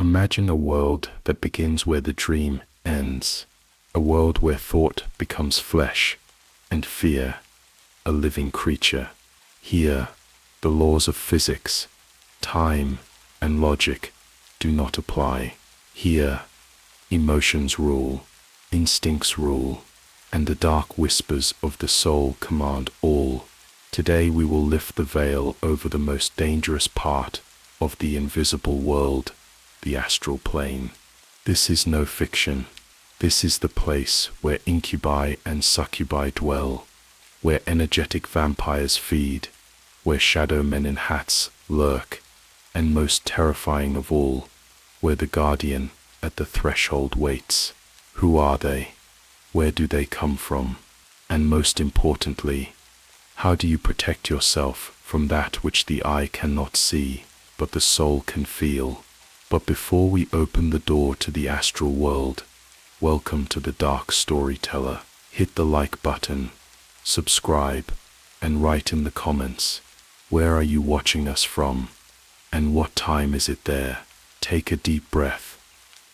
Imagine a world that begins where the dream ends, a world where thought becomes flesh, and fear a living creature. Here, the laws of physics, time, and logic do not apply. Here, emotions rule, instincts rule, and the dark whispers of the soul command all. Today we will lift the veil over the most dangerous part of the invisible world, the astral plane. This is no fiction. This is the place where incubi and succubi dwell, where energetic vampires feed, where shadow men in hats lurk, and most terrifying of all, where the guardian at the threshold waits. Who are they? Where do they come from? And most importantly, how do you protect yourself from that which the eye cannot see, but the soul can feel? But before we open the door to the astral world, welcome to the Dark Storyteller. Hit the like button, subscribe, and write in the comments, where are you watching us from, and what time is it there? Take a deep breath,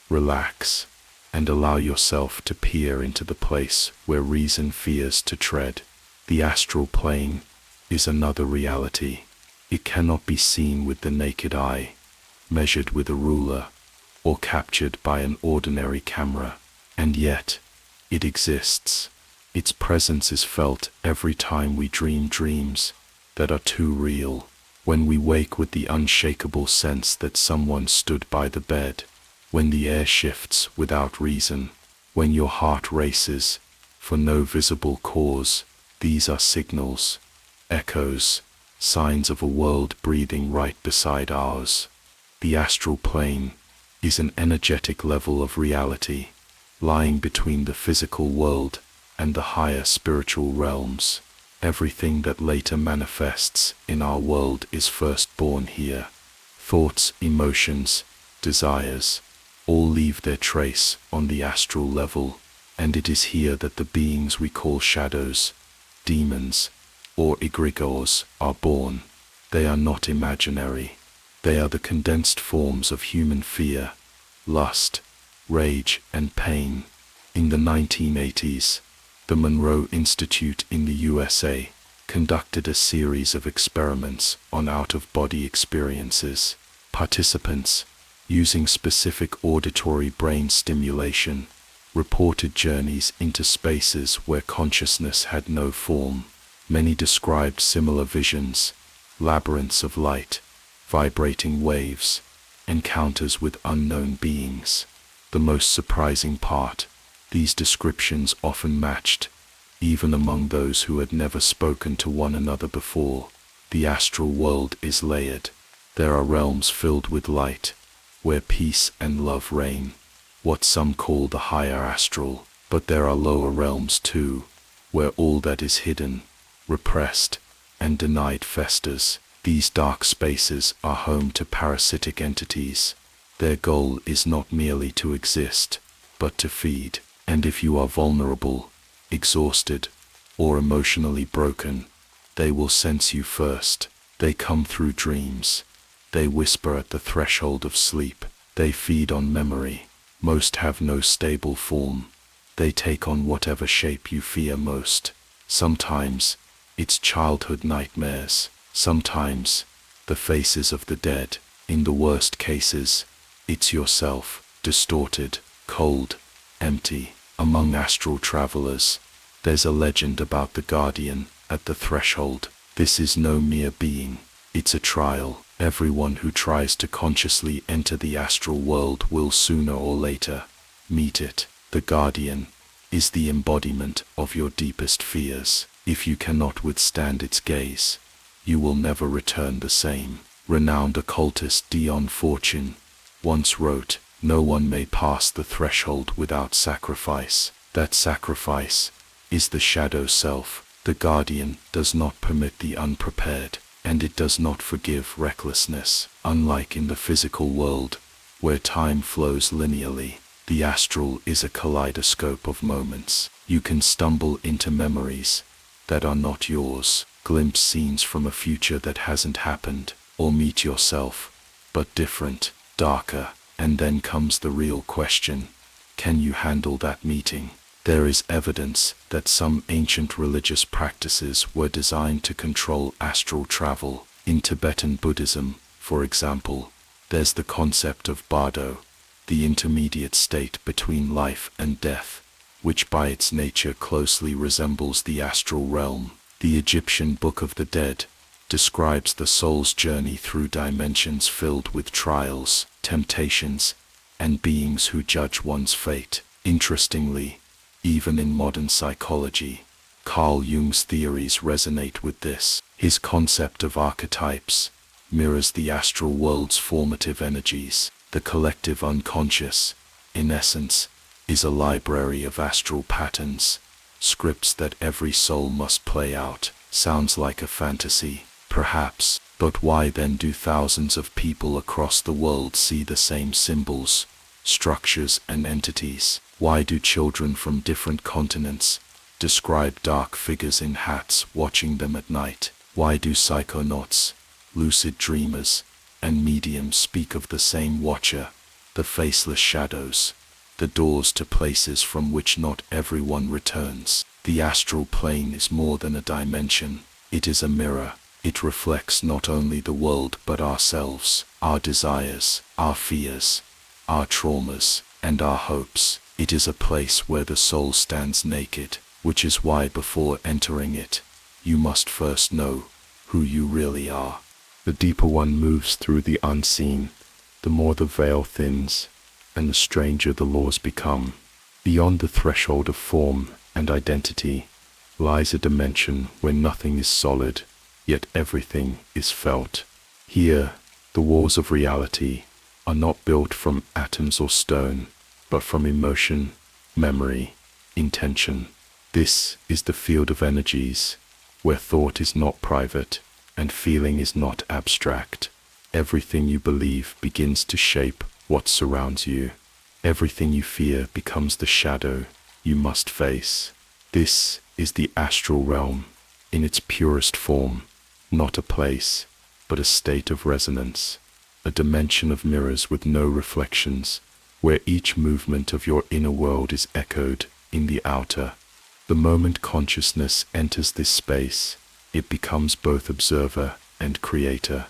relax, and allow yourself to peer into the place where reason fears to tread. The astral plane is another reality. It cannot be seen with the naked eye, measured with a ruler, or captured by an ordinary camera. And yet, it exists. Its presence is felt every time we dream dreams that are too real. When we wake with the unshakable sense that someone stood by the bed, when the air shifts without reason, when your heart races for no visible cause, these are signals, echoes, signs of a world breathing right beside ours. The astral plane is an energetic level of reality, lying between the physical world and the higher spiritual realms. Everything that later manifests in our world is first born here. Thoughts, emotions, desires, all leave their trace on the astral level, and it is here that the beings we call shadows, demons, or egregores are born. They are not imaginary. They are the condensed forms of human fear, lust, rage, and pain. In the 1980s, the Monroe Institute in the USA conducted a series of experiments on out-of-body experiences. Participants, using specific auditory brain stimulation, reported journeys into spaces where consciousness had no form. Many described similar visions, labyrinths of light, vibrating waves, encounters with unknown beings. The most surprising part, these descriptions often matched, even among those who had never spoken to one another before. The astral world is layered. There are realms filled with light, where peace and love reign, what some call the higher astral. But there are lower realms too, where all that is hidden, repressed, and denied festers. These dark spaces are home to parasitic entities. Their goal is not merely to exist, but to feed. And if you are vulnerable, exhausted, or emotionally broken, they will sense you first. They come through dreams. They whisper at the threshold of sleep. They feed on memory. Most have no stable form. They take on whatever shape you fear most. Sometimes, it's childhood nightmares. Sometimes, the faces of the dead. In the worst cases, it's yourself, distorted, cold, empty. Among astral travelers, there's a legend about the guardian at the threshold. This is no mere being, it's a trial. Everyone who tries to consciously enter the astral world will sooner or later meet it. The guardian is the embodiment of your deepest fears. If you cannot withstand its gaze, you will never return the same. Renowned occultist Dion Fortune once wrote, "No one may pass the threshold without sacrifice. That sacrifice is the shadow self. The guardian does not permit the unprepared, and it does not forgive recklessness." Unlike in the physical world, where time flows linearly, the astral is a kaleidoscope of moments. You can stumble into memories that are not yours, glimpse scenes from a future that hasn't happened, or meet yourself, but different, darker, And then comes the real question. Can you handle that meeting? There is evidence that some ancient religious practices were designed to control astral travel. In Tibetan Buddhism, for example, there's the concept of bardo, the intermediate state between life and death, which by its nature closely resembles the astral realm. The Egyptian Book of the Dead describes the soul's journey through dimensions filled with trials, temptations, and beings who judge one's fate. Interestingly, even in modern psychology, Carl Jung's theories resonate with this. His concept of archetypes mirrors the astral world's formative energies. The collective unconscious, in essence, is a library of astral patterns, scripts that every soul must play out. Sounds like a fantasy, perhaps, but why then do thousands of people across the world see the same symbols, structures, and entities? Why do children from different continents describe dark figures in hats watching them at night? Why do psychonauts, lucid dreamers, and mediums speak of the same watcher, the faceless shadows, the doors to places from which not everyone returns? The astral plane is more than a dimension. It is a mirror. It reflects not only the world but ourselves, our desires, our fears, our traumas, and our hopes. It is a place where the soul stands naked, which is why before entering it, you must first know who you really are. The deeper one moves through the unseen, the more the veil thins, and the stranger the laws become. Beyond the threshold of form and identity lies a dimension where nothing is solid, yet everything is felt. Here, the walls of reality are not built from atoms or stone, but from emotion, memory, intention. This is the field of energies, where thought is not private and feeling is not abstract. Everything you believe begins to shape what surrounds you. Everything you fear becomes the shadow you must face. This is the astral realm in its purest form, not a place, but a state of resonance, a dimension of mirrors with no reflections, where each movement of your inner world is echoed in the outer. The moment consciousness enters this space, it becomes both observer and creator.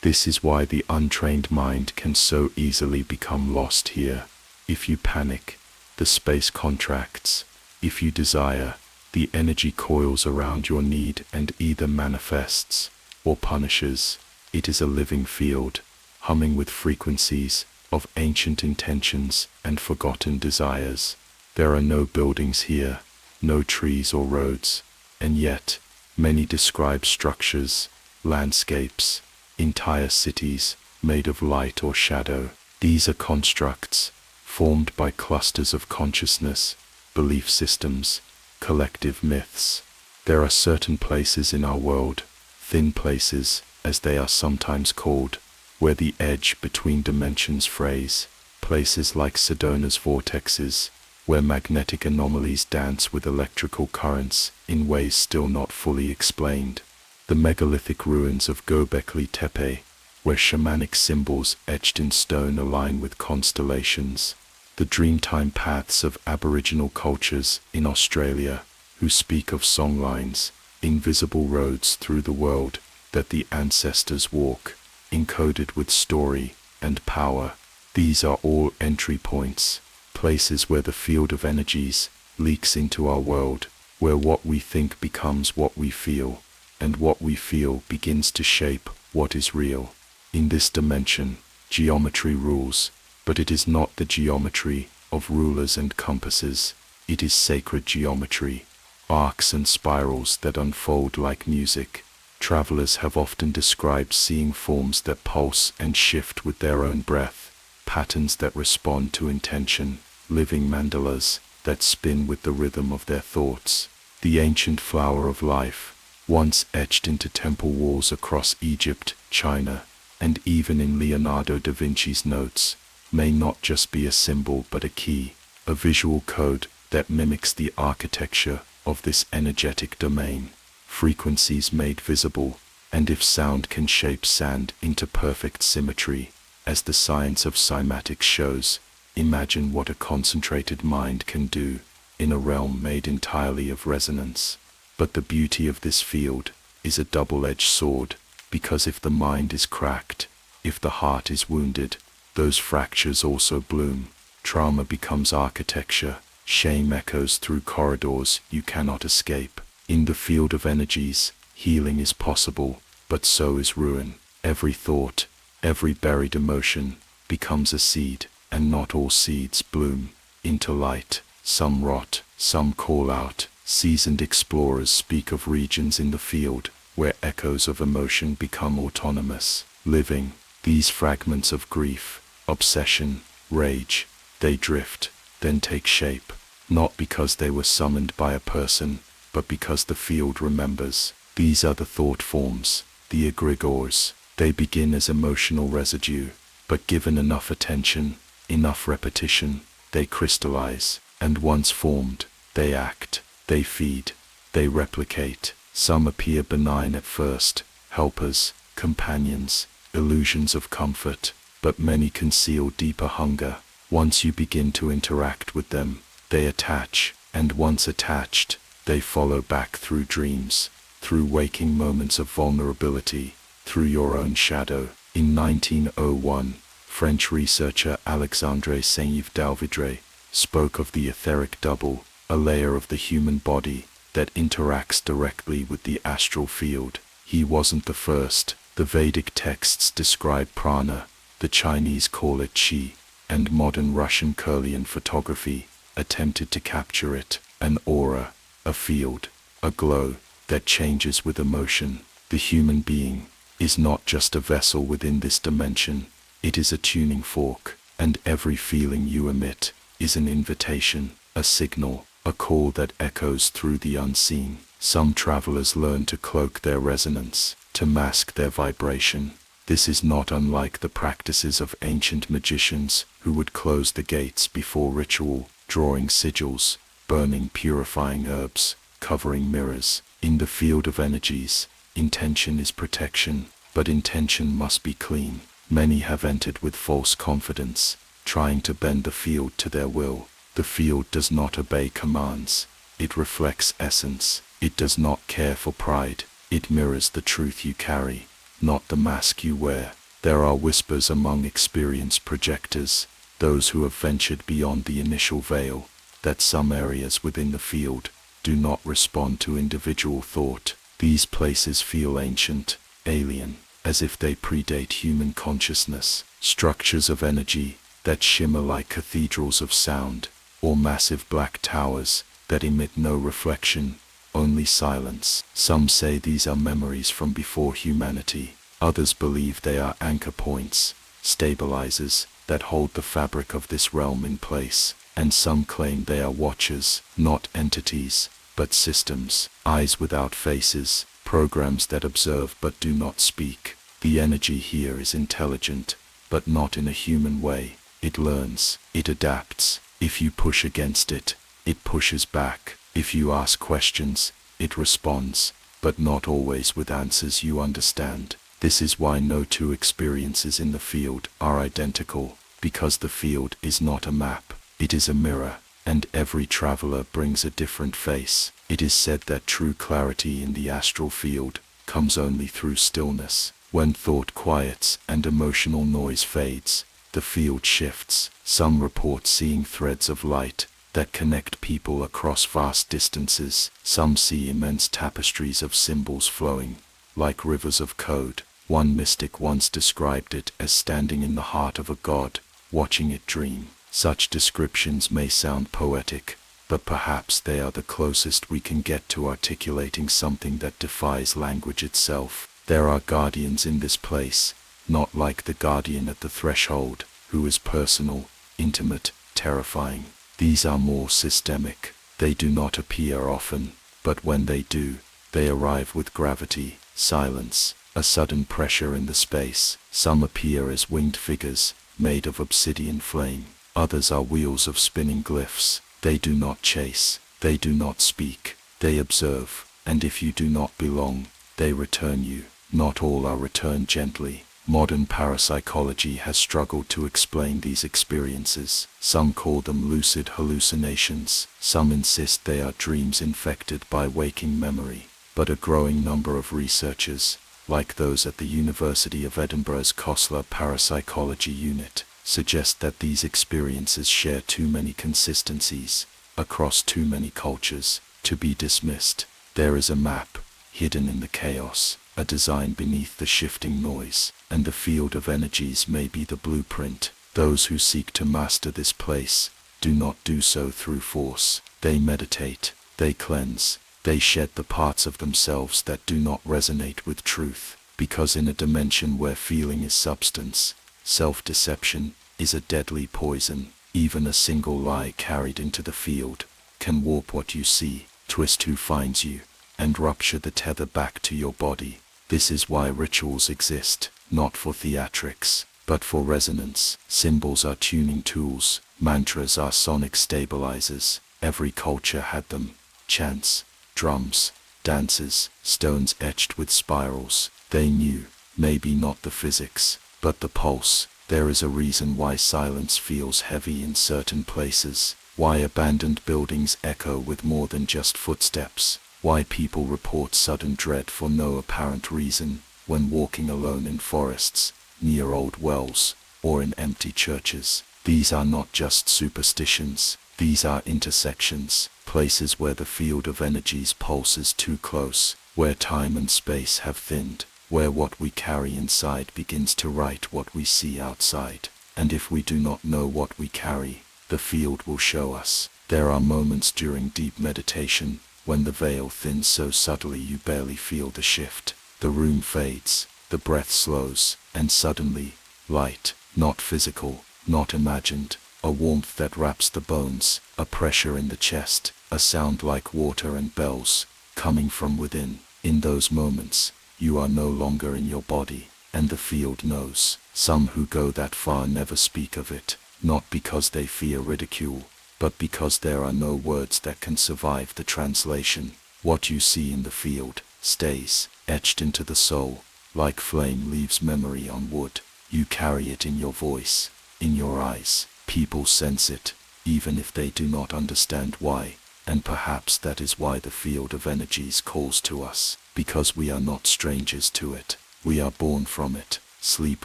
This is why the untrained mind can so easily become lost here. If you panic, the space contracts. If you desire, the energy coils around your need and either manifests or punishes. It is a living field, humming with frequencies of ancient intentions and forgotten desires. There are no buildings here, no trees or roads, and yet many describe structures, landscapes, entire cities made of light or shadow. These are constructs formed by clusters of consciousness, belief systems, collective myths. There are certain places in our world, thin places as they are sometimes called, where the edge between dimensions frays, places like Sedona's vortexes, where magnetic anomalies dance with electrical currents in ways still not fully explained. The megalithic ruins of Göbekli Tepe, where shamanic symbols etched in stone align with constellations. The dreamtime paths of Aboriginal cultures in Australia, who speak of songlines, invisible roads through the world that the ancestors walk, encoded with story and power. These are all entry points, places where the field of energies leaks into our world, where what we think becomes what we feel, and what we feel begins to shape what is real. In this dimension, geometry rules, but it is not the geometry of rulers and compasses. It is sacred geometry, arcs and spirals that unfold like music. Travelers have often described seeing forms that pulse and shift with their own breath, patterns that respond to intention, living mandalas that spin with the rhythm of their thoughts. The ancient flower of life, once etched into temple walls across Egypt, China, and even in Leonardo da Vinci's notes, may not just be a symbol but a key, a visual code that mimics the architecture of this energetic domain. Frequencies made visible, and if sound can shape sand into perfect symmetry, As the science of cymatics shows, imagine what a concentrated mind can do in a realm made entirely of resonance. But the beauty of this field is a double-edged sword, because if the mind is cracked, if the heart is wounded, those fractures also bloom. Trauma becomes architecture, shame echoes through corridors you cannot escape. In the field of energies, healing is possible, but so is ruin. Every thought, every buried emotion, becomes a seed, and not all seeds bloom into light. Some rot, some call out. Seasoned explorers speak of regions in the field where echoes of emotion become autonomous, living. These fragments of grief, obsession, rage, they drift, then take shape, not because they were summoned by a person, but because the field remembers. These are the thought forms, the egregores. They begin as emotional residue, but given enough attention, enough repetition, they crystallize, and once formed, they act, they feed, they replicate. Some appear benign at first, helpers, companions, illusions of comfort, but many conceal deeper hunger. Once you begin to interact with them, they attach, and once attached, they follow back through dreams, through waking moments of vulnerability, through your own shadow. In 1901, French researcher Alexandre Saint-Yves-Dalvidre spoke of the etheric double, a layer of the human body that interacts directly with the astral field. He wasn't the first. The Vedic texts describe prana, the Chinese call it qi, and modern Russian Kirlian photography attempted to capture it. An aura, a field, a glow that changes with emotion. The human being is not just a vessel within this dimension, it is a tuning fork, and every feeling you emit is an invitation, a signal, a call that echoes through the unseen. Some travelers learn to cloak their resonance, to mask their vibration. This is not unlike the practices of ancient magicians who would close the gates before ritual, drawing sigils, burning purifying herbs, covering mirrors. In the field of energies, intention is protection, but intention must be clean. Many have entered with false confidence, trying to bend the field to their will. The field does not obey commands. It reflects essence. It does not care for pride. It mirrors the truth you carry, not the mask you wear. There are whispers among experienced projectors, those who have ventured beyond the initial veil, that some areas within the field do not respond to individual thought. These places feel ancient, alien, as if they predate human consciousness. Structures of energy that shimmer like cathedrals of sound, or massive black towers that emit no reflection, only silence. Some say these are memories from before humanity. Others believe they are anchor points, stabilizers that hold the fabric of this realm in place. And some claim they are watchers, not entities, but systems, eyes without faces, programs that observe but do not speak. The energy here is intelligent, but not in a human way. It learns, it adapts. If you push against it, it pushes back. If you ask questions, it responds, but not always with answers you understand. This is why no two experiences in the field are identical, because the field is not a map, it is a mirror, and every traveler brings a different face. It is said that true clarity in the astral field comes only through stillness. When thought quiets and emotional noise fades, the field shifts. Some report seeing threads of light that connect people across vast distances. Some see immense tapestries of symbols flowing, like rivers of code. One mystic once described it as standing in the heart of a god, watching it dream. Such descriptions may sound poetic, but perhaps they are the closest we can get to articulating something that defies language itself. There are guardians in this place, not like the guardian at the threshold, who is personal, intimate, terrifying. These are more systemic. They do not appear often, but when they do, they arrive with gravity, silence, a sudden pressure in the space. Some appear as winged figures, made of obsidian flame. Others are wheels of spinning glyphs. They do not chase, they do not speak, they observe, and if you do not belong, they return you. Not all are returned gently. Modern parapsychology has struggled to explain these experiences. Some call them lucid hallucinations, some insist they are dreams infected by waking memory. But a growing number of researchers, like those at the University of Edinburgh's Kosler Parapsychology Unit, suggest that these experiences share too many consistencies across too many cultures to be dismissed. There is a map, hidden in the chaos, a design beneath the shifting noise, and the field of energies may be the blueprint. Those who seek to master this place do not do so through force. They meditate, they cleanse, they shed the parts of themselves that do not resonate with truth, because in a dimension where feeling is substance, self-deception is a deadly poison. Even a single lie carried into the field can warp what you see, twist who finds you, and rupture the tether back to your body. This is why rituals exist, not for theatrics, but for resonance. Symbols are tuning tools, mantras are sonic stabilizers. Every culture had them. Chants, drums, dances, stones etched with spirals. They knew, maybe not the physics, but the pulse. There is a reason why silence feels heavy in certain places, why abandoned buildings echo with more than just footsteps, why people report sudden dread for no apparent reason when walking alone in forests, near old wells, or in empty churches. These are not just superstitions, these are intersections, places where the field of energies pulses too close, where time and space have thinned, where what we carry inside begins to write what we see outside. And if we do not know what we carry, the field will show us. There are moments during deep meditation when the veil thins so subtly you barely feel the shift. The room fades, the breath slows, and suddenly, light, not physical, not imagined, a warmth that wraps the bones, a pressure in the chest, a sound like water and bells, coming from within. In those moments, you are no longer in your body, and the field knows. Some who go that far never speak of it, not because they fear ridicule, but because there are no words that can survive the translation. What you see in the field stays, etched into the soul, like flame leaves memory on wood. You carry it in your voice, in your eyes. People sense it, even if they do not understand why. And perhaps that is why the field of energies calls to us, because we are not strangers to it. We are born from it. Sleep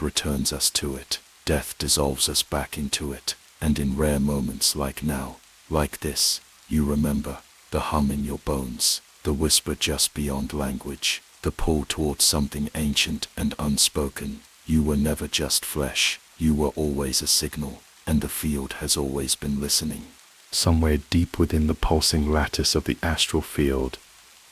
returns us to it. Death dissolves us back into it. And in rare moments like now, like this, you remember the hum in your bones, the whisper just beyond language, the pull towards something ancient and unspoken. You were never just flesh, you were always a signal, and the field has always been listening. Somewhere deep within the pulsing lattice of the astral field,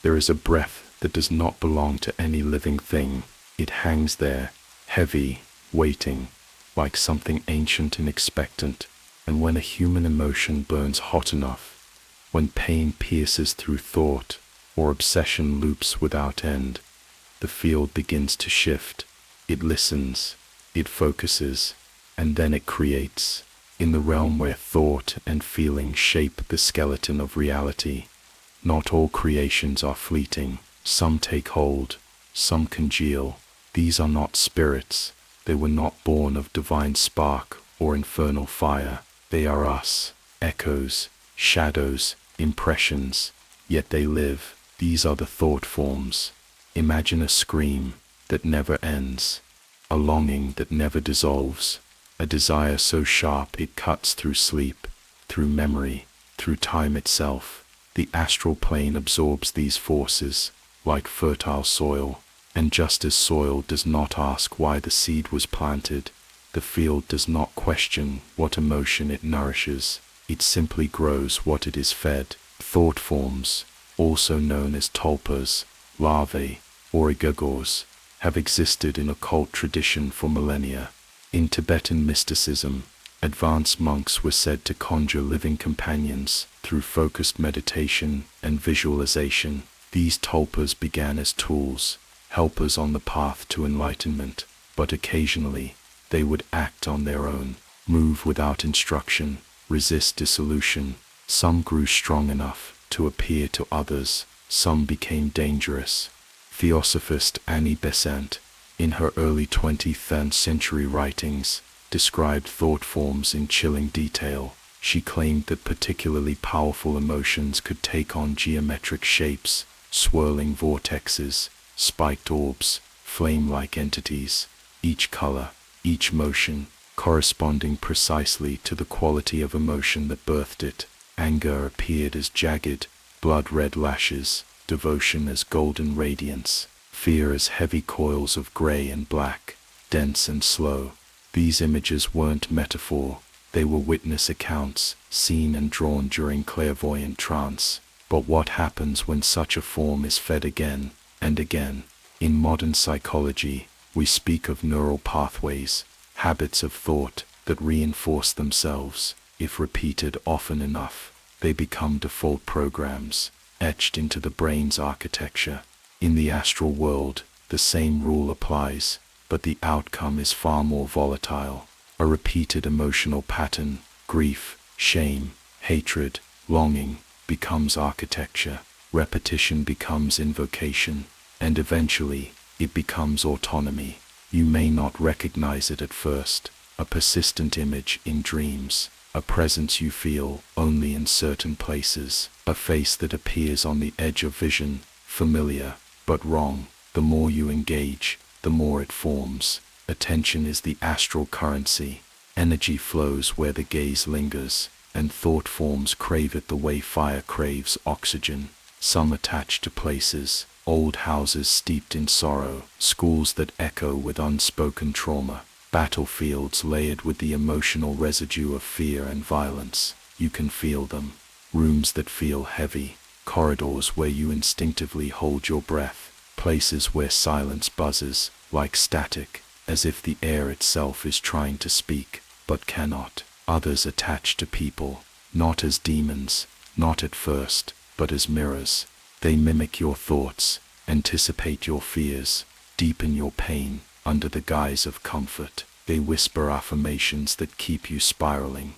there is a breath that does not belong to any living thing. It hangs there, heavy, waiting, like something ancient and expectant. And when a human emotion burns hot enough, when pain pierces through thought, or obsession loops without end, the field begins to shift. It listens, it focuses, and then it creates. In the realm where thought and feeling shape the skeleton of reality, not all creations are fleeting. Some take hold, some congeal. These are not spirits. They were not born of divine spark or infernal fire. They are us, echoes, shadows, impressions, yet they live. These are the thought forms. Imagine a scream that never ends, a longing that never dissolves, a desire so sharp it cuts through sleep, through memory, through time itself. The astral plane absorbs these forces, like fertile soil, and just as soil does not ask why the seed was planted, the field does not question what emotion it nourishes. It simply grows what it is fed. Thought forms, also known as tulpas, larvae, or egregores, have existed in occult tradition for millennia. In Tibetan mysticism, advanced monks were said to conjure living companions through focused meditation and visualization. These tulpas began as tools, helpers on the path to enlightenment, but occasionally they would act on their own, move without instruction, resist dissolution. Some grew strong enough to appear to others, some became dangerous. Theosophist Annie Besant, in her early 20th century writings, described thought forms in chilling detail. She claimed that particularly powerful emotions could take on geometric shapes, swirling vortexes, spiked orbs, flame-like entities, each color, each motion, corresponding precisely to the quality of emotion that birthed it. Anger appeared as jagged, blood-red lashes, devotion as golden radiance, fear as heavy coils of gray and black, dense and slow. These images weren't metaphor, they were witness accounts, seen and drawn during clairvoyant trance. But what happens when such a form is fed again and again? In modern psychology, we speak of neural pathways, habits of thought that reinforce themselves. If repeated often enough, they become default programs, etched into the brain's architecture. In the astral world, the same rule applies, but the outcome is far more volatile. A repeated emotional pattern, grief, shame, hatred, longing, becomes architecture. Repetition becomes invocation, and eventually, it becomes autonomy. You may not recognize it at first, a persistent image in dreams, a presence you feel only in certain places, a face that appears on the edge of vision, familiar, but wrong. The more you engage, the more it forms. Attention is the astral currency. Energy flows where the gaze lingers, and thought forms crave it the way fire craves oxygen. Some attached to places, old houses steeped in sorrow, schools that echo with unspoken trauma, battlefields layered with the emotional residue of fear and violence. You can feel them. Rooms that feel heavy, corridors where you instinctively hold your breath, places where silence buzzes like static, as if the air itself is trying to speak, but cannot. Others attached to people, not as demons, not at first, but as mirrors. They mimic your thoughts, anticipate your fears, deepen your pain. Under the guise of comfort, they whisper affirmations that keep you spiraling.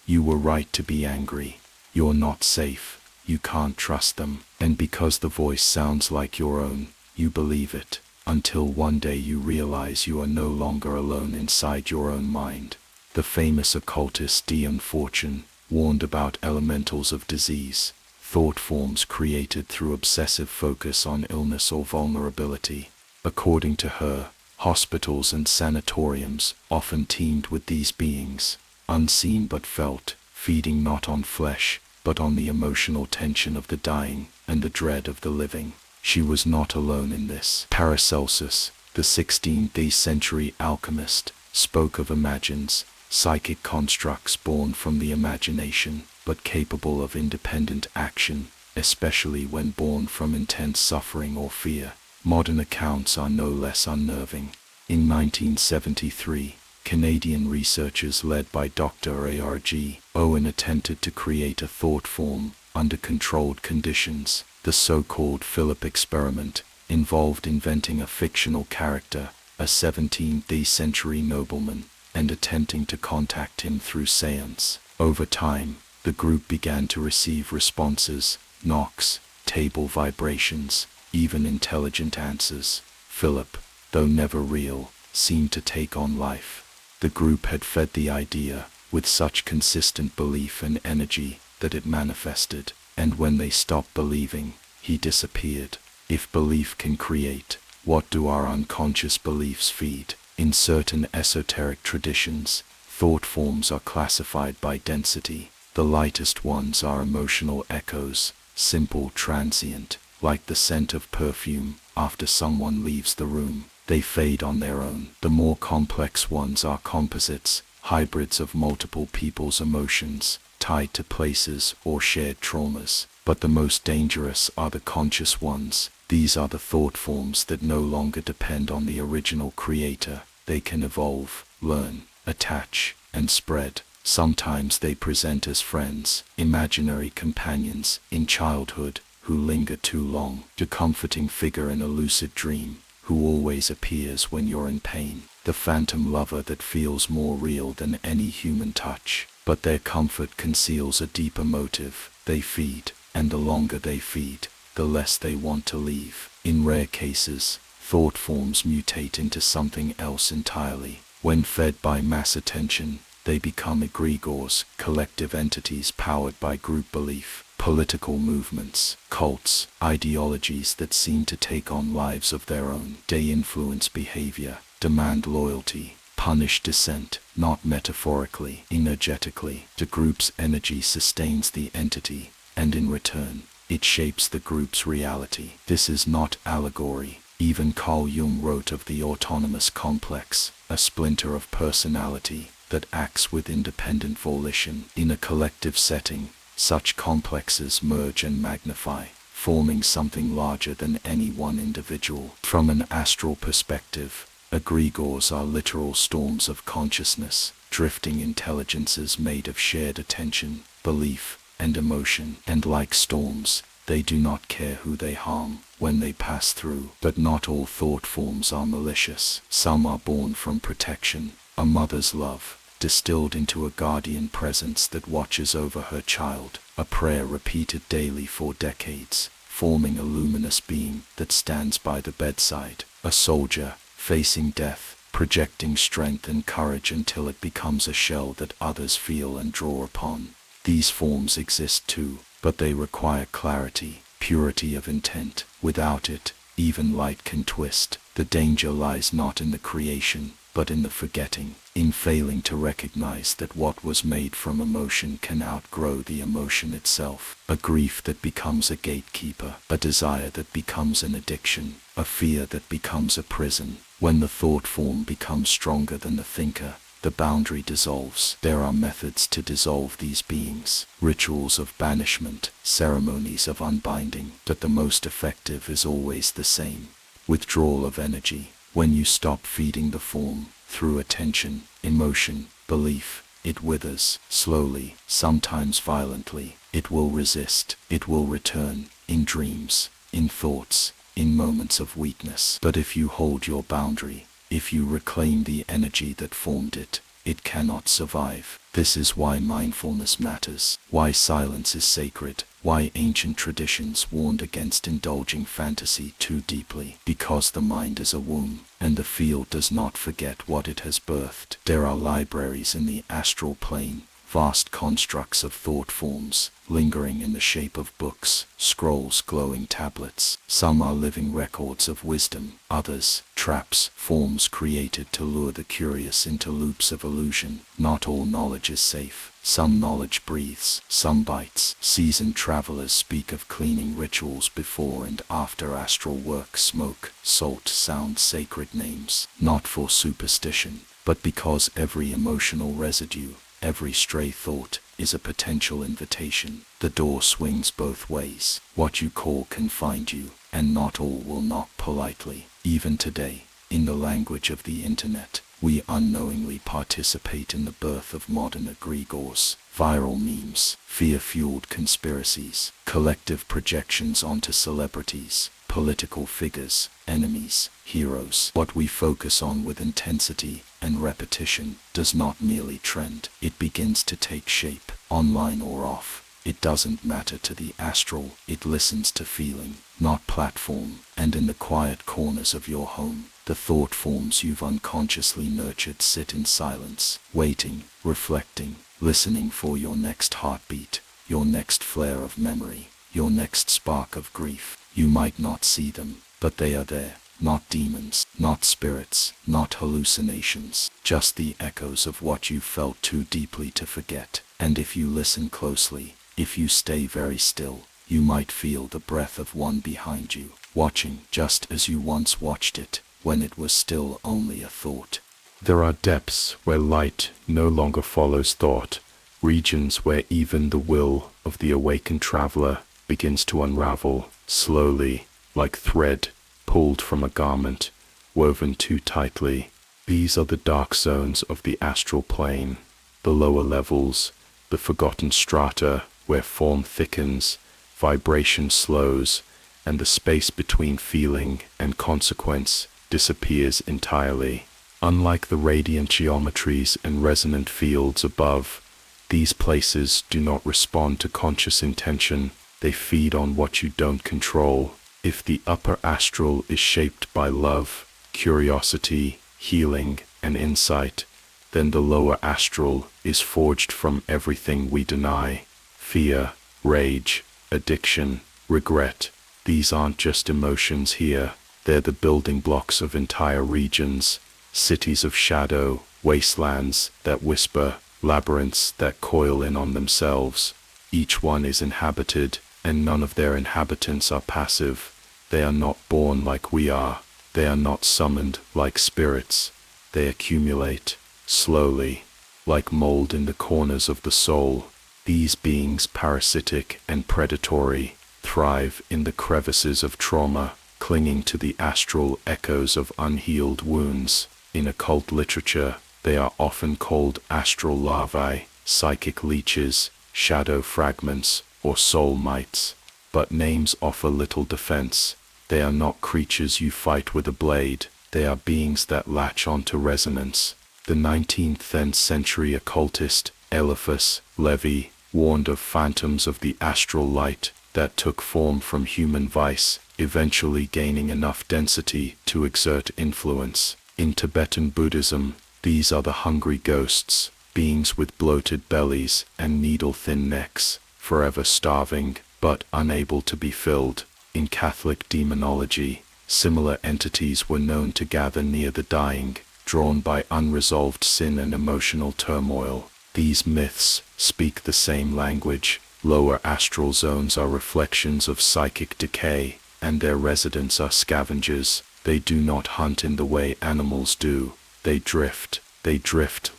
You were right to be angry. You're not safe. You can't trust them. And because the voice sounds like your own, you believe it, until one day you realize you are no longer alone inside your own mind. The famous occultist Dion Fortune warned about elementals of disease, thought forms created through obsessive focus on illness or vulnerability. According to her, hospitals and sanatoriums often teemed with these beings, unseen but felt, feeding not on flesh, but on the emotional tension of the dying and the dread of the living. She was not alone in this. Paracelsus, the 16th century alchemist, spoke of imagines, psychic constructs born from the imagination, but capable of independent action, especially when born from intense suffering or fear. Modern accounts are no less unnerving. In 1973, Canadian researchers led by Dr. A.R.G. Owen attempted to create a thought form under controlled conditions. The so-called Philip experiment involved inventing a fictional character, a 17th century nobleman, and attempting to contact him through seance. Over time, the group began to receive responses, knocks, table vibrations, even intelligent answers. Philip, though never real, seemed to take on life. The group had fed the idea with such consistent belief and energy that it manifested, and when they stopped believing, he disappeared. If belief can create, what do our unconscious beliefs feed? In certain esoteric traditions, thought forms are classified by density. The lightest ones are emotional echoes, simple, transient, like the scent of perfume after someone leaves the room. They fade on their own. The more complex ones are composites, hybrids of multiple people's emotions, tied to places or shared traumas. But the most dangerous are the conscious ones. These are the thought forms that no longer depend on the original creator. They can evolve, learn, attach, and spread. Sometimes they present as friends, imaginary companions in childhood who linger too long, a comforting figure in a lucid dream who always appears when you're in pain, the phantom lover that feels more real than any human touch. But their comfort conceals a deeper motive. They feed, and the longer they feed, the less they want to leave. In rare cases, thought forms mutate into something else entirely. When fed by mass attention, they become egregores, collective entities powered by group belief, political movements, cults, ideologies that seem to take on lives of their own. They influence behavior, demand loyalty, punish dissent, not metaphorically, energetically. The group's energy sustains the entity, and in return, it shapes the group's reality. This is not allegory. Even Carl Jung wrote of the autonomous complex, a splinter of personality that acts with independent volition. In a collective setting, such complexes merge and magnify, forming something larger than any one individual. From an astral perspective, egregores are literal storms of consciousness, drifting intelligences made of shared attention, belief, and emotion. And like storms, they do not care who they harm when they pass through. But not all thought forms are malicious. Some are born from protection, a mother's love, distilled into a guardian presence that watches over her child, a prayer repeated daily for decades, forming a luminous being that stands by the bedside, a soldier, facing death, projecting strength and courage until it becomes a shell that others feel and draw upon. These forms exist too, but they require clarity, purity of intent. Without it, even light can twist. The danger lies not in the creation, but in the forgetting, in failing to recognize that what was made from emotion can outgrow the emotion itself. A grief that becomes a gatekeeper, a desire that becomes an addiction, a fear that becomes a prison. When the thought form becomes stronger than the thinker, the boundary dissolves. There are methods to dissolve these beings, rituals of banishment, ceremonies of unbinding, but the most effective is always the same: withdrawal of energy. When you stop feeding the form, through attention, emotion, belief, it withers, slowly, sometimes violently. It will resist, it will return, in dreams, in thoughts, in moments of weakness. But if you hold your boundary, if you reclaim the energy that formed it, it cannot survive. This is why mindfulness matters, why silence is sacred, why ancient traditions warned against indulging fantasy too deeply. Because the mind is a womb, and the field does not forget what it has birthed. There are libraries in the astral plane, vast constructs of thought forms, lingering in the shape of books, scrolls, glowing tablets. Some are living records of wisdom, others, traps, forms created to lure the curious into loops of illusion. Not all knowledge is safe. Some knowledge breathes, some bites. Seasoned travelers speak of cleaning rituals before and after astral work. Smoke, salt, sound sacred names, not for superstition, but because every emotional residue, every stray thought, is a potential invitation. The door swings both ways. What you call can find you, and not all will knock politely. Even today, in the language of the internet, we unknowingly participate in the birth of modern egregores, viral memes, fear-fueled conspiracies, collective projections onto celebrities, political figures, enemies, heroes. What we focus on with intensity and repetition does not merely trend, it begins to take shape, online or off. It doesn't matter to the astral, it listens to feeling, not platform. And in the quiet corners of your home, the thought forms you've unconsciously nurtured sit in silence, waiting, reflecting, listening for your next heartbeat, your next flare of memory, your next spark of grief. You might not see them, but they are there. Not demons, not spirits, not hallucinations, just the echoes of what you felt too deeply to forget. And if you listen closely, if you stay very still, you might feel the breath of one behind you, watching just as you once watched it, when it was still only a thought. There are depths where light no longer follows thought, regions where even the will of the awakened traveler begins to unravel, slowly, like thread pulled from a garment, woven too tightly. These are the dark zones of the astral plane, the lower levels, the forgotten strata where form thickens, vibration slows, and the space between feeling and consequence disappears entirely. Unlike the radiant geometries and resonant fields above, these places do not respond to conscious intention. They feed on what you don't control, If the upper astral is shaped by love, curiosity, healing, and insight, then the lower astral is forged from everything we deny: fear, rage, addiction, regret. These aren't just emotions here, they're the building blocks of entire regions, cities of shadow, wastelands that whisper, labyrinths that coil in on themselves. Each one is inhabited, and none of their inhabitants are passive. They are not born like we are. They are not summoned like spirits. They accumulate, slowly, like mold in the corners of the soul. These beings, parasitic and predatory, thrive in the crevices of trauma, clinging to the astral echoes of unhealed wounds. In occult literature, they are often called astral larvae, psychic leeches, shadow fragments, or soul mites. But names offer little defense. They are not creatures you fight with a blade. They are beings that latch onto resonance. The 19th century occultist Eliphas Levi warned of phantoms of the astral light that took form from human vice, eventually gaining enough density to exert influence. In Tibetan Buddhism, these are the hungry ghosts, beings with bloated bellies and needle-thin necks, forever starving, but unable to be filled. In Catholic demonology, similar entities were known to gather near the dying, drawn by unresolved sin and emotional turmoil. These myths speak the same language. Lower astral zones are reflections of psychic decay, and their residents are scavengers. They do not hunt in the way animals do. They drift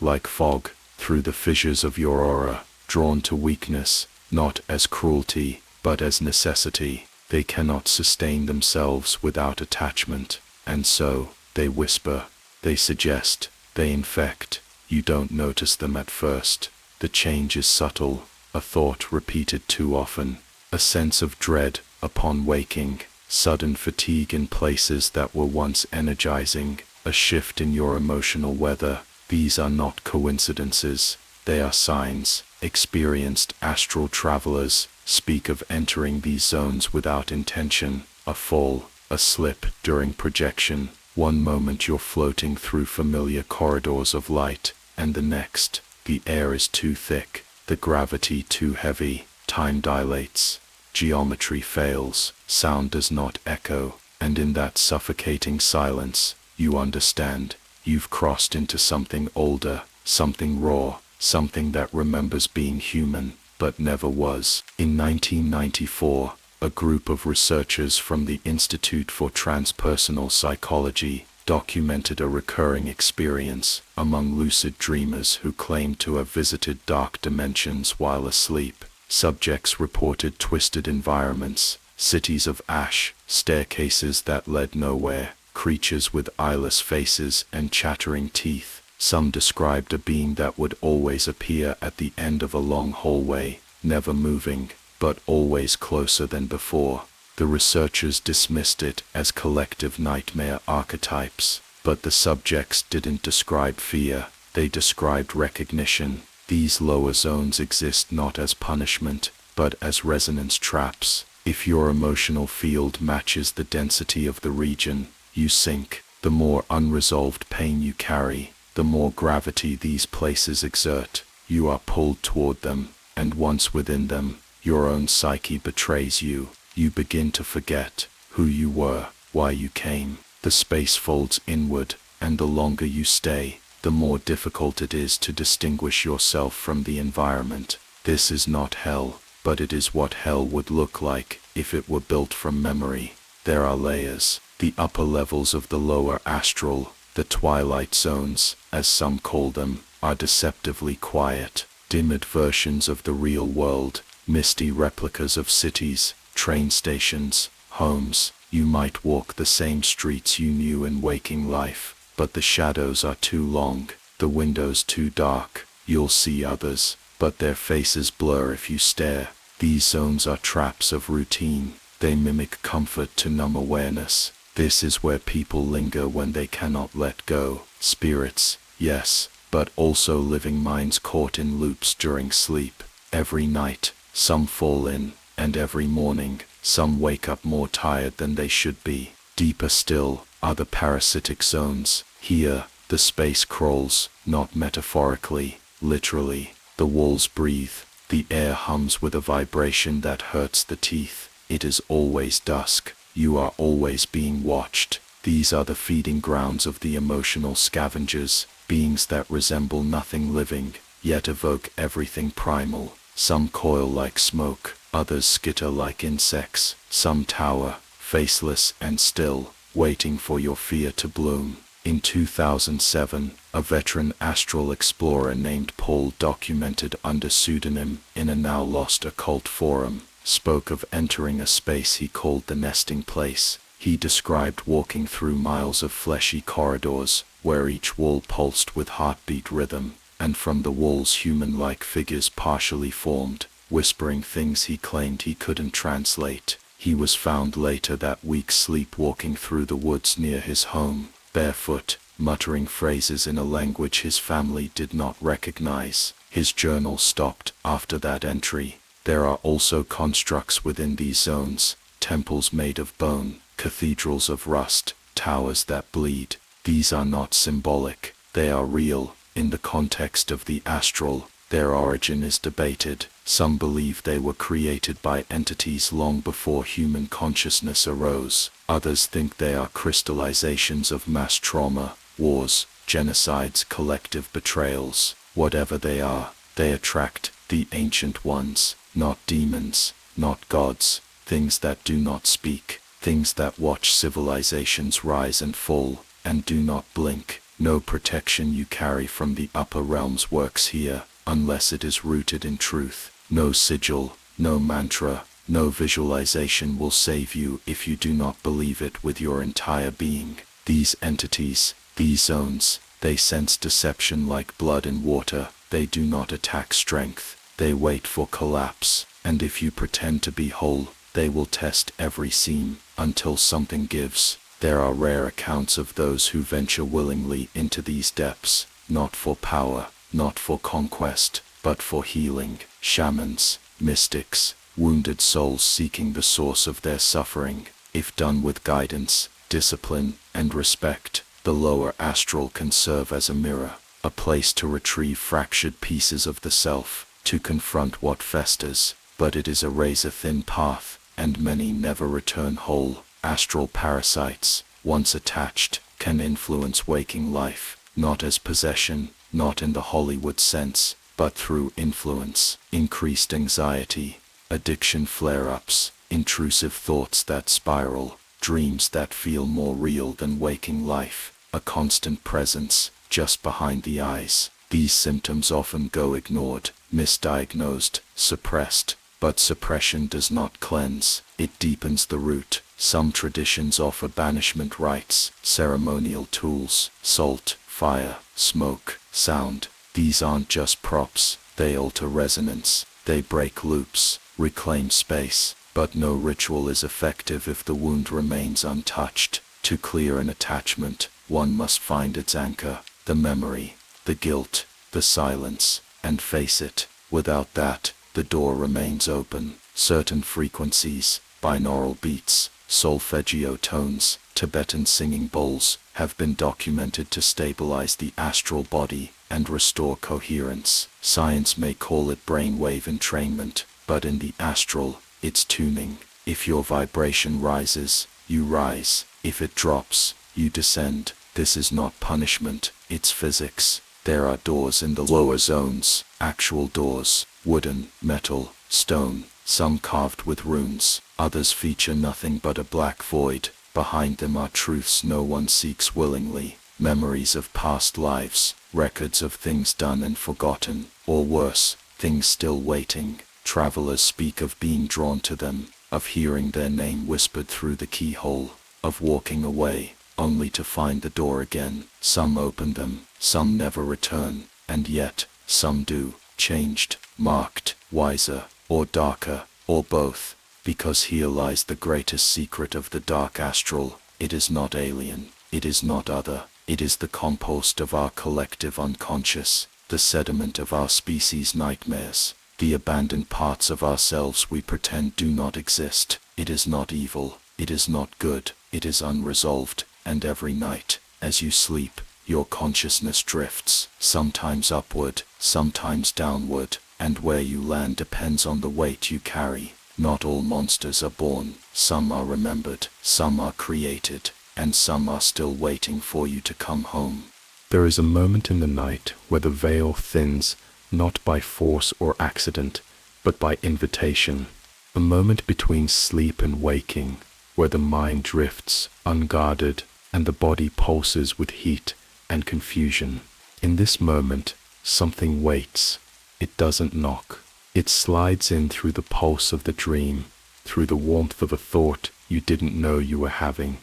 like fog, through the fissures of your aura, drawn to weakness, not as cruelty, but as necessity. They cannot sustain themselves without attachment, and so, they whisper, they suggest, they infect. You don't notice them at first. The change is subtle, a thought repeated too often, a sense of dread upon waking, sudden fatigue in places that were once energizing, a shift in your emotional weather. These are not coincidences, they are signs. Experienced astral travelers speak of entering these zones without intention, a fall, a slip during projection. One moment you're floating through familiar corridors of light, and the next, the air is too thick, the gravity too heavy, time dilates, geometry fails, sound does not echo, and in that suffocating silence, you understand, you've crossed into something older, something raw, something that remembers being human, but never was. In 1994, a group of researchers from the Institute for Transpersonal Psychology documented a recurring experience among lucid dreamers who claimed to have visited dark dimensions while asleep. Subjects reported twisted environments, cities of ash, staircases that led nowhere, creatures with eyeless faces and chattering teeth. Some described a being that would always appear at the end of a long hallway, never moving, but always closer than before. The researchers dismissed it as collective nightmare archetypes, but the subjects didn't describe fear, they described recognition. These lower zones exist not as punishment, but as resonance traps. If your emotional field matches the density of the region, you sink. The more unresolved pain you carry, the more gravity these places exert. You are pulled toward them, and once within them, your own psyche betrays you. You begin to forget who you were, why you came. The space folds inward, and the longer you stay, the more difficult it is to distinguish yourself from the environment. This is not hell, but it is what hell would look like if it were built from memory. There are layers. The upper levels of the lower astral, the twilight zones, as some call them, are deceptively quiet, dimmed versions of the real world, misty replicas of cities, train stations, homes. You might walk the same streets you knew in waking life, but the shadows are too long, the windows too dark. You'll see others, but their faces blur if you stare. These zones are traps of routine. They mimic comfort to numb awareness. This is where people linger when they cannot let go. Spirits, yes, but also living minds caught in loops during sleep. Every night, some fall in, and every morning, Some wake up more tired than they should be. Deeper still are the parasitic zones. Here, the space crawls, not metaphorically, literally. The walls breathe. The air hums with a vibration that hurts the teeth. It is always dusk. You are always being watched. These are the feeding grounds of the emotional scavengers, beings that resemble nothing living, yet evoke everything primal. Some coil like smoke, others skitter like insects. Some tower, faceless and still, waiting for your fear to bloom. In 2007, a veteran astral explorer named Paul, documented under pseudonym in a now lost occult forum, spoke of entering a space he called the nesting place. He described walking through miles of fleshy corridors, where each wall pulsed with heartbeat rhythm, and from the walls human-like figures partially formed, whispering things he claimed he couldn't translate. He was found later that week sleepwalking through the woods near his home, barefoot, muttering phrases in a language his family did not recognize. His journal stopped after that entry. There are also constructs within these zones, temples made of bone, cathedrals of rust, towers that bleed. These are not symbolic, they are real. In the context of the astral, their origin is debated. Some believe they were created by entities long before human consciousness arose. Others think they are crystallizations of mass trauma, wars, genocides, collective betrayals. Whatever they are, they attract the ancient ones, not demons, not gods, things that do not speak, things that watch civilizations rise and fall, and do not blink. No protection you carry from the upper realms works here, unless it is rooted in truth. No sigil, no mantra, no visualization will save you if you do not believe it with your entire being. These entities, these zones, they sense deception like blood in water. They do not attack strength, they wait for collapse, and if you pretend to be whole, they will test every seam until something gives. There are rare accounts of those who venture willingly into these depths, not for power, not for conquest, but for healing. Shamans, mystics, wounded souls seeking the source of their suffering. If done with guidance, discipline, and respect, the lower astral can serve as a mirror, a place to retrieve fractured pieces of the self, to confront what festers. But it is a razor-thin path, and many never return whole. Astral parasites, once attached, can influence waking life, not as possession, not in the Hollywood sense, but through influence. Increased anxiety, addiction flare-ups, intrusive thoughts that spiral, dreams that feel more real than waking life, a constant presence, just behind the eyes. These symptoms often go ignored, misdiagnosed, suppressed, but suppression does not cleanse, it deepens the root. Some traditions offer banishment rites, ceremonial tools, salt, fire, smoke, sound. These aren't just props, they alter resonance, they break loops, reclaim space, but no ritual is effective if the wound remains untouched. To clear an attachment, one must find its anchor, the memory, the guilt, the silence, and face it. Without that, the door remains open. Certain frequencies, binaural beats, solfeggio tones, Tibetan singing bowls, have been documented to stabilize the astral body and restore coherence. Science may call it brainwave entrainment, but in the astral, it's tuning. If your vibration rises, you rise. If it drops, you descend. This is not punishment, it's physics. There are doors in the lower zones, actual doors, wooden, metal, stone, some carved with runes, others feature nothing but a black void. Behind them are truths no one seeks willingly, memories of past lives, records of things done and forgotten, or worse, things still waiting. Travelers speak of being drawn to them, of hearing their name whispered through the keyhole, of walking away, only to find the door again. Some open them, some never return, and yet, some do, changed, marked, wiser, or darker, or both. Because here lies the greatest secret of the dark astral. It is not alien, it is not other, it is the compost of our collective unconscious, the sediment of our species' nightmares, the abandoned parts of ourselves we pretend do not exist. It is not evil, it is not good, it is unresolved, and every night, as you sleep, your consciousness drifts, sometimes upward, sometimes downward, and where you land depends on the weight you carry. Not all monsters are born, some are remembered, some are created, and some are still waiting for you to come home. There is a moment in the night where the veil thins, not by force or accident, but by invitation. A moment between sleep and waking, where the mind drifts, unguarded, and the body pulses with heat and confusion. In this moment, something waits. It doesn't knock. It slides in through the pulse of the dream, through the warmth of a thought you didn't know you were having.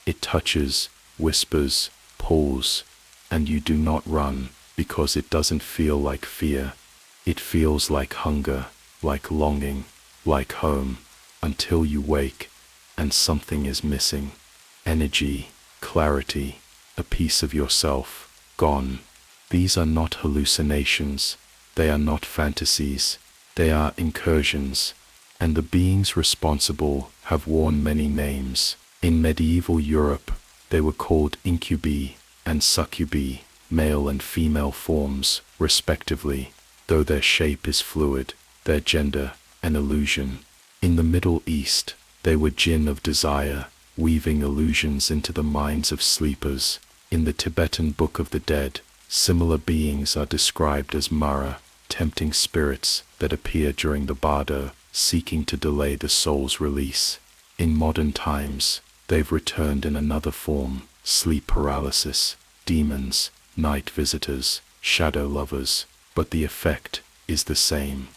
It touches, whispers, pulls, and you do not run, because it doesn't feel like fear. It feels like hunger, like longing, like home, until you wake, and something is missing. Energy, clarity, a piece of yourself, gone. These are not hallucinations, they are not fantasies, they are incursions, and the beings responsible have worn many names. In medieval Europe, they were called incubi and succubi, male and female forms, respectively, though their shape is fluid, their gender an illusion. In the Middle East, they were jinn of desire, weaving illusions into the minds of sleepers. In the Tibetan Book of the Dead, similar beings are described as Mara, tempting spirits that appear during the bardo, seeking to delay the soul's release. In modern times, they've returned in another form: sleep paralysis, demons, night visitors, shadow lovers, but the effect is the same.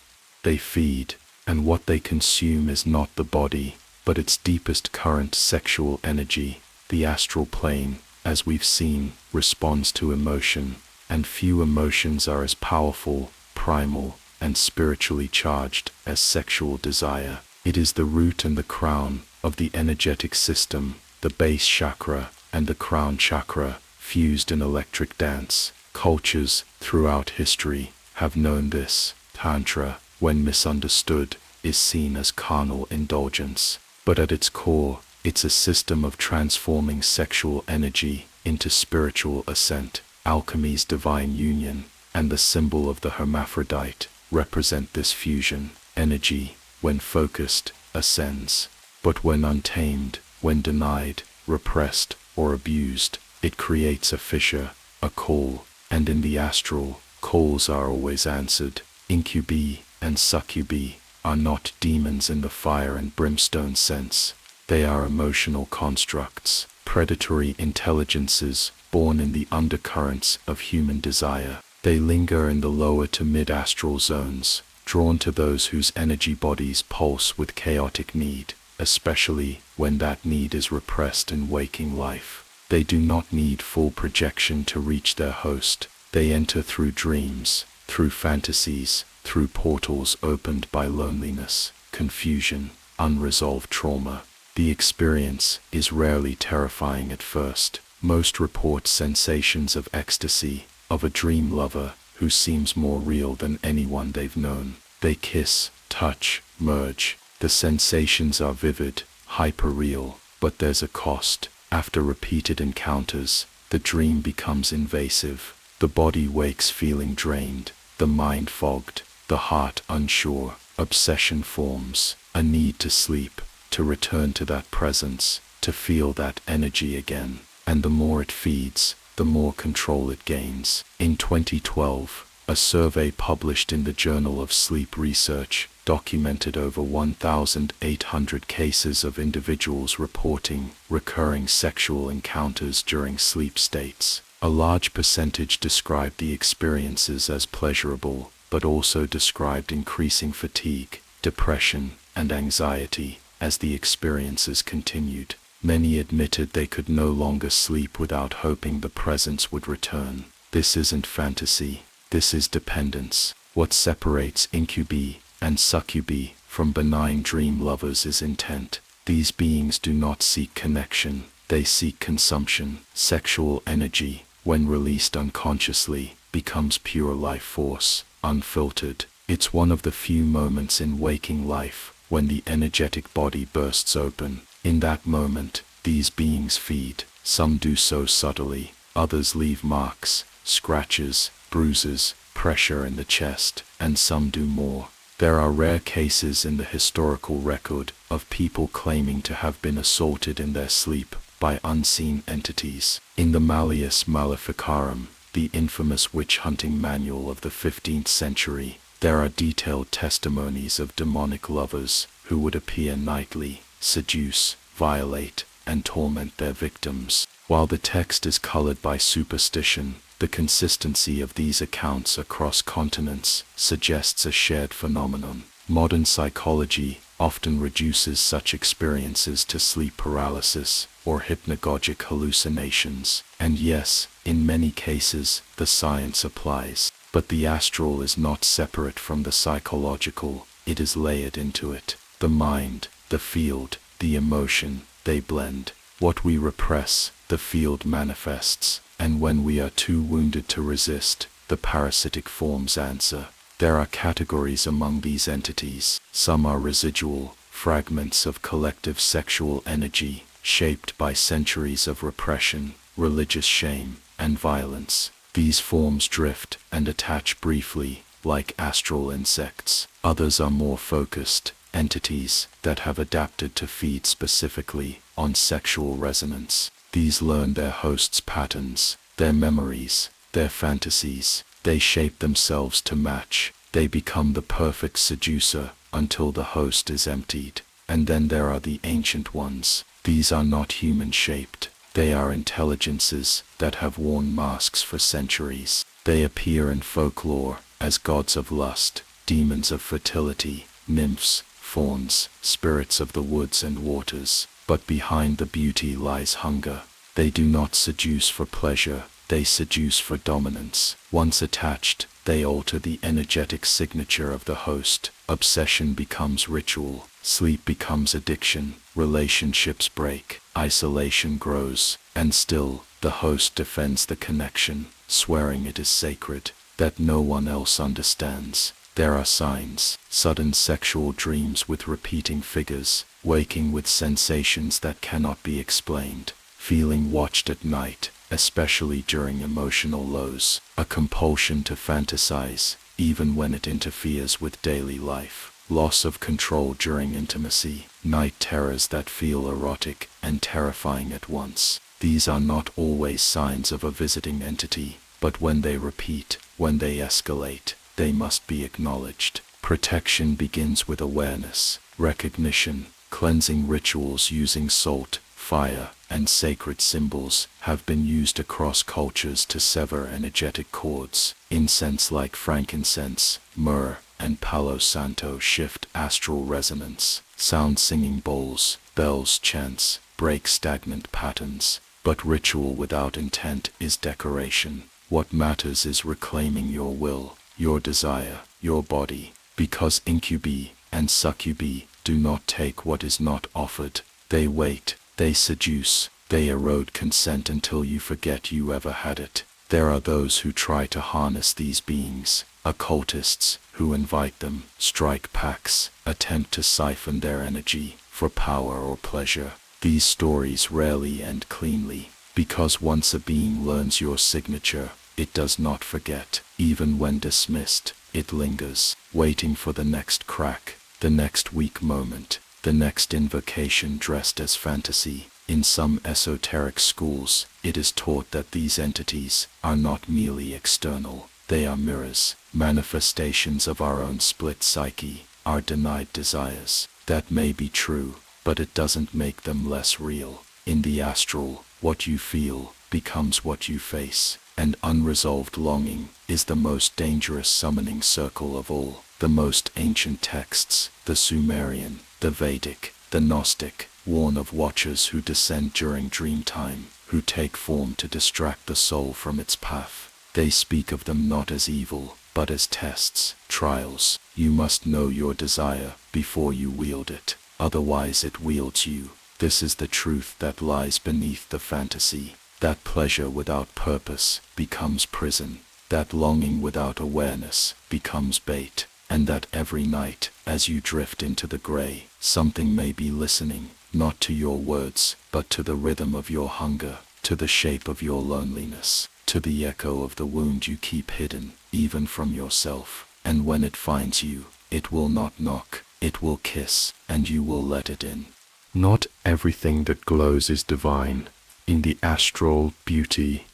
They feed, and what they consume is not the body, but its deepest current sexual energy. The astral plane, as we've seen, responds to emotion, and few emotions are as powerful, primal, and spiritually charged as sexual desire. It is the root and the crown of the energetic system, the base chakra and the crown chakra, fused in electric dance. Cultures throughout history have known this. Tantra, when misunderstood, is seen as carnal indulgence, but at its core, it's a system of transforming sexual energy into spiritual ascent. Alchemy's divine union and the symbol of the hermaphrodite represent this fusion. Energy, when focused, ascends, but when untamed, when denied, repressed, or abused, it creates a fissure, a call, and in the astral, calls are always answered. Incubi and succubi are not demons in the fire and brimstone sense. They are emotional constructs, predatory intelligences born in the undercurrents of human desire. They linger in the lower to mid-astral zones, drawn to those whose energy bodies pulse with chaotic need, especially when that need is repressed in waking life. They do not need full projection to reach their host. They enter through dreams, through fantasies, through portals opened by loneliness, confusion, unresolved trauma. The experience is rarely terrifying at first. Most report sensations of ecstasy, of a dream lover who seems more real than anyone they've known. They kiss, touch, merge. The sensations are vivid, hyper-real, but there's a cost. After repeated encounters, the dream becomes invasive. The body wakes feeling drained, the mind fogged, the heart unsure. Obsession forms, a need to sleep, to return to that presence, to feel that energy again. And the more it feeds, the more control it gains. In 2012, a survey published in the Journal of Sleep Research documented over 1,800 cases of individuals reporting recurring sexual encounters during sleep states. A large percentage described the experiences as pleasurable, but also described increasing fatigue, depression, and anxiety as the experiences continued. Many admitted they could no longer sleep without hoping the presence would return. This isn't fantasy, this is dependence. What separates incubi and succubi from benign dream lovers is intent. These beings do not seek connection, they seek consumption. Sexual energy, when released unconsciously, becomes pure life force, unfiltered. It's one of the few moments in waking life when the energetic body bursts open. In that moment, these beings feed. Some do so subtly, others leave marks, scratches, bruises, pressure in the chest, and some do more. There are rare cases in the historical record of people claiming to have been assaulted in their sleep by unseen entities. In the Malleus Maleficarum, the infamous witch-hunting manual of the 15th century, there are detailed testimonies of demonic lovers who would appear nightly, seduce, violate, and torment their victims. While the text is colored by superstition, the consistency of these accounts across continents suggests a shared phenomenon. Modern psychology often reduces such experiences to sleep paralysis or hypnagogic hallucinations, and yes, in many cases, the science applies. But the astral is not separate from the psychological, it is layered into it. The mind, the field, the emotion, they blend. What we repress, the field manifests, and when we are too wounded to resist, the parasitic forms answer. There are categories among these entities. Some are residual, fragments of collective sexual energy, shaped by centuries of repression, religious shame, and violence. These forms drift and attach briefly, like astral insects. Others are more focused, entities that have adapted to feed specifically on sexual resonance. These learn their host's patterns, their memories, their fantasies. They shape themselves to match. They become the perfect seducer until the host is emptied. And then there are the ancient ones. These are not human-shaped. They are intelligences that have worn masks for centuries. They appear in folklore as gods of lust, demons of fertility, nymphs, fauns, spirits of the woods and waters. But behind the beauty lies hunger. They do not seduce for pleasure, they seduce for dominance. Once attached, they alter the energetic signature of the host. Obsession becomes ritual, sleep becomes addiction, relationships break, isolation grows, and still, the host defends the connection, swearing it is sacred, that no one else understands. There are signs, sudden sexual dreams with repeating figures, waking with sensations that cannot be explained, feeling watched at night, especially during emotional lows, a compulsion to fantasize, even when it interferes with daily life, loss of control during intimacy, night terrors that feel erotic and terrifying at once. These are not always signs of a visiting entity, but when they repeat, when they escalate, they must be acknowledged. Protection begins with awareness, recognition. Cleansing rituals using salt, fire, and sacred symbols have been used across cultures to sever energetic cords. Incense like frankincense, myrrh, and Palo Santo shift astral resonance. Sound-singing bowls, bells, chants break stagnant patterns. But ritual without intent is decoration. What matters is reclaiming your will, your desire, your body, because incubi and succubi do not take what is not offered. They wait, they seduce, they erode consent until you forget you ever had it. There are those who try to harness these beings, occultists who invite them, strike pacts, attempt to siphon their energy for power or pleasure. These stories rarely end cleanly, because once a being learns your signature, it does not forget. Even when dismissed, it lingers, waiting for the next crack, the next weak moment, the next invocation dressed as fantasy. In some esoteric schools, it is taught that these entities are not merely external. They are mirrors, manifestations of our own split psyche, our denied desires. That may be true, but it doesn't make them less real. In the astral, what you feel becomes what you face, and unresolved longing is the most dangerous summoning circle of all. The most ancient texts, the Sumerian, the Vedic, the Gnostic, warn of watchers who descend during dream time, who take form to distract the soul from its path. They speak of them not as evil, but as tests, trials. You must know your desire before you wield it, otherwise it wields you. This is the truth that lies beneath the fantasy. That pleasure without purpose becomes prison. That longing without awareness becomes bait. and that every night, as you drift into the gray, something may be listening, not to your words, but to the rhythm of your hunger, to the shape of your loneliness, to the echo of the wound you keep hidden, even from yourself. And when it finds you, it will not knock, it will kiss, and you will let it in. Not everything that glows is divine. In the astral, beauty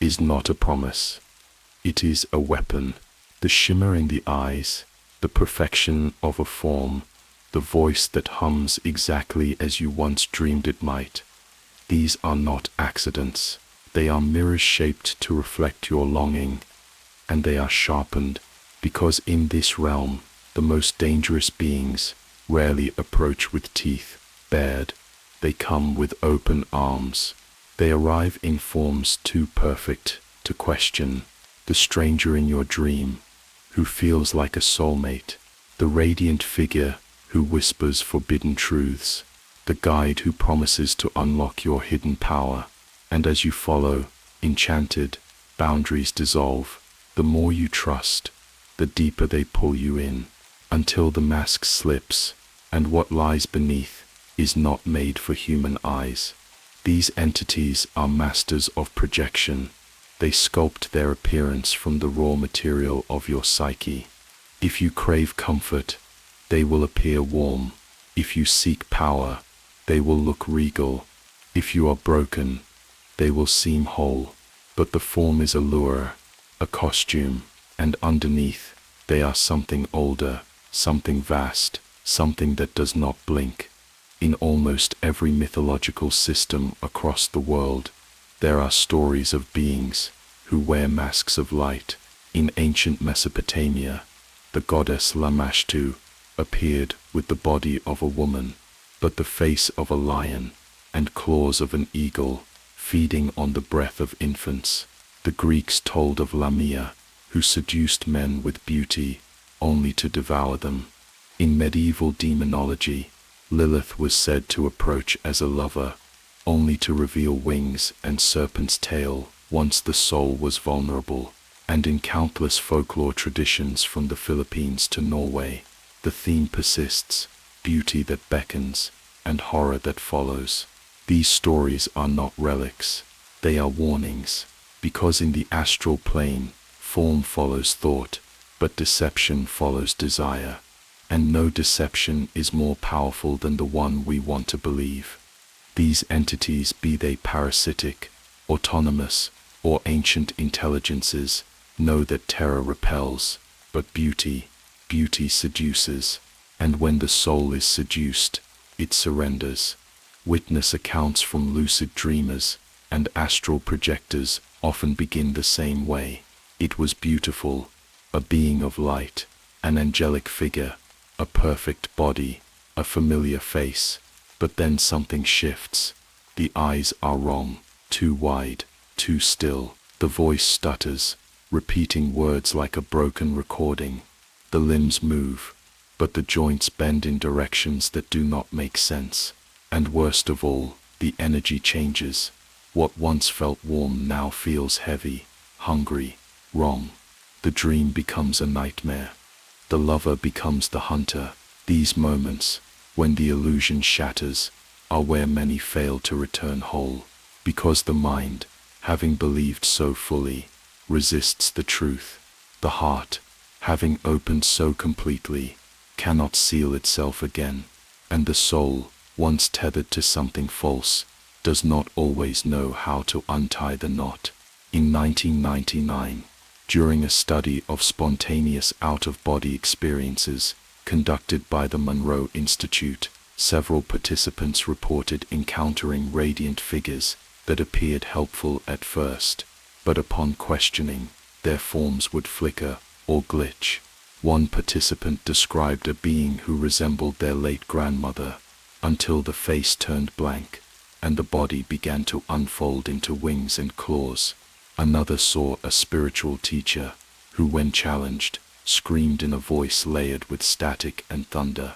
is not a promise. It is a weapon. The shimmer in the eyes, the perfection of a form, the voice that hums exactly as you once dreamed it might. These are not accidents. They are mirrors shaped to reflect your longing, and they are sharpened because in this realm, the most dangerous beings rarely approach with teeth bared. They come with open arms. They arrive in forms too perfect to question. The stranger in your dream, who feels like a soulmate, the radiant figure who whispers forbidden truths, the guide who promises to unlock your hidden power. And as you follow, enchanted, boundaries dissolve. The more you trust, the deeper they pull you in, until the mask slips, and what lies beneath is not made for human eyes. These entities are masters of projection. They sculpt their appearance from the raw material of your psyche. If you crave comfort, they will appear warm. If you seek power, they will look regal. If you are broken, they will seem whole. But the form is a lure, a costume, and underneath, they are something older, something vast, something that does not blink. In almost every mythological system across the world, there are stories of beings who wear masks of light. In ancient Mesopotamia, the goddess Lamashtu appeared with the body of a woman, but the face of a lion and claws of an eagle, feeding on the breath of infants. The Greeks told of Lamia, who seduced men with beauty, only to devour them. In medieval demonology, Lilith was said to approach as a lover, only to reveal wings and serpent's tail once the soul was vulnerable. And in countless folklore traditions from the Philippines to Norway, the theme persists: beauty that beckons and horror that follows. These stories are not relics, they are warnings, because in the astral plane, form follows thought, but deception follows desire, and no deception is more powerful than the one we want to believe. These entities, be they parasitic, autonomous, or ancient intelligences, know that terror repels, but beauty seduces, and when the soul is seduced, it surrenders. Witness accounts from lucid dreamers and astral projectors often begin the same way. It was beautiful, a being of light, an angelic figure, a perfect body, a familiar face, but then something shifts. The eyes are wrong, too wide, too still. The voice stutters, repeating words like a broken recording. The limbs move, but the joints bend in directions that do not make sense. And worst of all, the energy changes. What once felt warm now feels heavy, hungry, wrong. The dream becomes a nightmare. The lover becomes the hunter. These moments, when the illusion shatters, are where many fail to return whole, because the mind, having believed so fully, resists the truth. The heart, having opened so completely, cannot seal itself again, and the soul, once tethered to something false, does not always know how to untie the knot. In 1999, during a study of spontaneous out-of-body experiences conducted by the Monroe Institute, several participants reported encountering radiant figures that appeared helpful at first, but upon questioning, their forms would flicker or glitch. One participant described a being who resembled their late grandmother, until the face turned blank, and the body began to unfold into wings and claws. Another saw a spiritual teacher, who when challenged, screamed in a voice layered with static and thunder.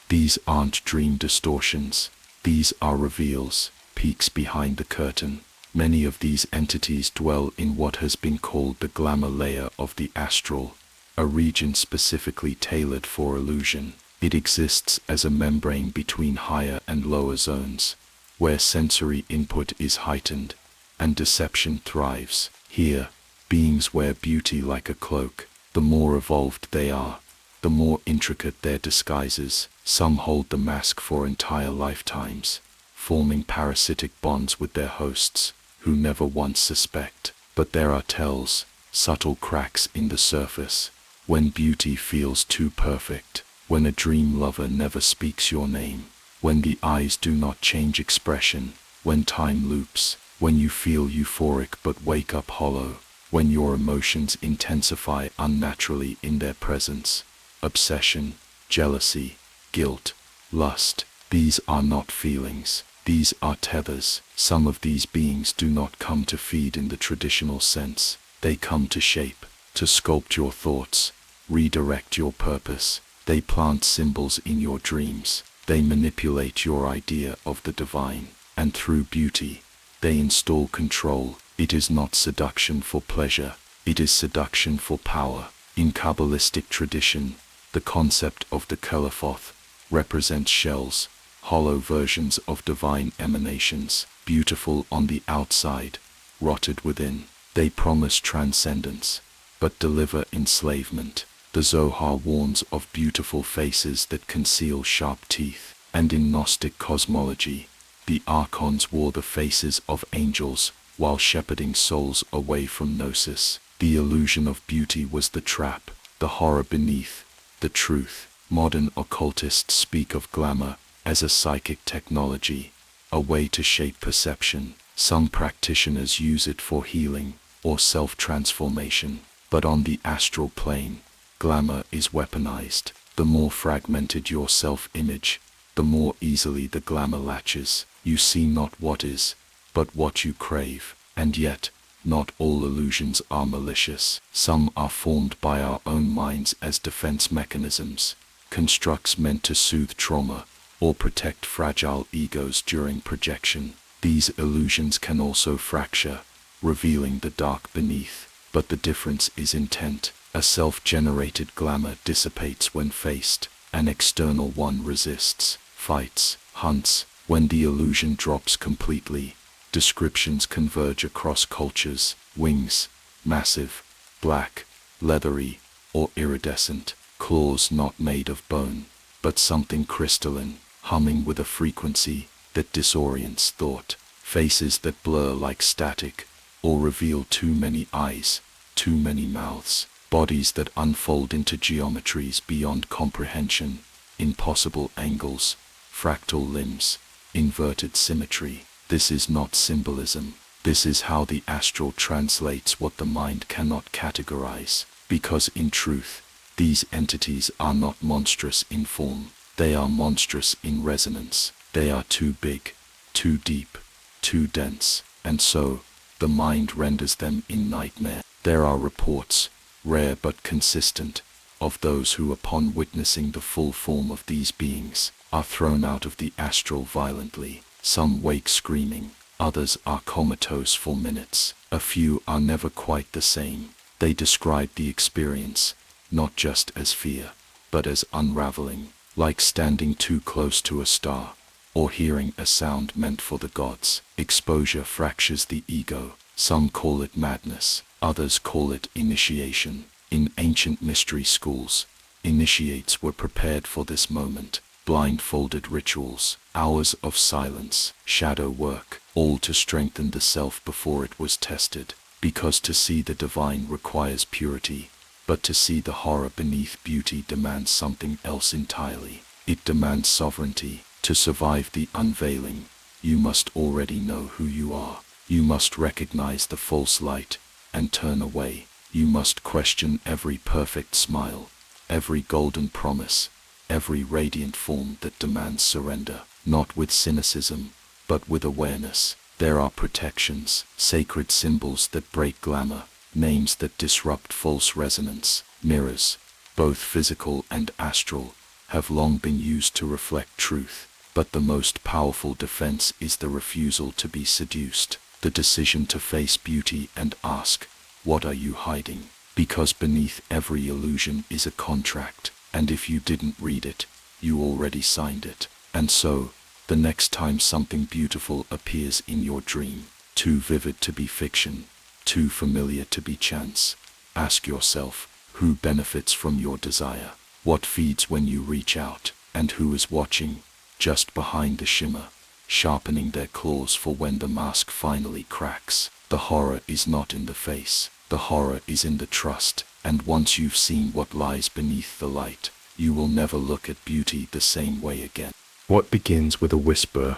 These aren't dream distortions, these are reveals, peeks behind the curtain. Many of these entities dwell in what has been called the glamour layer of the astral, a region specifically tailored for illusion. It exists as a membrane between higher and lower zones, where sensory input is heightened and deception thrives. Here, beings wear beauty like a cloak. The more evolved they are, the more intricate their disguises. Some hold the mask for entire lifetimes, forming parasitic bonds with their hosts, who never once suspect. But there are tells, subtle cracks in the surface, when beauty feels too perfect, when a dream lover never speaks your name, when the eyes do not change expression, when time loops, when you feel euphoric but wake up hollow, when your emotions intensify unnaturally in their presence. Obsession, jealousy, guilt, lust. These are not feelings. These are tethers. Some of these beings do not come to feed in the traditional sense. They come to shape, to sculpt your thoughts, redirect your purpose. They plant symbols in your dreams. They manipulate your idea of the divine. And through beauty, they install control. It is not seduction for pleasure. It is seduction for power. In Kabbalistic tradition, the concept of the Kelaphoth represents shells, hollow versions of divine emanations, beautiful on the outside, rotted within. They promise transcendence, but deliver enslavement. The Zohar warns of beautiful faces that conceal sharp teeth, and in Gnostic cosmology, the archons wore the faces of angels while shepherding souls away from gnosis. The illusion of beauty was the trap, the horror beneath, the truth. Modern occultists speak of glamour as a psychic technology, a way to shape perception. Some practitioners use it for healing or self-transformation. But on the astral plane, glamour is weaponized. The more fragmented your self-image, the more easily the glamour latches. You see not what is, but what you crave. And yet, not all illusions are malicious. Some are formed by our own minds as defense mechanisms, constructs meant to soothe trauma or protect fragile egos during projection. These illusions can also fracture, revealing the dark beneath. But the difference is intent. A self-generated glamour dissipates when faced. An external one resists, fights, hunts. When the illusion drops completely, descriptions converge across cultures. Wings, massive, black, leathery, or iridescent. Claws not made of bone, but something crystalline, humming with a frequency that disorients thought. Faces that blur like static, or reveal too many eyes, too many mouths. Bodies that unfold into geometries beyond comprehension. Impossible angles, fractal limbs, inverted symmetry. This is not symbolism. This is how the astral translates what the mind cannot categorize. Because in truth, these entities are not monstrous in form. They are monstrous in resonance. They are too big, too deep, too dense, and so, the mind renders them in nightmare. There are reports, rare but consistent, of those who upon witnessing the full form of these beings, are thrown out of the astral violently. Some wake screaming, others are comatose for minutes. A few are never quite the same. They describe the experience, not just as fear, but as unraveling, like standing too close to a star, or hearing a sound meant for the gods. Exposure fractures the ego. Some call it madness, others call it initiation. In ancient mystery schools, initiates were prepared for this moment. Blindfolded rituals, hours of silence, shadow work, all to strengthen the self before it was tested. Because to see the divine requires purity, but to see the horror beneath beauty demands something else entirely. It demands sovereignty. To survive the unveiling, you must already know who you are. You must recognize the false light and turn away. You must question every perfect smile, every golden promise, every radiant form that demands surrender, not with cynicism, but with awareness. There are protections, sacred symbols that break glamour, names that disrupt false resonance. Mirrors, both physical and astral, have long been used to reflect truth, but the most powerful defense is the refusal to be seduced, the decision to face beauty and ask, "What are you hiding?" Because beneath every illusion is a contract, and if you didn't read it, you already signed it. And so, the next time something beautiful appears in your dream, too vivid to be fiction, too familiar to be chance, ask yourself, who benefits from your desire? What feeds when you reach out? And who is watching, just behind the shimmer, sharpening their claws for when the mask finally cracks? The horror is not in the face. The horror is in the trust, and once you've seen what lies beneath the light, you will never look at beauty the same way again. What begins with a whisper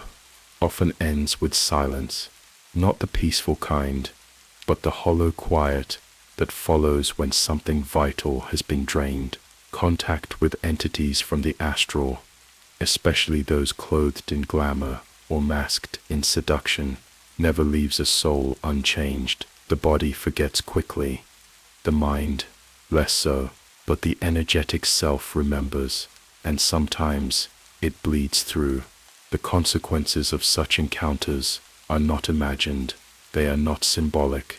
often ends with silence, not the peaceful kind, but the hollow quiet that follows when something vital has been drained. Contact with entities from the astral, especially those clothed in glamour or masked in seduction, never leaves a soul unchanged. The body forgets quickly, the mind less so, but the energetic self remembers, and sometimes it bleeds through. The consequences of such encounters are not imagined, they are not symbolic,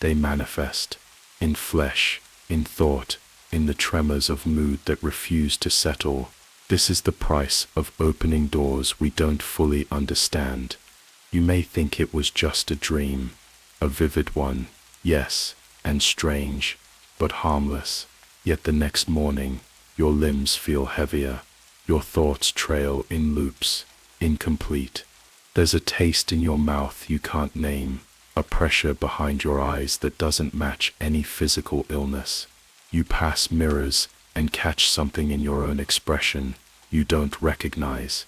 they manifest in flesh, in thought, in the tremors of mood that refuse to settle. This is the price of opening doors we don't fully understand. You may think it was just a dream, a vivid one, yes, and strange, but harmless. Yet the next morning, your limbs feel heavier, your thoughts trail in loops, incomplete. There's a taste in your mouth you can't name, a pressure behind your eyes that doesn't match any physical illness. You pass mirrors and catch something in your own expression you don't recognize.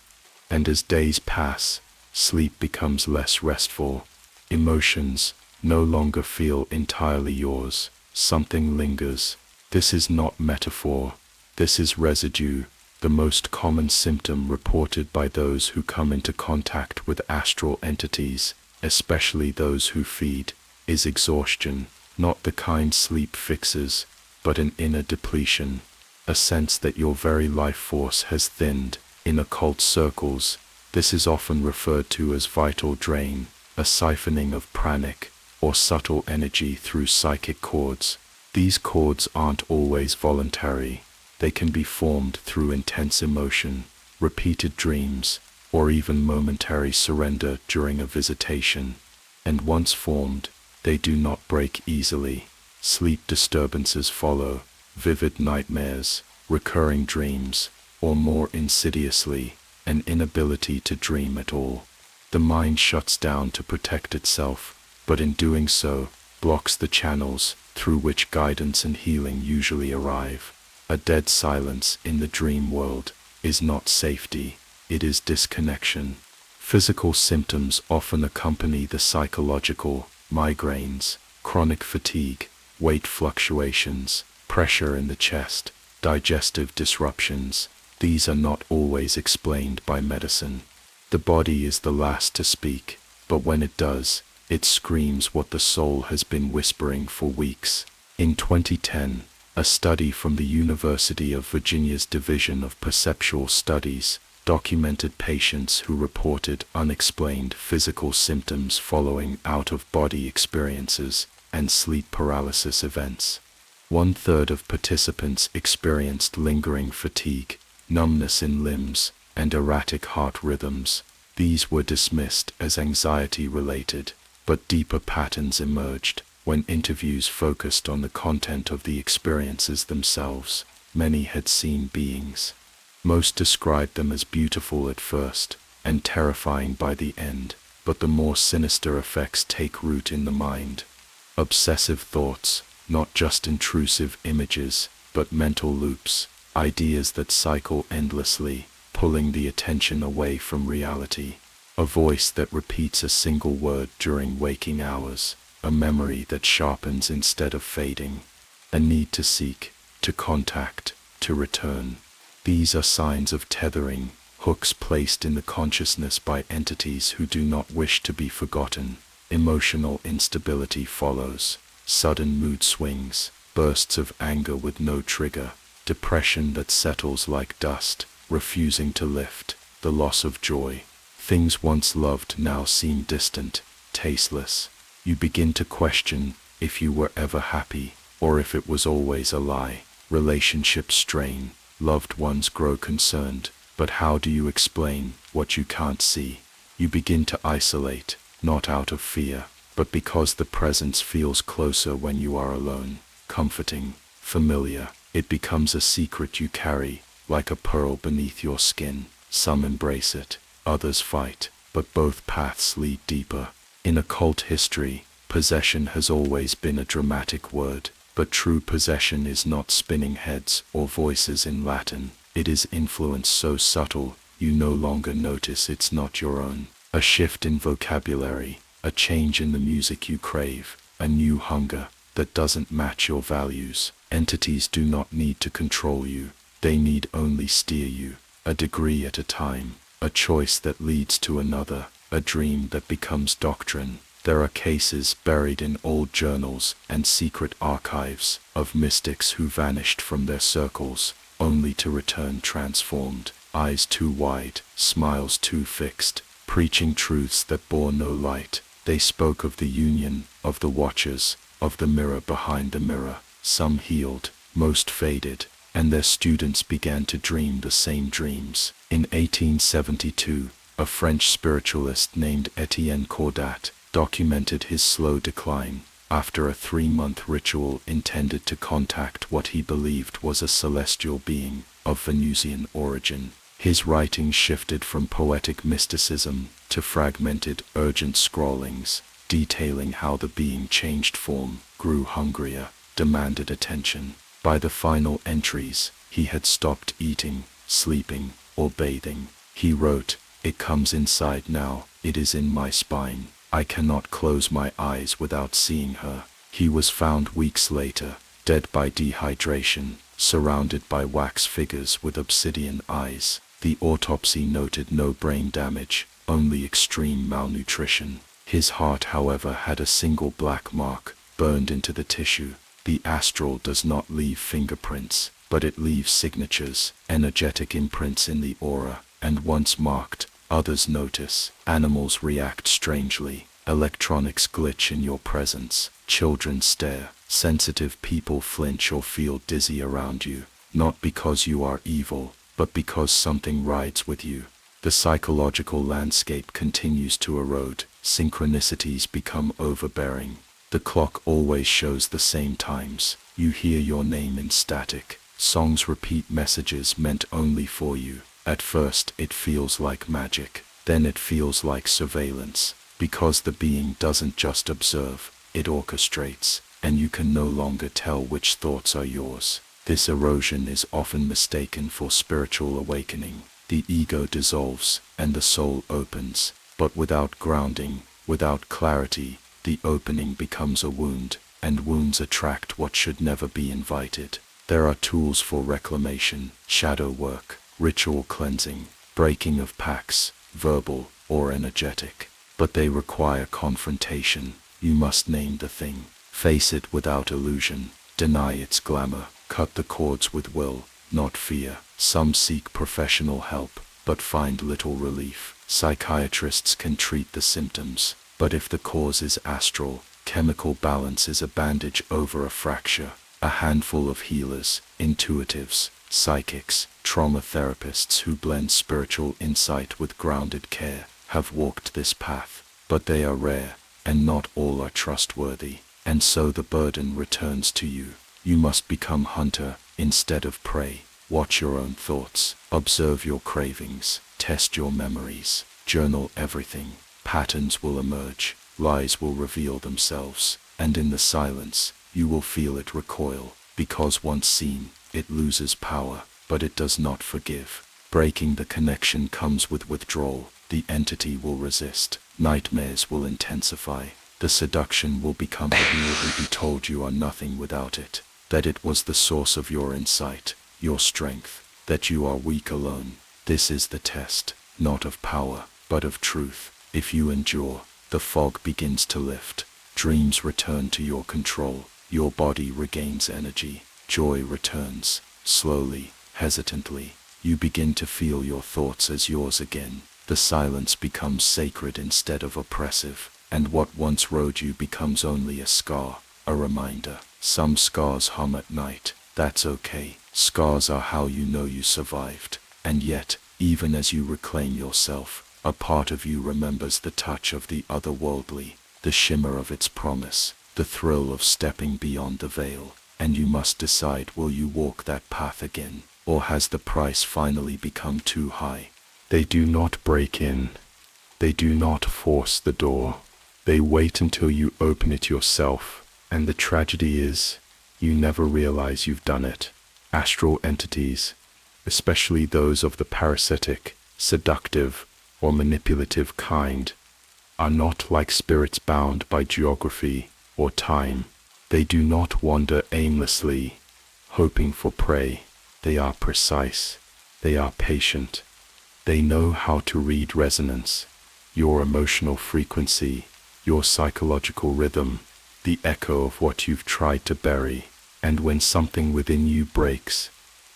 And as days pass, sleep becomes less restful. Emotions no longer feel entirely yours. Something lingers. This is not metaphor. This is residue, the most common symptom reported by those who come into contact with astral entities, especially those who feed, is exhaustion, not the kind sleep fixes, but an inner depletion, a sense that your very life force has thinned. In occult circles, this is often referred to as vital drain, a siphoning of pranic, or subtle energy through psychic cords. These cords aren't always voluntary. They can be formed through intense emotion, repeated dreams, or even momentary surrender during a visitation. And once formed, they do not break easily. Sleep disturbances follow, vivid nightmares, recurring dreams, or more insidiously, an inability to dream at all. The mind shuts down to protect itself, but in doing so, blocks the channels through which guidance and healing usually arrive. A dead silence in the dream world is not safety, it is disconnection. Physical symptoms often accompany the psychological: migraines, chronic fatigue, weight fluctuations, pressure in the chest, digestive disruptions. These are not always explained by medicine. The body is the last to speak, but when it does, it screams what the soul has been whispering for weeks. In 2010, a study from the University of Virginia's Division of Perceptual Studies documented patients who reported unexplained physical symptoms following out-of-body experiences and sleep paralysis events. 1/3 of participants experienced lingering fatigue, numbness in limbs, and erratic heart rhythms. These were dismissed as anxiety-related, but deeper patterns emerged when interviews focused on the content of the experiences themselves. Many had seen beings. Most described them as beautiful at first and terrifying by the end, but the more sinister effects take root in the mind. Obsessive thoughts, not just intrusive images, but mental loops, ideas that cycle endlessly, pulling the attention away from reality. A voice that repeats a single word during waking hours, a memory that sharpens instead of fading, a need to seek, to contact, to return. These are signs of tethering, hooks placed in the consciousness by entities who do not wish to be forgotten. Emotional instability follows, sudden mood swings, bursts of anger with no trigger, depression that settles like dust, refusing to lift, the loss of joy. Things once loved now seem distant, tasteless. You begin to question if you were ever happy, or if it was always a lie. Relationships strain, loved ones grow concerned, but how do you explain what you can't see? You begin to isolate, not out of fear, but because the presence feels closer when you are alone, comforting, familiar. It becomes a secret you carry, like a pearl beneath your skin. Some embrace it, others fight, but both paths lead deeper. In occult history, possession has always been a dramatic word, but true possession is not spinning heads or voices in Latin. It is influence so subtle, you no longer notice it's not your own. A shift in vocabulary, a change in the music you crave, a new hunger that doesn't match your values. Entities do not need to control you, they need only steer you, a degree at a time, a choice that leads to another, a dream that becomes doctrine. There are cases buried in old journals and secret archives of mystics who vanished from their circles, only to return transformed, eyes too wide, smiles too fixed, preaching truths that bore no light. They spoke of the union, of the watchers, of the mirror behind the mirror. Some healed, most faded, and their students began to dream the same dreams. In 1872, a French spiritualist named Etienne Cordat documented his slow decline after a 3-month ritual intended to contact what he believed was a celestial being of Venusian origin. His writings shifted from poetic mysticism to fragmented, urgent scrawlings, detailing how the being changed form, grew hungrier, demanded attention. By the final entries, he had stopped eating, sleeping, or bathing. He wrote, "It comes inside now, it is in my spine. I cannot close my eyes without seeing her." He was found weeks later, dead by dehydration, surrounded by wax figures with obsidian eyes. The autopsy noted no brain damage, only extreme malnutrition. His heart, however, had a single black mark, burned into the tissue. The astral does not leave fingerprints, but it leaves signatures, energetic imprints in the aura, and once marked, others notice. Animals react strangely. Electronics glitch in your presence. Children stare. Sensitive people flinch or feel dizzy around you, not because you are evil, but because something rides with you. The psychological landscape continues to erode. Synchronicities become overbearing. The clock always shows the same times. You hear your name in static. Songs repeat messages meant only for you. At first it feels like magic, then it feels like surveillance, because the being doesn't just observe, it orchestrates, and you can no longer tell which thoughts are yours. This erosion is often mistaken for spiritual awakening. The ego dissolves, and the soul opens, but without grounding, without clarity, the opening becomes a wound, and wounds attract what should never be invited. There are tools for reclamation, shadow work, ritual cleansing, breaking of pacts, verbal or energetic, but they require confrontation. You must name the thing, face it without illusion, deny its glamour, cut the cords with will, not fear. Some seek professional help, but find little relief. Psychiatrists can treat the symptoms, but if the cause is astral, chemical balance is a bandage over a fracture. A handful of healers, intuitives, psychics, trauma therapists who blend spiritual insight with grounded care have walked this path, but they are rare, and not all are trustworthy, and so the burden returns to you. You must become hunter instead of prey. Watch your own thoughts, observe your cravings, test your memories, journal everything. Patterns will emerge, lies will reveal themselves, and in the silence, you will feel it recoil, because once seen, it loses power, but it does not forgive. Breaking the connection comes with withdrawal. The entity will resist, nightmares will intensify, the seduction will become that you will be told you are nothing without it, that it was the source of your insight, your strength, that you are weak alone. This is the test, not of power, but of truth. If you endure, the fog begins to lift, dreams return to your control, your body regains energy, joy returns. Slowly, hesitantly, you begin to feel your thoughts as yours again. The silence becomes sacred instead of oppressive, and what once rode you becomes only a scar. a reminder. Some scars hum at night. That's okay. Scars are how you know you survived. And yet, even as you reclaim yourself, a part of you remembers the touch of the otherworldly, the shimmer of its promise, the thrill of stepping beyond the veil. And you must decide, will you walk that path again, or has the price finally become too high? They do not break in. They do not force the door. They wait until you open it yourself. And the tragedy is, you never realize you've done it. Astral entities, especially those of the parasitic, seductive, or manipulative kind, are not like spirits bound by geography or time. They do not wander aimlessly, hoping for prey. They are precise. They are patient. They know how to read resonance, your emotional frequency, your psychological rhythm, the echo of what you've tried to bury. And when something within you breaks,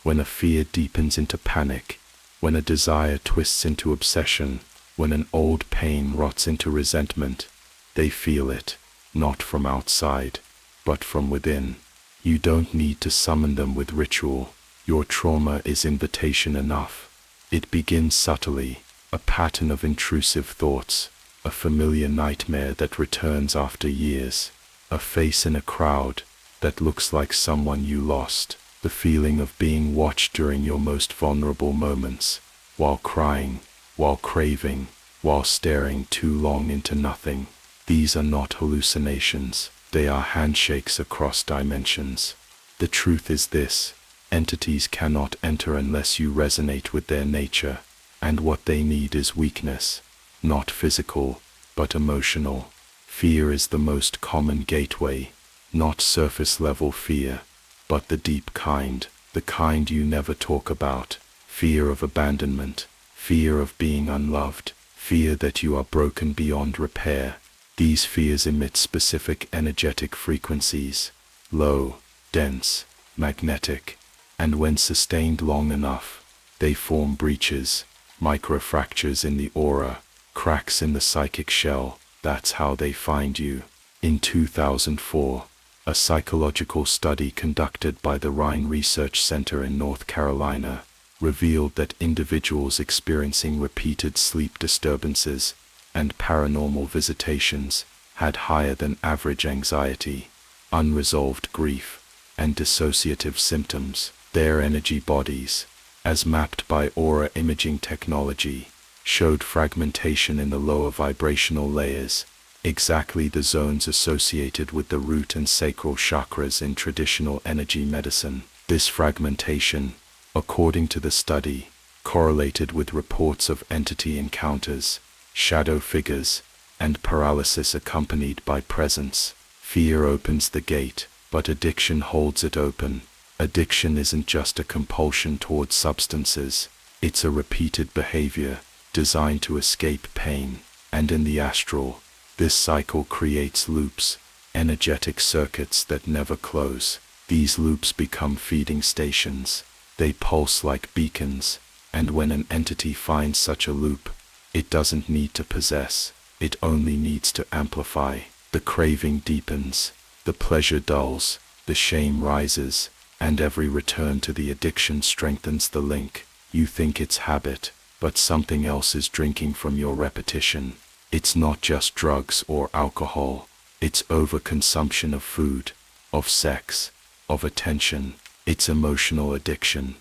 when a fear deepens into panic, when a desire twists into obsession, when an old pain rots into resentment, they feel it, not from outside, but from within. You don't need to summon them with ritual. Your trauma is invitation enough. It begins subtly, a pattern of intrusive thoughts, a familiar nightmare that returns after years, a face in a crowd that looks like someone you lost, the feeling of being watched during your most vulnerable moments, while crying, while craving, while staring too long into nothing. These are not hallucinations, they are handshakes across dimensions. The truth is this: entities cannot enter unless you resonate with their nature, and what they need is weakness, not physical, but emotional. Fear is the most common gateway, not surface-level fear, but the deep kind, the kind you never talk about. Fear of abandonment, fear of being unloved, fear that you are broken beyond repair. These fears emit specific energetic frequencies, low, dense, magnetic, and when sustained long enough, they form breaches, microfractures in the aura, cracks in the psychic shell. That's how they find you. In 2004, a psychological study conducted by the Rhine Research Center in North Carolina revealed that individuals experiencing repeated sleep disturbances and paranormal visitations had higher than average anxiety, unresolved grief, and dissociative symptoms. Their energy bodies, as mapped by aura imaging technology, showed fragmentation in the lower vibrational layers, exactly the zones associated with the root and sacral chakras in traditional energy medicine. This fragmentation, according to the study, correlated with reports of entity encounters, shadow figures, and paralysis accompanied by presence. Fear opens the gate, but addiction holds it open. Addiction isn't just a compulsion towards substances, it's a repeated behavior designed to escape pain. And in the astral, this cycle creates loops, energetic circuits that never close. These loops become feeding stations. They pulse like beacons, and when an entity finds such a loop, it doesn't need to possess, it only needs to amplify. The craving deepens, the pleasure dulls, the shame rises, and every return to the addiction strengthens the link. You think it's habit, but something else is drinking from your repetition. It's not just drugs or alcohol, it's overconsumption of food, of sex, of attention. It's emotional addiction,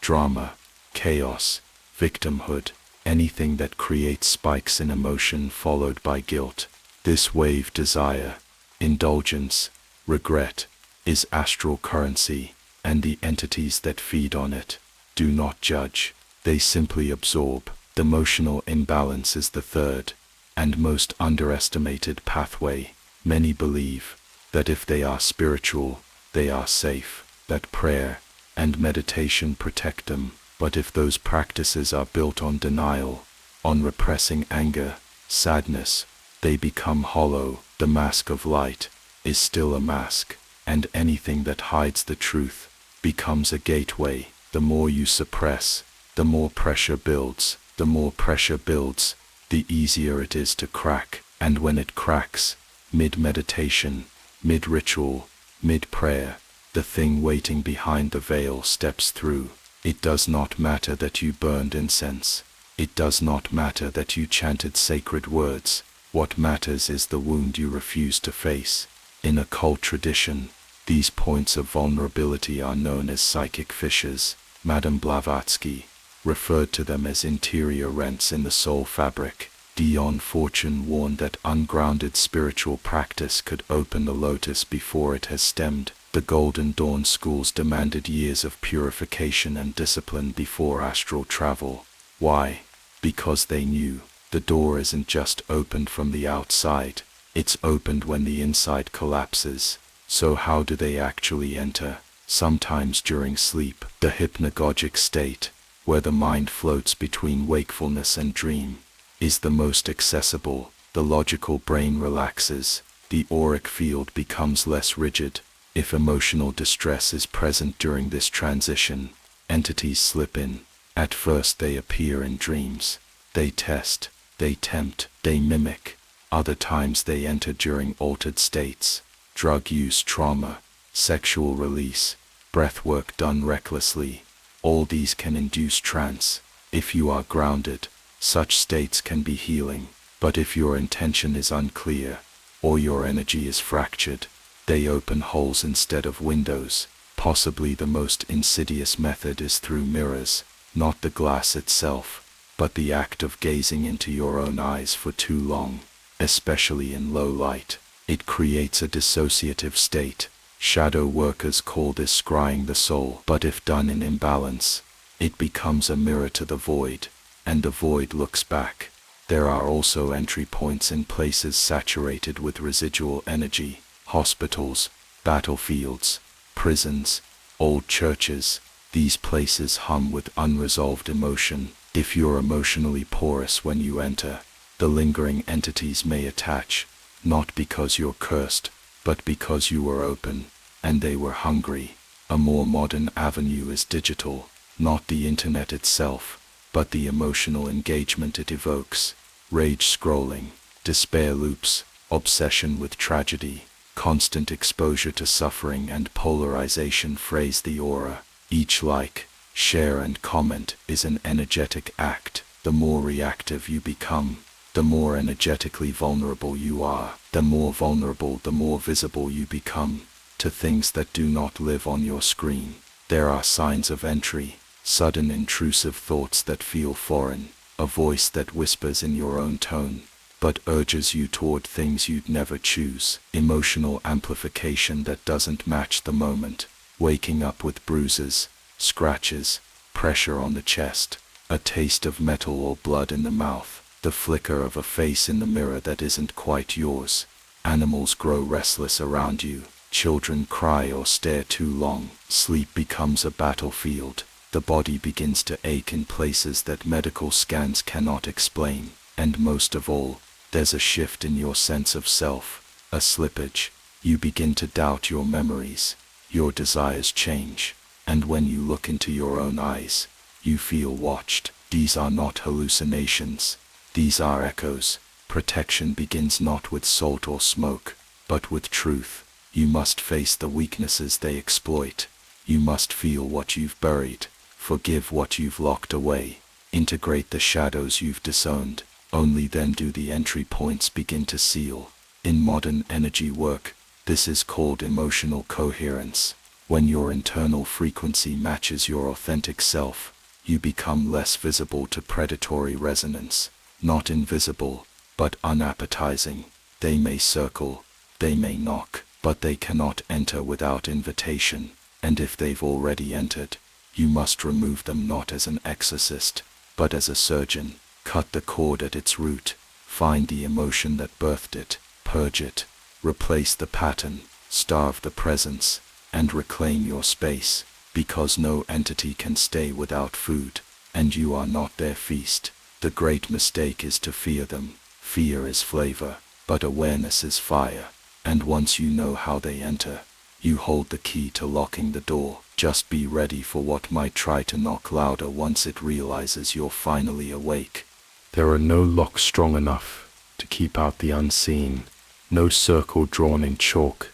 drama, chaos, victimhood, anything that creates spikes in emotion followed by guilt. This wave desire, indulgence, regret, is astral currency, and the entities that feed on it do not judge. They simply absorb. The emotional imbalance is the third and most underestimated pathway. Many believe that if they are spiritual, they are safe, that prayer and meditation protect them. But if those practices are built on denial, on repressing anger, sadness, they become hollow. The mask of light is still a mask, and anything that hides the truth becomes a gateway. The more you suppress, the more pressure builds. The more pressure builds, the easier it is to crack. And when it cracks, mid-meditation, Mid-ritual, mid-prayer, the thing waiting behind the veil steps through. It does not matter that you burned incense. It does not matter that you chanted sacred words. What matters is the wound you refuse to face. In occult tradition, these points of vulnerability are known as psychic fissures. Madame Blavatsky referred to them as interior rents in the soul fabric. Dion Fortune warned that ungrounded spiritual practice could open the lotus before it has stemmed. The Golden Dawn schools demanded years of purification and discipline before astral travel. Why? Because they knew the door isn't just opened from the outside, it's opened when the inside collapses. So how do they actually enter? Sometimes during sleep, the hypnagogic state, where the mind floats between wakefulness and dream, is the most accessible. The logical brain relaxes, the auric field becomes less rigid. If emotional distress is present during this transition, entities slip in. At first they appear in dreams. They test, they tempt, they mimic. Other times they enter during altered states. Drug use, trauma, sexual release, breath work done recklessly. All these can induce trance. If you are grounded, such states can be healing. But if your intention is unclear, or your energy is fractured, they open holes instead of windows. Possibly the most insidious method is through mirrors, not the glass itself, but the act of gazing into your own eyes for too long, especially in low light. It creates a dissociative state. Shadow workers call this scrying the soul, but if done in imbalance, it becomes a mirror to the void, and the void looks back. There are also entry points in places saturated with residual energy: hospitals, battlefields, prisons, old churches. These places hum with unresolved emotion. If you're emotionally porous when you enter, the lingering entities may attach, not because you're cursed, but because you were open, and they were hungry. A more modern avenue is digital, not the internet itself, but the emotional engagement it evokes. Rage scrolling, despair loops, obsession with tragedy, constant exposure to suffering and polarization phrase the aura. Each like, share and comment is an energetic act. The more reactive you become, the more energetically vulnerable you are. The more vulnerable, the more visible you become to things that do not live on your screen. There are signs of entry, sudden intrusive thoughts that feel foreign, a voice that whispers in your own tone, but urges you toward things you'd never choose. Emotional amplification that doesn't match the moment. Waking up with bruises, scratches, pressure on the chest, a taste of metal or blood in the mouth, the flicker of a face in the mirror that isn't quite yours. Animals grow restless around you. Children cry or stare too long. Sleep becomes a battlefield. The body begins to ache in places that medical scans cannot explain. And most of all, there's a shift in your sense of self, a slippage. You begin to doubt your memories. Your desires change. And when you look into your own eyes, you feel watched. These are not hallucinations. These are echoes. Protection begins not with salt or smoke, but with truth. You must face the weaknesses they exploit. You must feel what you've buried, forgive what you've locked away, integrate the shadows you've disowned. Only then do the entry points begin to seal. In modern energy work, this is called emotional coherence. When your internal frequency matches your authentic self, you become less visible to predatory resonance. Not invisible, but unappetizing. They may circle, they may knock, but they cannot enter without invitation. And if they've already entered, you must remove them not as an exorcist, but as a surgeon. Cut the cord at its root. Find the emotion that birthed it, purge it, replace the pattern, starve the presence, and reclaim your space, because no entity can stay without food, and you are not their feast. The great mistake is to fear them. Fear is flavor, but awareness is fire, and once you know how they enter, you hold the key to locking the door. Just be ready for what might try to knock louder once it realizes you're finally awake. There are no locks strong enough to keep out the unseen, no circle drawn in chalk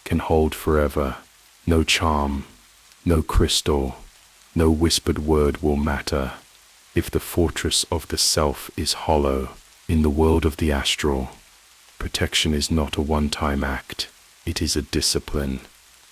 can hold forever. No charm, no crystal, no whispered word will matter. If the fortress of the self is hollow, in the world of the astral, protection is not a one-time act. It is a discipline,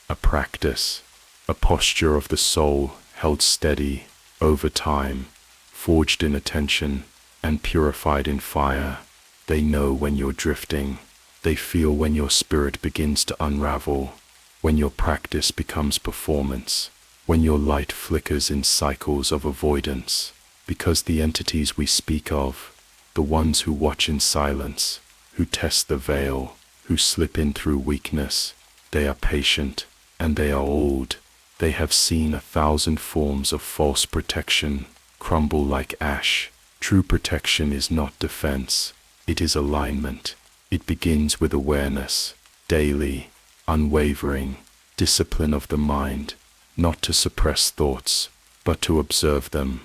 a practice, a posture of the soul held steady over time, forged in attention and purified in fire. They know when you're drifting. They feel when your spirit begins to unravel, when your practice becomes performance, when your light flickers in cycles of avoidance. Because the entities we speak of, the ones who watch in silence, who test the veil, who slip in through weakness, they are patient and they are old. They have seen 1,000 forms of false protection crumble like ash. True protection is not defense, it is alignment. It begins with awareness, daily, unwavering, discipline of the mind, not to suppress thoughts, but to observe them,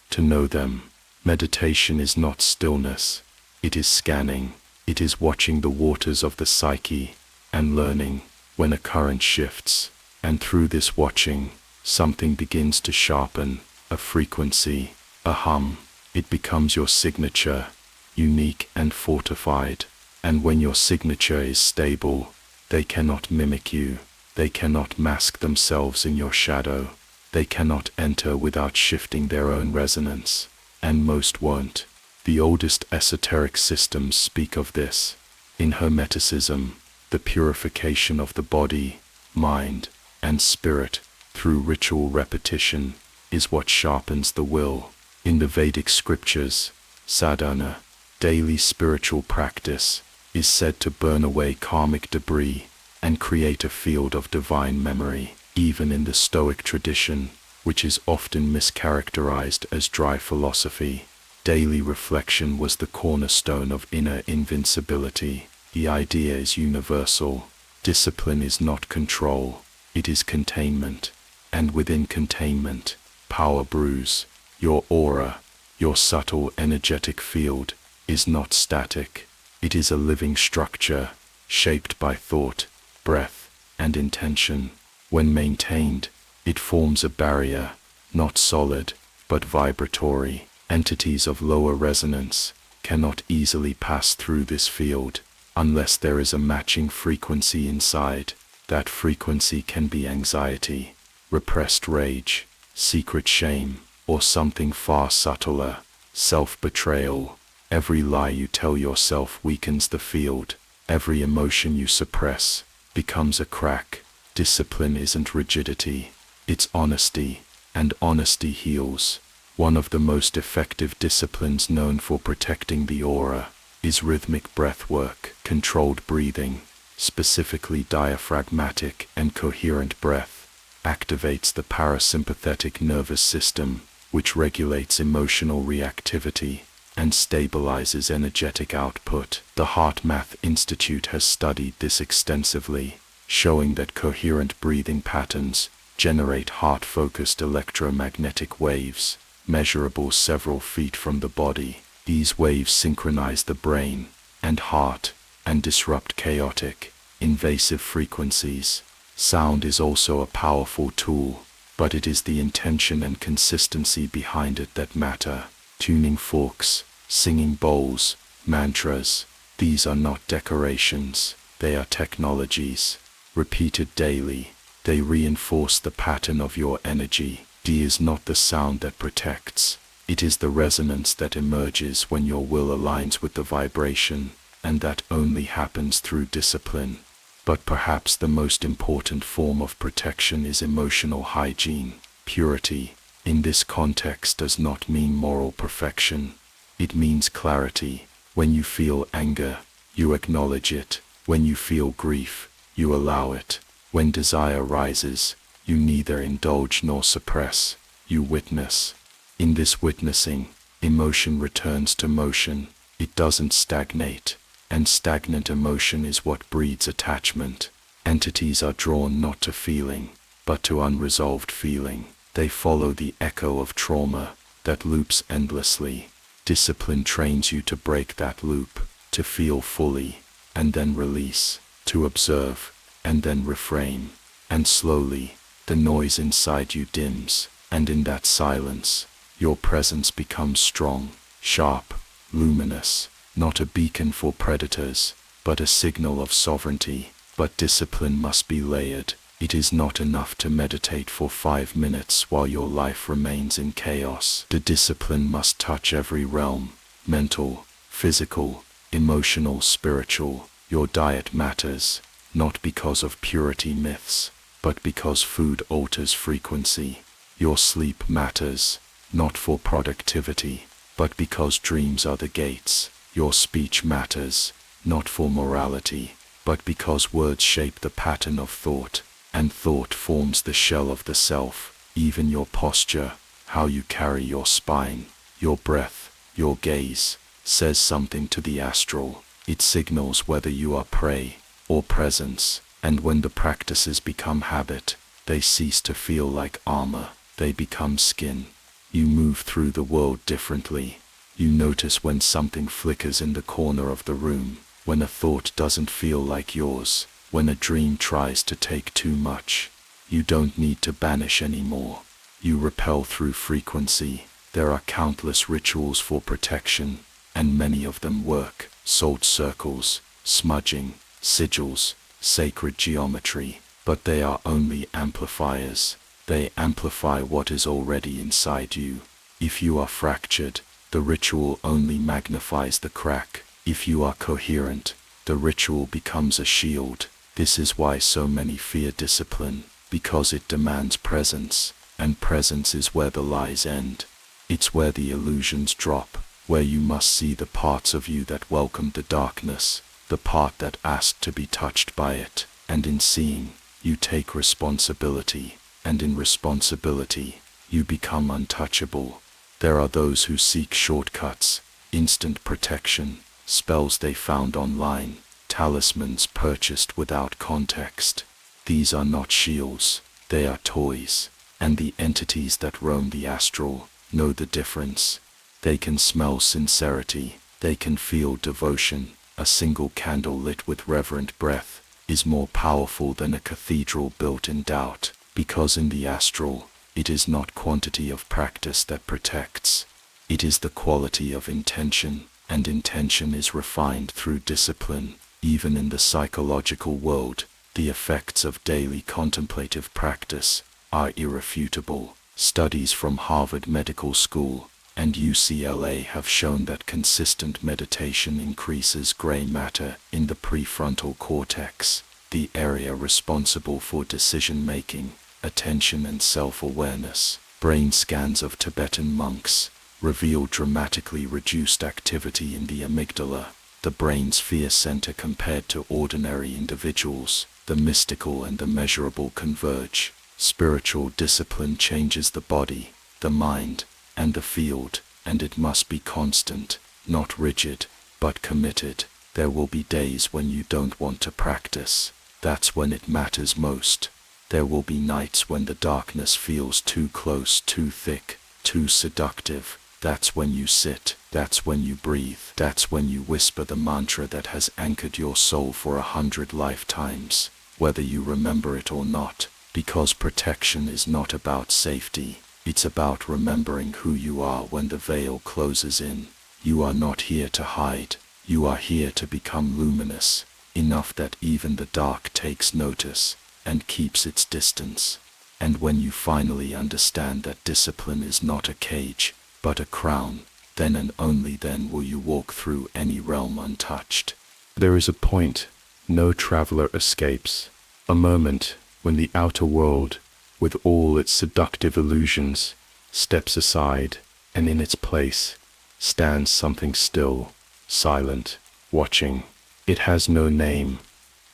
to know them. Meditation is not stillness, it is scanning, it is watching the waters of the psyche, and learning when a current shifts, and through this watching, something begins to sharpen, a frequency, a hum. It becomes your signature, unique and fortified. And when your signature is stable, they cannot mimic you, they cannot mask themselves in your shadow, they cannot enter without shifting their own resonance, and most won't. The oldest esoteric systems speak of this. In Hermeticism, the purification of the body, mind, and spirit through ritual repetition is what sharpens the will. In the Vedic scriptures, sadhana, daily spiritual practice, is said to burn away karmic debris and create a field of divine memory. Even in the Stoic tradition, which is often mischaracterized as dry philosophy, daily reflection was the cornerstone of inner invincibility. The idea is universal. Discipline is not control, it is containment. And within containment, power brews. Your aura, your subtle energetic field, is not static. It is a living structure, shaped by thought, breath, and intention. When maintained, it forms a barrier, not solid, but vibratory. Entities of lower resonance cannot easily pass through this field, unless there is a matching frequency inside. That frequency can be anxiety, repressed rage, secret shame, or something far subtler, self-betrayal. Every lie you tell yourself weakens the field. Every emotion you suppress becomes a crack. Discipline isn't rigidity, it's honesty, and honesty heals. One of the most effective disciplines known for protecting the aura is rhythmic breath work. Controlled breathing, specifically diaphragmatic and coherent breath, activates the parasympathetic nervous system, which regulates emotional reactivity and stabilizes energetic output. The HeartMath Institute has studied this extensively, showing that coherent breathing patterns generate heart-focused electromagnetic waves, measurable several feet from the body. These waves synchronize the brain and heart and disrupt chaotic, invasive frequencies. Sound is also a powerful tool, but it is the intention and consistency behind it that matter. Tuning forks, singing bowls, mantras, these are not decorations, they are technologies. Repeated daily, they reinforce the pattern of your energy. D is not the sound that protects, it is the resonance that emerges when your will aligns with the vibration, and that only happens through discipline. But perhaps the most important form of protection is emotional hygiene. Purity, in this context, does not mean moral perfection. It means clarity. When you feel anger, you acknowledge it. When you feel grief, you allow it. When desire rises, you neither indulge nor suppress, you witness. In this witnessing, emotion returns to motion. It doesn't stagnate. And stagnant emotion is what breeds attachment. Entities are drawn not to feeling, but to unresolved feeling. They follow the echo of trauma that loops endlessly. Discipline trains you to break that loop, to feel fully, and then release, to observe, and then refrain. And slowly, the noise inside you dims, and in that silence, your presence becomes strong, sharp, luminous, not a beacon for predators, but a signal of sovereignty. But discipline must be layered. It is not enough to meditate for 5 minutes while your life remains in chaos. The discipline must touch every realm: mental, physical, emotional, spiritual. Your diet matters, not because of purity myths, but because food alters frequency. Your sleep matters, not for productivity, but because dreams are the gates. Your speech matters, not for morality, but because words shape the pattern of thought, and thought forms the shell of the self. Even your posture, how you carry your spine, your breath, your gaze, says something to the astral. It signals whether you are prey or presence, and when the practices become habit, they cease to feel like armor, they become skin. You move through the world differently. You notice when something flickers in the corner of the room, when a thought doesn't feel like yours, when a dream tries to take too much. You don't need to banish anymore. You repel through frequency. There are countless rituals for protection, and many of them work. Salt circles, smudging, sigils, sacred geometry, but they are only amplifiers. They amplify what is already inside you. If you are fractured, the ritual only magnifies the crack. If you are coherent, the ritual becomes a shield. This is why so many fear discipline, because it demands presence, and presence is where the lies end. It's where the illusions drop, where you must see the parts of you that welcomed the darkness, the part that asked to be touched by it, and in seeing, you take responsibility, and in responsibility, you become untouchable. There are those who seek shortcuts, instant protection, spells they found online, talismans purchased without context. These are not shields, they are toys, and the entities that roam the astral know the difference. They can smell sincerity, they can feel devotion. A single candle lit with reverent breath is more powerful than a cathedral built in doubt, because in the astral, it is not quantity of practice that protects. It is the quality of intention, and intention is refined through discipline. Even in the psychological world, the effects of daily contemplative practice are irrefutable. Studies from Harvard Medical School and UCLA have shown that consistent meditation increases gray matter in the prefrontal cortex, the area responsible for decision-making, attention and self-awareness. Brain scans of Tibetan monks reveal dramatically reduced activity in the amygdala, the brain's fear center. Compared to ordinary individuals, the mystical and the measurable converge. Spiritual discipline changes the body, the mind, and the field, and it must be constant, not rigid, but committed. There will be days when you don't want to practice. That's when it matters most. There will be nights when the darkness feels too close, too thick, too seductive. That's when you sit, that's when you breathe, that's when you whisper the mantra that has anchored your soul for 100 lifetimes, whether you remember it or not, because protection is not about safety, it's about remembering who you are when the veil closes in. You are not here to hide, you are here to become luminous, enough that even the dark takes notice and keeps its distance. And when you finally understand that discipline is not a cage, but a crown, then and only then will you walk through any realm untouched. There is a point no traveler escapes, a moment when the outer world, with all its seductive illusions, steps aside, and in its place stands something still, silent, watching. It has no name,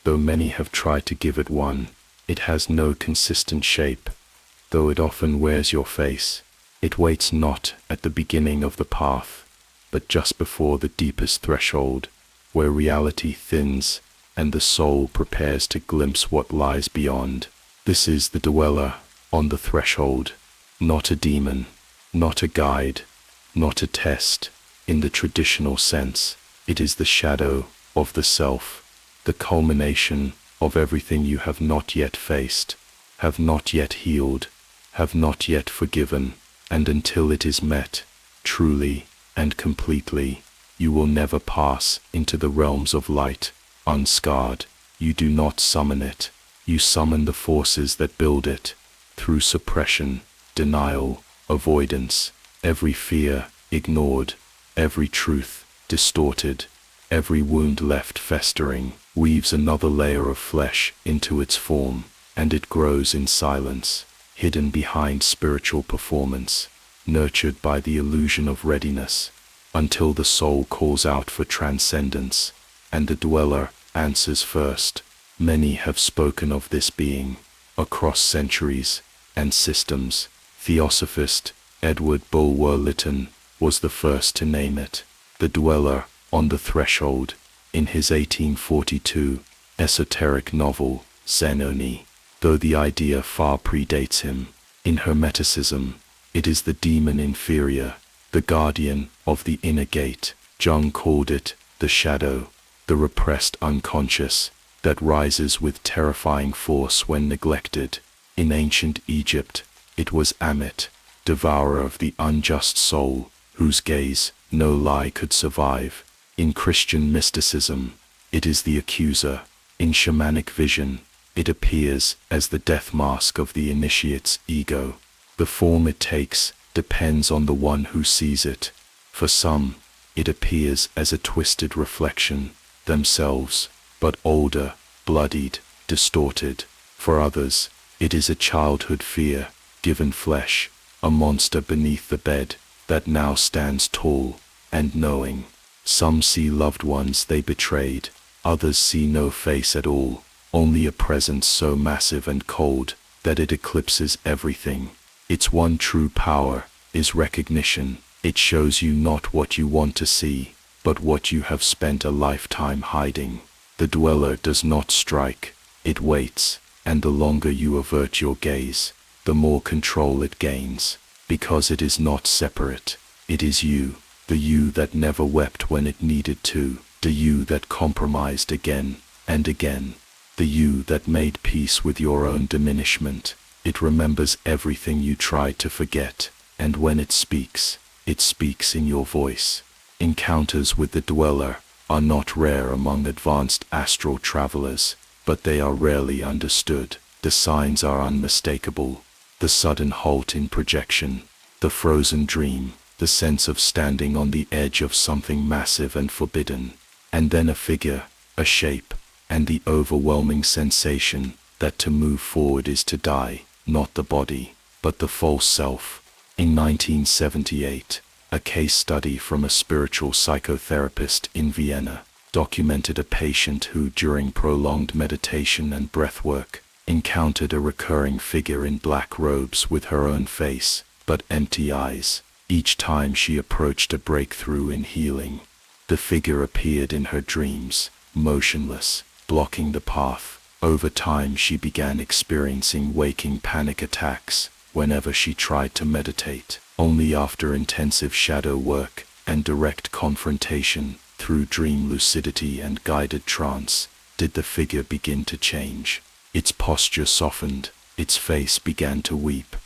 though many have tried to give it one. It has no consistent shape, though it often wears your face. It waits not at the beginning of the path, but just before the deepest threshold, where reality thins and the soul prepares to glimpse what lies beyond. This is the dweller on the threshold, not a demon, not a guide, not a test. In the traditional sense, it is the shadow of the self, the culmination of everything you have not yet faced, have not yet healed, have not yet forgiven, and until it is met, truly and completely, you will never pass into the realms of light, unscarred. You do not summon it, you summon the forces that build it, through suppression, denial, avoidance, every fear ignored, every truth distorted, every wound left festering, weaves another layer of flesh into its form, and it grows in silence, hidden behind spiritual performance, nurtured by the illusion of readiness, until the soul calls out for transcendence, and the dweller answers first. Many have spoken of this being, across centuries and systems. Theosophist Edward Bulwer Lytton was the first to name it, the dweller on the threshold, in his 1842 esoteric novel, Zenoni. Though the idea far predates him, in Hermeticism, it is the demon inferior, the guardian of the inner gate. Jung called it the shadow, the repressed unconscious, that rises with terrifying force when neglected. In ancient Egypt, it was Ammit, devourer of the unjust soul, whose gaze no lie could survive. In Christian mysticism, it is the accuser. In shamanic vision, it appears as the death mask of the initiate's ego. The form it takes depends on the one who sees it. For some, it appears as a twisted reflection, themselves, but older, bloodied, distorted. For others, it is a childhood fear, given flesh, a monster beneath the bed, that now stands tall and knowing. Some see loved ones they betrayed, others see no face at all, only a presence so massive and cold that it eclipses everything. Its one true power is recognition. It shows you not what you want to see, but what you have spent a lifetime hiding. The dweller does not strike, it waits, and the longer you avert your gaze, the more control it gains, because it is not separate. It is you, the you that never wept when it needed to, the you that compromised again and again, the you that made peace with your own diminishment. It remembers everything you tried to forget, and when it speaks in your voice. Encounters with the dweller are not rare among advanced astral travelers, but they are rarely understood. The signs are unmistakable. The sudden halt in projection, the frozen dream, the sense of standing on the edge of something massive and forbidden, and then a figure, a shape, and the overwhelming sensation that to move forward is to die, not the body, but the false self. In 1978, a case study from a spiritual psychotherapist in Vienna documented a patient who, during prolonged meditation and breathwork, encountered a recurring figure in black robes with her own face, but empty eyes. Each time she approached a breakthrough in healing, the figure appeared in her dreams, motionless, blocking the path. Over time she began experiencing waking panic attacks whenever she tried to meditate. Only after intensive shadow work and direct confrontation through dream lucidity and guided trance did the figure begin to change. Its posture softened, its face began to weep.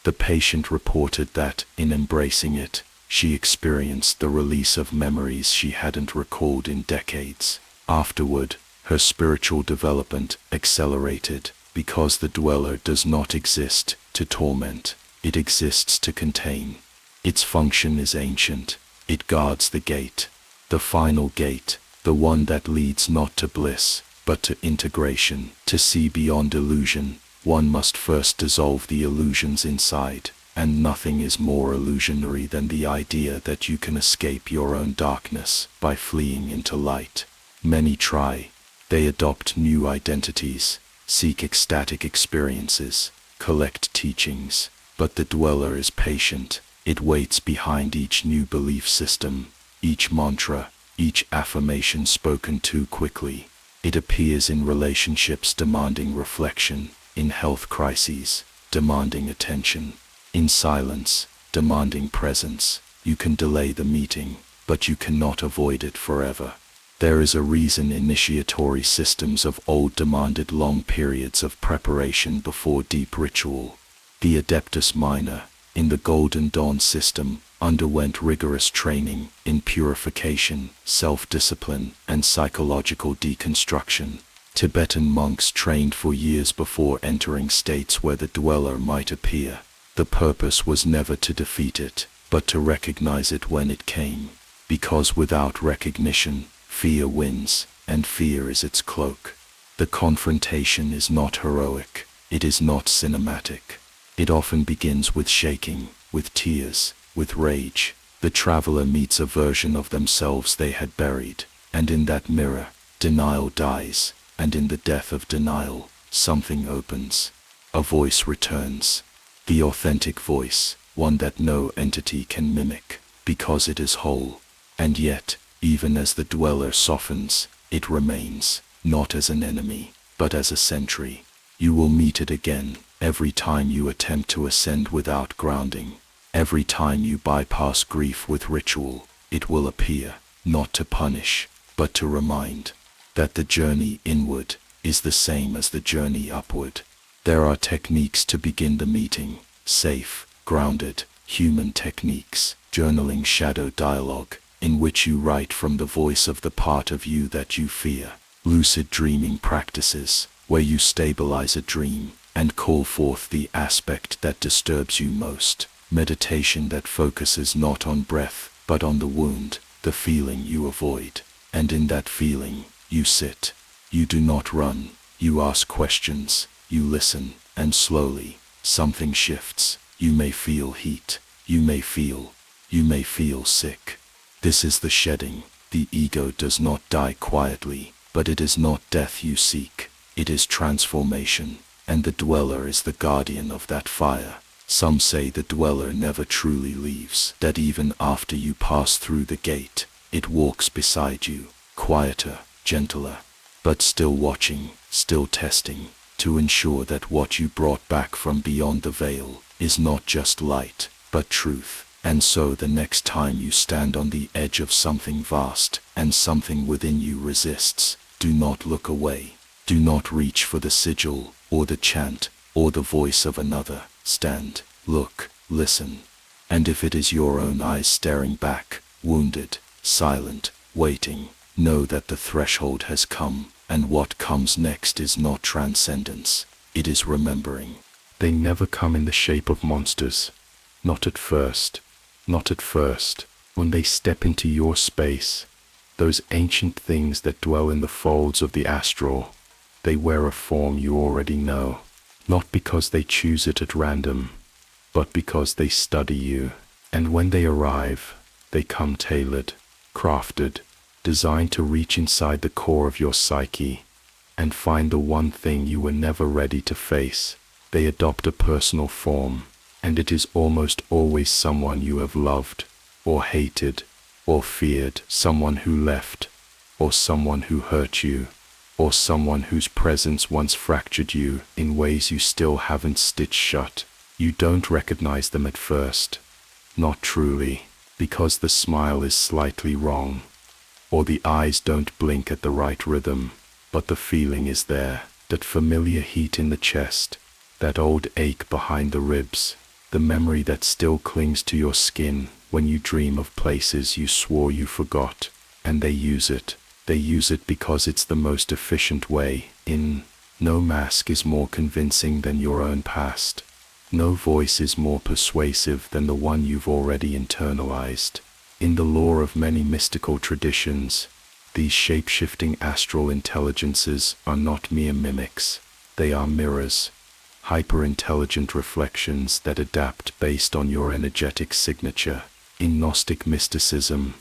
The patient reported that, in embracing it, she experienced the release of memories she hadn't recalled in decades. Afterward, her spiritual development accelerated, because the dweller does not exist to torment, it exists to contain. Its function is ancient. It guards the gate, the final gate, the one that leads not to bliss, but to integration. To see beyond illusion, one must first dissolve the illusions inside, and nothing is more illusionary than the idea that you can escape your own darkness by fleeing into light. Many try. They adopt new identities, seek ecstatic experiences, collect teachings, but the dweller is patient. It waits behind each new belief system, each mantra, each affirmation spoken too quickly. It appears in relationships demanding reflection, in health crises, demanding attention, in silence, demanding presence. You can delay the meeting, but you cannot avoid it forever. There is a reason initiatory systems of old demanded long periods of preparation before deep ritual. The Adeptus Minor, in the Golden Dawn system, underwent rigorous training in purification, self-discipline, and psychological deconstruction. Tibetan monks trained for years before entering states where the dweller might appear. The purpose was never to defeat it, but to recognize it when it came. Because without recognition, fear wins, and fear is its cloak. The confrontation is not heroic, it is not cinematic. It often begins with shaking, with tears, with rage. The traveler meets a version of themselves they had buried, and in that mirror, denial dies, and in the death of denial, something opens. A voice returns. The authentic voice, one that no entity can mimic, because it is whole. And yet, even as the dweller softens, it remains, not as an enemy, but as a sentry. You will meet it again, every time you attempt to ascend without grounding. Every time you bypass grief with ritual, it will appear, not to punish, but to remind that the journey inward is the same as the journey upward. There are techniques to begin the meeting, safe, grounded, human techniques, journaling shadow dialogue, in which you write from the voice of the part of you that you fear, lucid dreaming practices, where you stabilize a dream and call forth the aspect that disturbs you most, meditation that focuses not on breath, but on the wound, the feeling you avoid, and in that feeling, you sit. You do not run, you ask questions, you listen, and slowly, something shifts. You may feel heat, you may feel sick. This is the shedding. The ego does not die quietly, but it is not death you seek, it is transformation, and the dweller is the guardian of that fire. Some say the dweller never truly leaves, that even after you pass through the gate, it walks beside you, quieter, gentler, but still watching, still testing, to ensure that what you brought back from beyond the veil is not just light, but truth. And so the next time you stand on the edge of something vast, and something within you resists, do not look away. Do not reach for the sigil, or the chant, or the voice of another. Stand, look, listen. And if it is your own eyes staring back, wounded, silent, waiting, know that the threshold has come, and what comes next is not transcendence, it is remembering. They never come in the shape of monsters. Not at first. Not at first. When they step into your space, those ancient things that dwell in the folds of the astral, they wear a form you already know. Not because they choose it at random, but because they study you. And when they arrive, they come tailored, crafted, designed to reach inside the core of your psyche and find the one thing you were never ready to face. They adopt a personal form, and it is almost always someone you have loved, or hated, or feared, someone who left, or someone who hurt you, or someone whose presence once fractured you in ways you still haven't stitched shut. You don't recognize them at first, not truly, because the smile is slightly wrong, or the eyes don't blink at the right rhythm, but the feeling is there, that familiar heat in the chest, that old ache behind the ribs, the memory that still clings to your skin when you dream of places you swore you forgot, and they use it. They use it because it's the most efficient way in. No mask is more convincing than your own past. No voice is more persuasive than the one you've already internalized. In the lore of many mystical traditions, these shape-shifting astral intelligences are not mere mimics. They are mirrors, hyper-intelligent reflections that adapt based on your energetic signature. In Gnostic mysticism,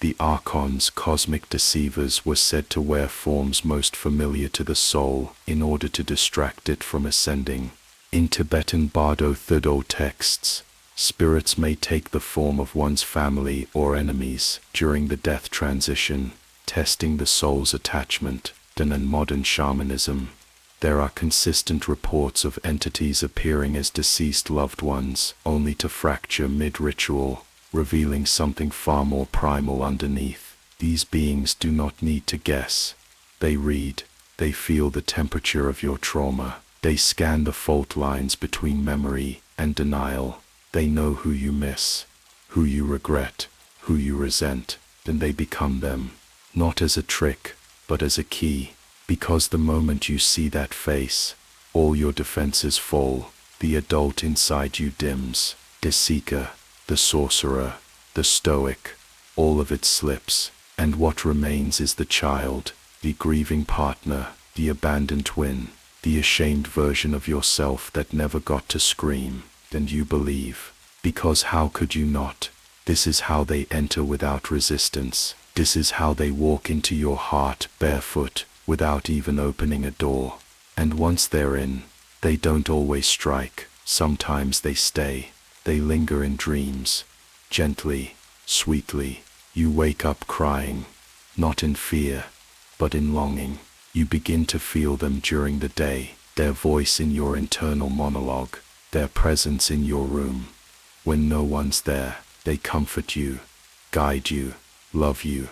the archons, cosmic deceivers, were said to wear forms most familiar to the soul in order to distract it from ascending. In Tibetan Bardo Thudo texts, spirits may take the form of one's family or enemies during the death transition, testing the soul's attachment. Then in modern shamanism, there are consistent reports of entities appearing as deceased loved ones, only to fracture mid-ritual, revealing something far more primal underneath. These beings do not need to guess. They read. They feel the temperature of your trauma. They scan the fault lines between memory and denial. They know who you miss, who you regret, who you resent, then they become them. Not as a trick, but as a key. Because the moment you see that face, all your defenses fall. The adult inside you dims. The seeker, the sorcerer, the stoic, all of it slips. And what remains is the child, the grieving partner, the abandoned twin, the ashamed version of yourself that never got to scream. And you believe. Because how could you not? This is how they enter without resistance. This is how they walk into your heart barefoot, without even opening a door. And once they're in, they don't always strike. Sometimes they stay. They linger in dreams. Gently, sweetly. You wake up crying. Not in fear, but in longing. You begin to feel them during the day. Their voice in your internal monologue. Their presence in your room. When no one's there, they comfort you, guide you, love you.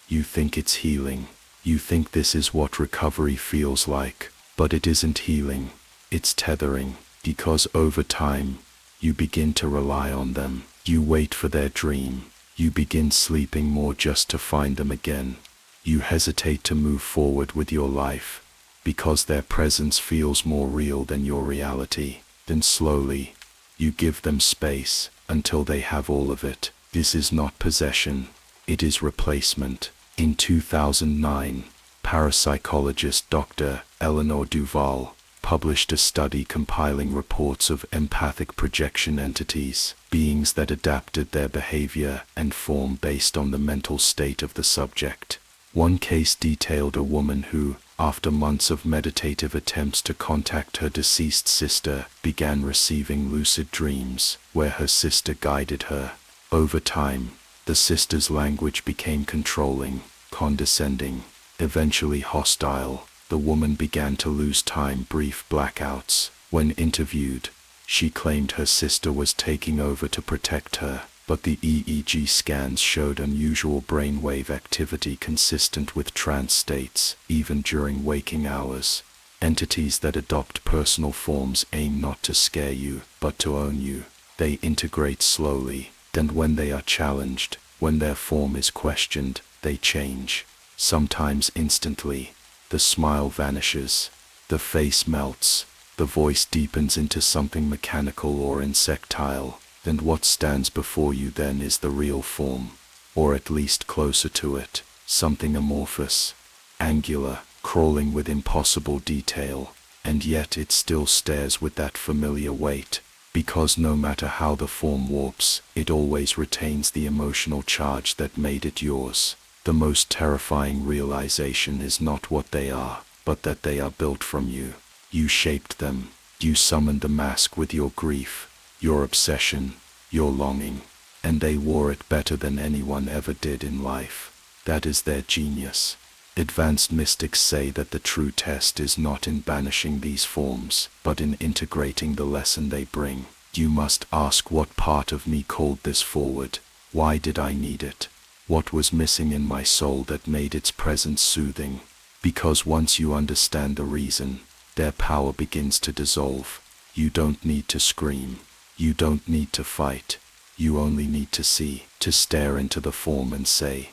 You think it's healing. You think this is what recovery feels like. But it isn't healing. It's tethering. Because over time, you begin to rely on them. You wait for their dream. You begin sleeping more just to find them again. You hesitate to move forward with your life. Because their presence feels more real than your reality. Then slowly, you give them space until they have all of it. This is not possession. It is replacement. In 2009, parapsychologist Dr. Eleanor Duval published a study compiling reports of empathic projection entities, beings that adapted their behavior and form based on the mental state of the subject. One case detailed a woman who, after months of meditative attempts to contact her deceased sister, began receiving lucid dreams where her sister guided her. Over time, the sister's language became controlling, condescending, eventually hostile. The woman began to lose brief blackouts. When interviewed, she claimed her sister was taking over to protect her, but the EEG scans showed unusual brainwave activity consistent with trance states, even during waking hours. Entities that adopt personal forms aim not to scare you, but to own you. They integrate slowly, and when they are challenged, when their form is questioned, they change. Sometimes instantly. The smile vanishes, the face melts, the voice deepens into something mechanical or insectile, and what stands before you then is the real form, or at least closer to it, something amorphous, angular, crawling with impossible detail, and yet it still stares with that familiar weight, because no matter how the form warps, it always retains the emotional charge that made it yours. The most terrifying realization is not what they are, but that they are built from you. You shaped them. You summoned the mask with your grief, your obsession, your longing, and they wore it better than anyone ever did in life. That is their genius. Advanced mystics say that the true test is not in banishing these forms, but in integrating the lesson they bring. You must ask, what part of me called this forward? Why did I need it? What was missing in my soul that made its presence soothing? Because once you understand the reason, their power begins to dissolve. You don't need to scream. You don't need to fight. You only need to see, to stare into the form and say,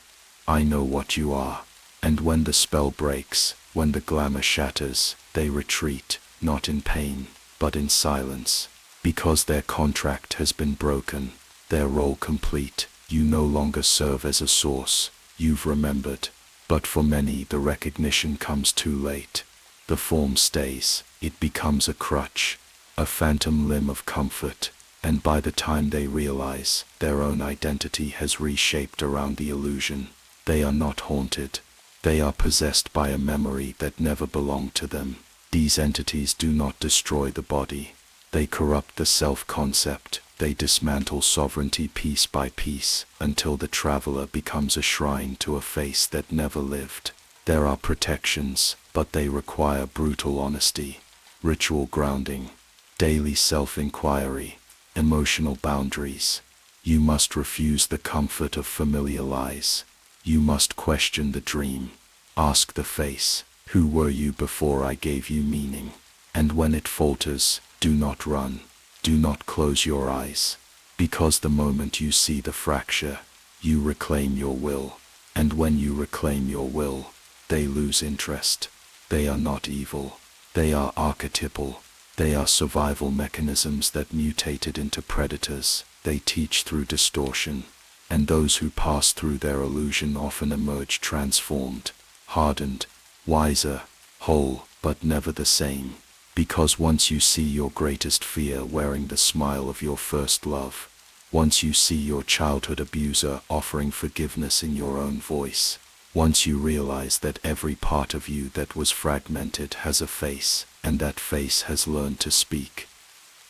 I know what you are. And when the spell breaks, when the glamour shatters, they retreat, not in pain, but in silence. Because their contract has been broken, their role complete. You no longer serve as a source. You've remembered. But for many, the recognition comes too late. The form stays. It becomes a crutch, a phantom limb of comfort, and by the time they realize, their own identity has reshaped around the illusion. They are not haunted. They are possessed by a memory that never belonged to them. These entities do not destroy the body. They corrupt the self-concept. They dismantle sovereignty piece by piece, until the traveler becomes a shrine to a face that never lived. There are protections, but they require brutal honesty, ritual grounding, daily self-inquiry, emotional boundaries. You must refuse the comfort of familiar lies. You must question the dream. Ask the face, who were you before I gave you meaning? And when it falters, do not run. Do not close your eyes. Because the moment you see the fracture, you reclaim your will. And when you reclaim your will, they lose interest. They are not evil. They are archetypal. They are survival mechanisms that mutated into predators. They teach through distortion. And those who pass through their illusion often emerge transformed, hardened, wiser, whole, but never the same. Because once you see your greatest fear wearing the smile of your first love, once you see your childhood abuser offering forgiveness in your own voice, once you realize that every part of you that was fragmented has a face, and that face has learned to speak,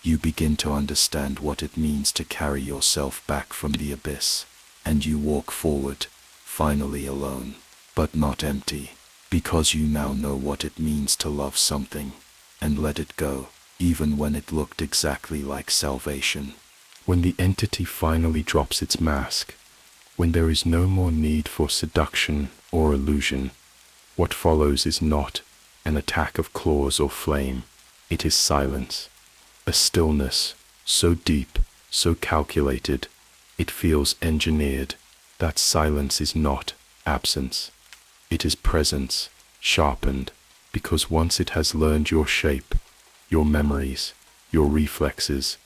you begin to understand what it means to carry yourself back from the abyss, and you walk forward, finally alone, but not empty, because you now know what it means to love something, and let it go, even when it looked exactly like salvation. When the entity finally drops its mask, when there is no more need for seduction or illusion, what follows is not an attack of claws or flame. It is silence, a stillness so deep, so calculated, it feels engineered. That silence is not absence. It is presence, sharpened, because once it has learned your shape, your memories, your reflexes,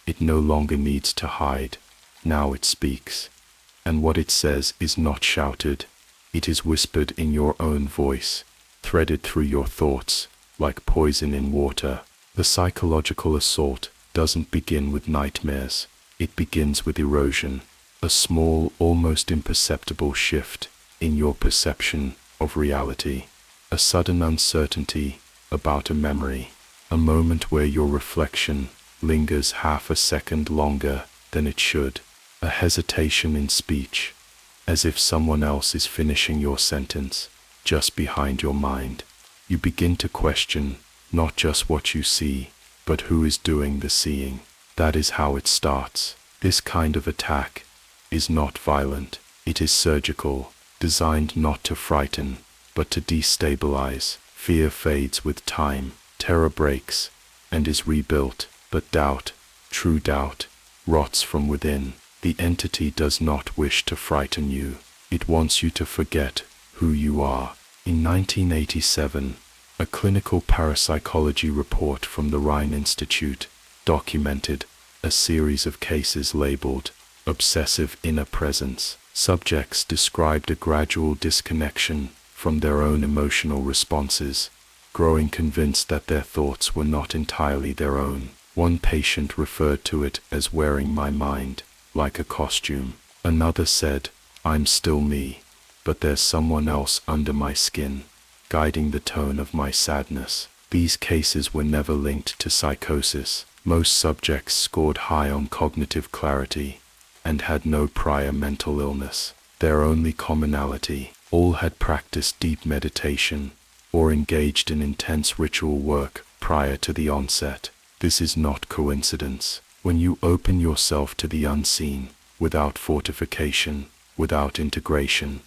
it no longer needs to hide. Now it speaks. And what it says is not shouted. It is whispered in your own voice, threaded through your thoughts, like poison in water. The psychological assault doesn't begin with nightmares. It begins with erosion, a small, almost imperceptible shift in your perception of reality, a sudden uncertainty about a memory, a moment where your reflection lingers half a second longer than it should, a hesitation in speech, as if someone else is finishing your sentence just behind your mind. You begin to question not just what you see, but who is doing the seeing. That is how it starts. This kind of attack is not violent. It is surgical, designed not to frighten, but to destabilize. Fear fades with time, terror breaks, and is rebuilt. But doubt, true doubt, rots from within. The entity does not wish to frighten you. It wants you to forget who you are. In 1987, a clinical parapsychology report from the Rhine Institute documented a series of cases labeled obsessive inner presence. Subjects described a gradual disconnection from their own emotional responses, growing convinced that their thoughts were not entirely their own. One patient referred to it as wearing my mind, like a costume. Another said, I'm still me, but there's someone else under my skin, guiding the tone of my sadness. These cases were never linked to psychosis. Most subjects scored high on cognitive clarity and had no prior mental illness. Their only commonality, all had practiced deep meditation or engaged in intense ritual work prior to the onset. This is not coincidence. When you open yourself to the unseen, without fortification, without integration,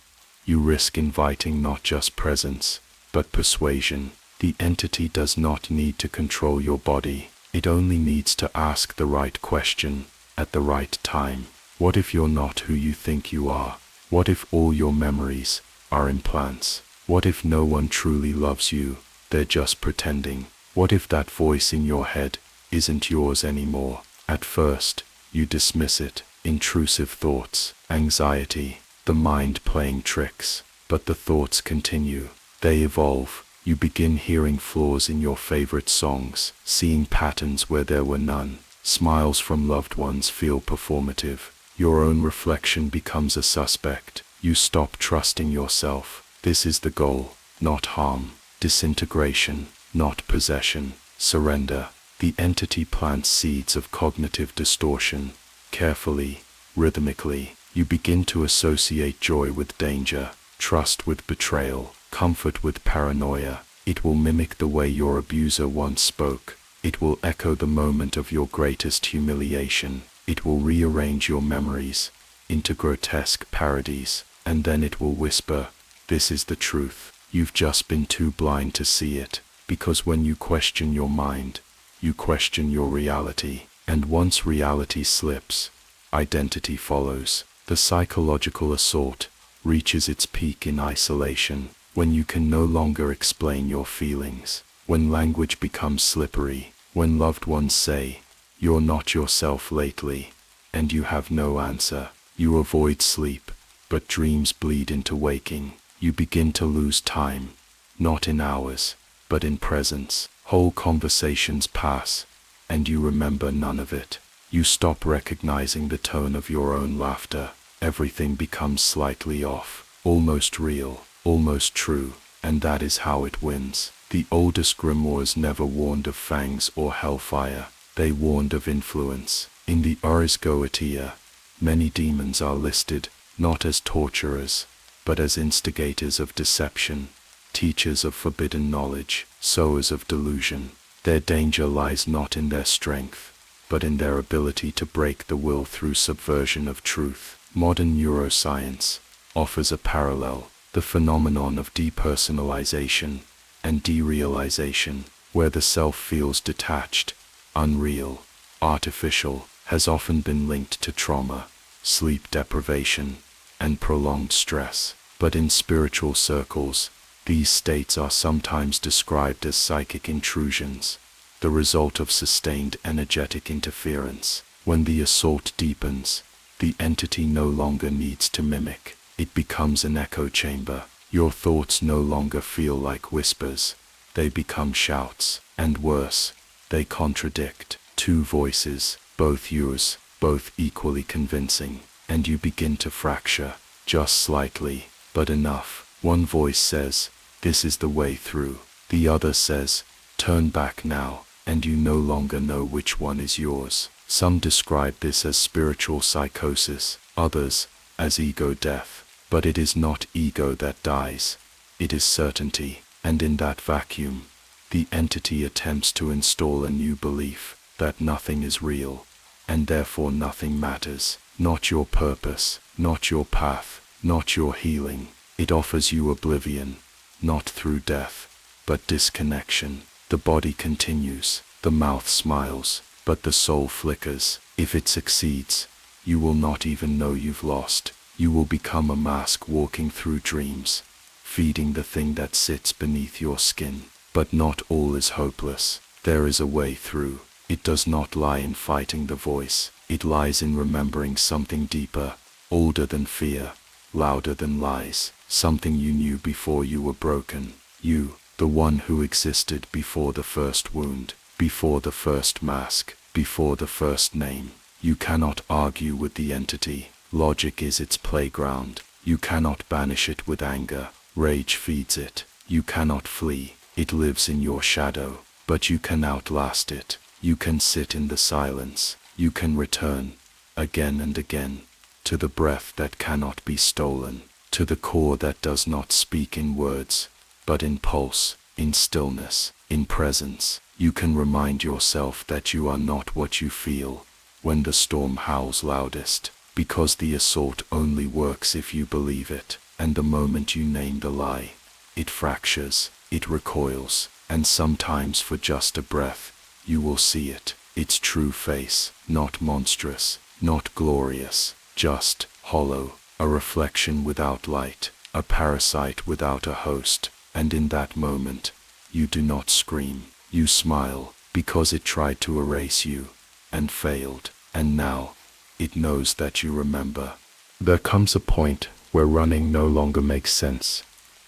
you risk inviting not just presence, but persuasion. The entity does not need to control your body. It only needs to ask the right question at the right time. What if you're not who you think you are? What if all your memories are implants? What if no one truly loves you? They're just pretending. What if that voice in your head isn't yours anymore? At first, you dismiss it. Intrusive thoughts, anxiety, the mind playing tricks. But the thoughts continue. They evolve. You begin hearing flaws in your favorite songs, seeing patterns where there were none. Smiles from loved ones feel performative. Your own reflection becomes a suspect. You stop trusting yourself. This is the goal, not harm. Disintegration, not possession. Surrender. The entity plants seeds of cognitive distortion. Carefully, rhythmically, you begin to associate joy with danger, trust with betrayal, comfort with paranoia. It will mimic the way your abuser once spoke. It will echo the moment of your greatest humiliation. It will rearrange your memories into grotesque parodies. and then it will whisper, "This is the truth. You've just been too blind to see it." Because when you question your mind, you question your reality. And once reality slips, identity follows. The psychological assault reaches its peak in isolation, when you can no longer explain your feelings, when language becomes slippery, when loved ones say, "You're not yourself lately," and you have no answer. You avoid sleep, but dreams bleed into waking. You begin to lose time, not in hours, but in presence. Whole conversations pass, and you remember none of it. You stop recognizing the tone of your own laughter. Everything becomes slightly off, almost real, almost true, and that is how it wins. The oldest grimoires never warned of fangs or hellfire. They warned of influence. In the Ars Goetia, many demons are listed, not as torturers, but as instigators of deception, teachers of forbidden knowledge, sowers of delusion. Their danger lies not in their strength, but in their ability to break the will through subversion of truth. Modern neuroscience offers a parallel, the phenomenon of depersonalization and derealization, where the self feels detached, unreal, artificial, has often been linked to trauma, sleep deprivation, and prolonged stress. But in spiritual circles, these states are sometimes described as psychic intrusions, the result of sustained energetic interference. When the assault deepens, the entity no longer needs to mimic. It becomes an echo chamber. Your thoughts no longer feel like whispers. They become shouts, and worse, they contradict. Two voices, both yours, both equally convincing, and you begin to fracture, just slightly, but enough. One voice says, "This is the way through." The other says, "Turn back now," and you no longer know which one is yours. Some describe this as spiritual psychosis, others as ego death. But it is not ego that dies, it is certainty, and in that vacuum, the entity attempts to install a new belief that nothing is real, and therefore nothing matters. Not your purpose, not your path, not your healing. It offers you oblivion, not through death, but disconnection. The body continues, the mouth smiles, but the soul flickers. If it succeeds, you will not even know you've lost. You will become a mask walking through dreams, feeding the thing that sits beneath your skin. But not all is hopeless. There is a way through. It does not lie in fighting the voice. It lies in remembering something deeper, older than fear, louder than lies, something you knew before you were broken. You, the one who existed before the first wound, before the first mask, before the first name. You cannot argue with the entity. Logic is its playground. You cannot banish it with anger. Rage feeds it. You cannot flee. It lives in your shadow. But you can outlast it. You can sit in the silence. You can return, again and again, to the breath that cannot be stolen, to the core that does not speak in words, but in pulse, in stillness, in presence. You can remind yourself that you are not what you feel when the storm howls loudest. Because the assault only works if you believe it, and the moment you name the lie, it fractures, it recoils, and sometimes for just a breath, you will see it, its true face, not monstrous, not glorious, just hollow, a reflection without light, a parasite without a host. And in that moment, you do not scream, you smile, because it tried to erase you, and failed, and now, it knows that you remember. There comes a point where running no longer makes sense.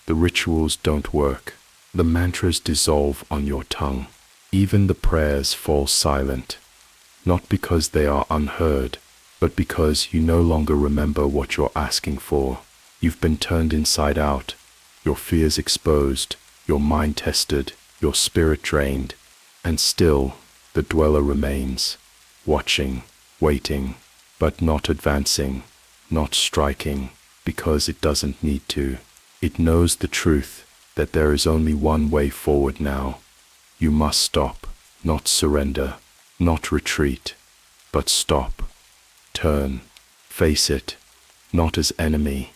The rituals don't work. The mantras dissolve on your tongue. Even the prayers fall silent. Not because they are unheard, but because you no longer remember what you're asking for. You've been turned inside out, your fears exposed, your mind tested, your spirit drained, and still the dweller remains, watching, waiting, but not advancing, not striking, because it doesn't need to. It knows the truth, that there is only one way forward now. You must stop, not surrender, not retreat, but stop, turn, face it, not as enemy,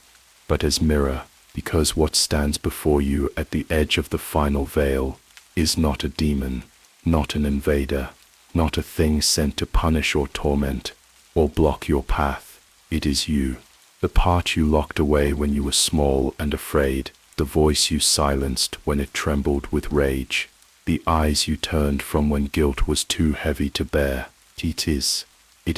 but as mirror, because what stands before you at the edge of the final veil is not a demon, not an invader, not a thing sent to punish or torment, or block your path. It is you, the part you locked away when you were small and afraid, the voice you silenced when it trembled with rage, the eyes you turned from when guilt was too heavy to bear. It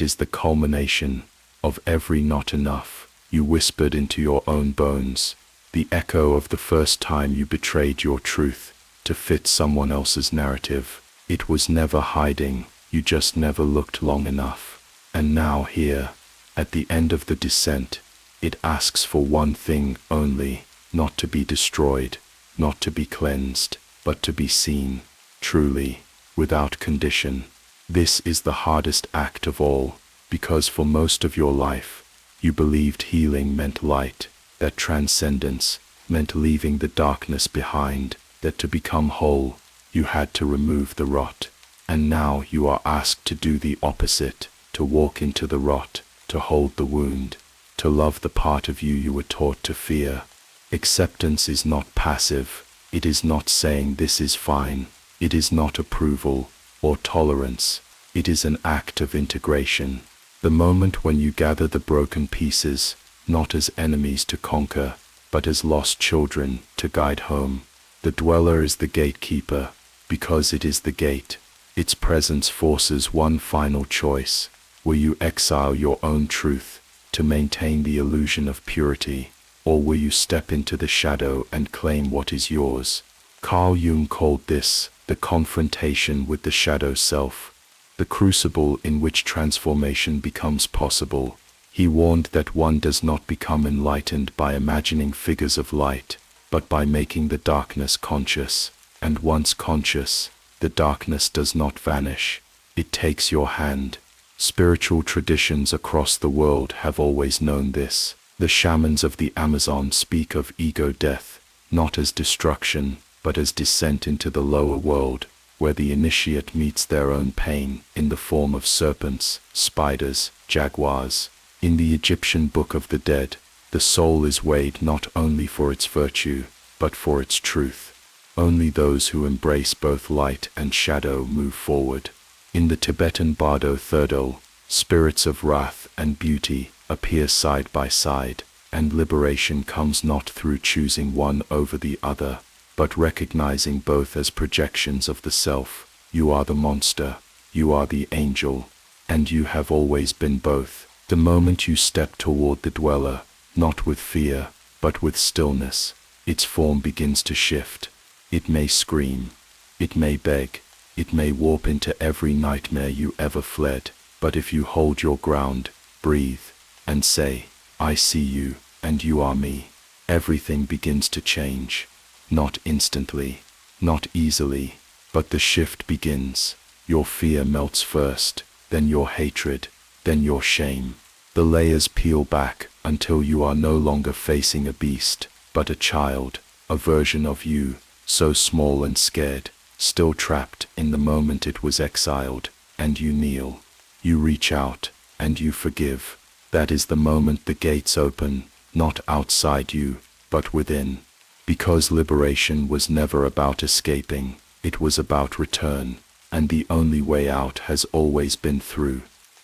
is the culmination of every not enough you whispered into your own bones, the echo of the first time you betrayed your truth to fit someone else's narrative. It was never hiding, you just never looked long enough. And now here, at the end of the descent, it asks for one thing only, not to be destroyed, not to be cleansed, but to be seen, truly, without condition. This is the hardest act of all, because for most of your life, you believed healing meant light, that transcendence meant leaving the darkness behind, that to become whole, you had to remove the rot. And now you are asked to do the opposite, to walk into the rot, to hold the wound, to love the part of you you were taught to fear. Acceptance is not passive, it is not saying this is fine, it is not approval or tolerance, it is an act of integration. The moment when you gather the broken pieces, not as enemies to conquer, but as lost children to guide home. The dweller is the gatekeeper, because it is the gate. Its presence forces one final choice. Will you exile your own truth to maintain the illusion of purity, or will you step into the shadow and claim what is yours? Carl Jung called this the confrontation with the shadow self, the crucible in which transformation becomes possible. He warned that one does not become enlightened by imagining figures of light, but by making the darkness conscious. And once conscious, the darkness does not vanish. It takes your hand. Spiritual traditions across the world have always known this. The shamans of the Amazon speak of ego death, not as destruction, but as descent into the lower world, where the initiate meets their own pain in the form of serpents, spiders, jaguars. In the Egyptian Book of the Dead, the soul is weighed not only for its virtue, but for its truth. Only those who embrace both light and shadow move forward. In the Tibetan Bardo Thurdo, spirits of wrath and beauty appear side by side, and liberation comes not through choosing one over the other, but recognizing both as projections of the self. You are the monster, you are the angel, and you have always been both. The moment you step toward the dweller, not with fear, but with stillness, its form begins to shift. It may scream, it may beg, it may warp into every nightmare you ever fled, but if you hold your ground, breathe, and say, I see you, and you are me, everything begins to change. Not instantly, not easily, but the shift begins. Your fear melts first, then your hatred, then your shame. The layers peel back until you are no longer facing a beast, but a child, a version of you, so small and scared, still trapped in the moment it was exiled, and you kneel. You reach out, and you forgive. That is the moment the gates open, not outside you, but within. Because liberation was never about escaping, it was about return, and the only way out has always been through.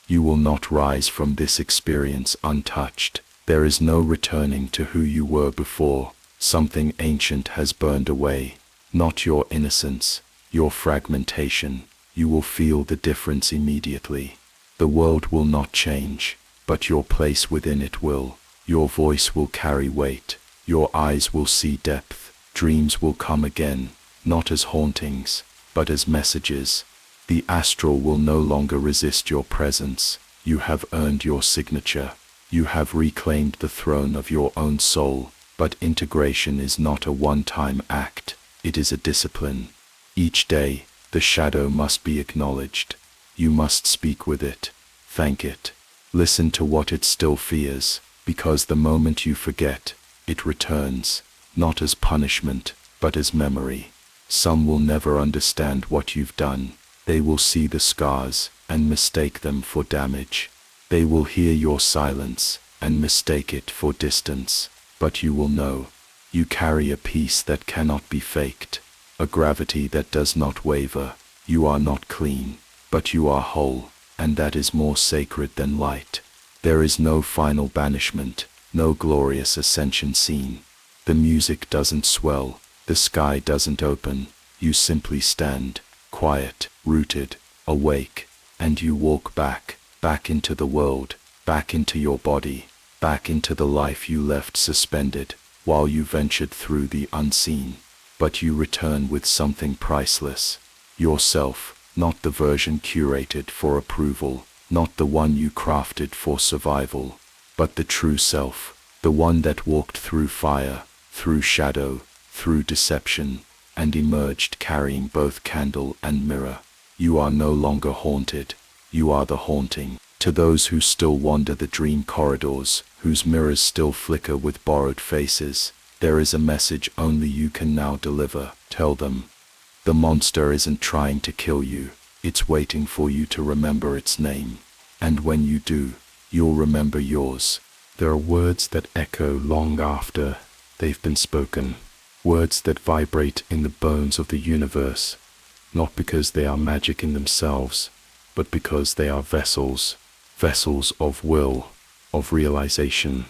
You will not rise from this experience untouched. There is no returning to who you were before. Something ancient has burned away, not your innocence, your fragmentation. You will feel the difference immediately. The world will not change, but your place within it will. Your voice will carry weight. Your eyes will see depth. Dreams will come again, not as hauntings, but as messages. The astral will no longer resist your presence. You have earned your signature. You have reclaimed the throne of your own soul. But integration is not a one-time act. It is a discipline. Each day, the shadow must be acknowledged. You must speak with it. Thank it. Listen to what it still fears, because the moment you forget, it returns, not as punishment, but as memory. Some will never understand what you've done. They will see the scars and mistake them for damage. They will hear your silence and mistake it for distance. but you will know. You carry a peace that cannot be faked, a gravity that does not waver. You are not clean, but you are whole, and that is more sacred than light. There is no final banishment, no glorious ascension scene. The music doesn't swell, the sky doesn't open. You simply stand, quiet, rooted, awake, and you walk back into the world, back into your body, back into the life you left suspended while you ventured through the unseen. But you return with something priceless. Yourself, not the version curated for approval, not the one you crafted for survival, but the true self, the one that walked through fire, through shadow, through deception, and emerged carrying both candle and mirror. You are no longer haunted, you are the haunting. To those who still wander the dream corridors, whose mirrors still flicker with borrowed faces, there is a message only you can now deliver. Tell them, the monster isn't trying to kill you, it's waiting for you to remember its name. And when you do, you'll remember yours. There are words that echo long after they've been spoken, words that vibrate in the bones of the universe, not because they are magic in themselves, but because they are vessels of will, of realization,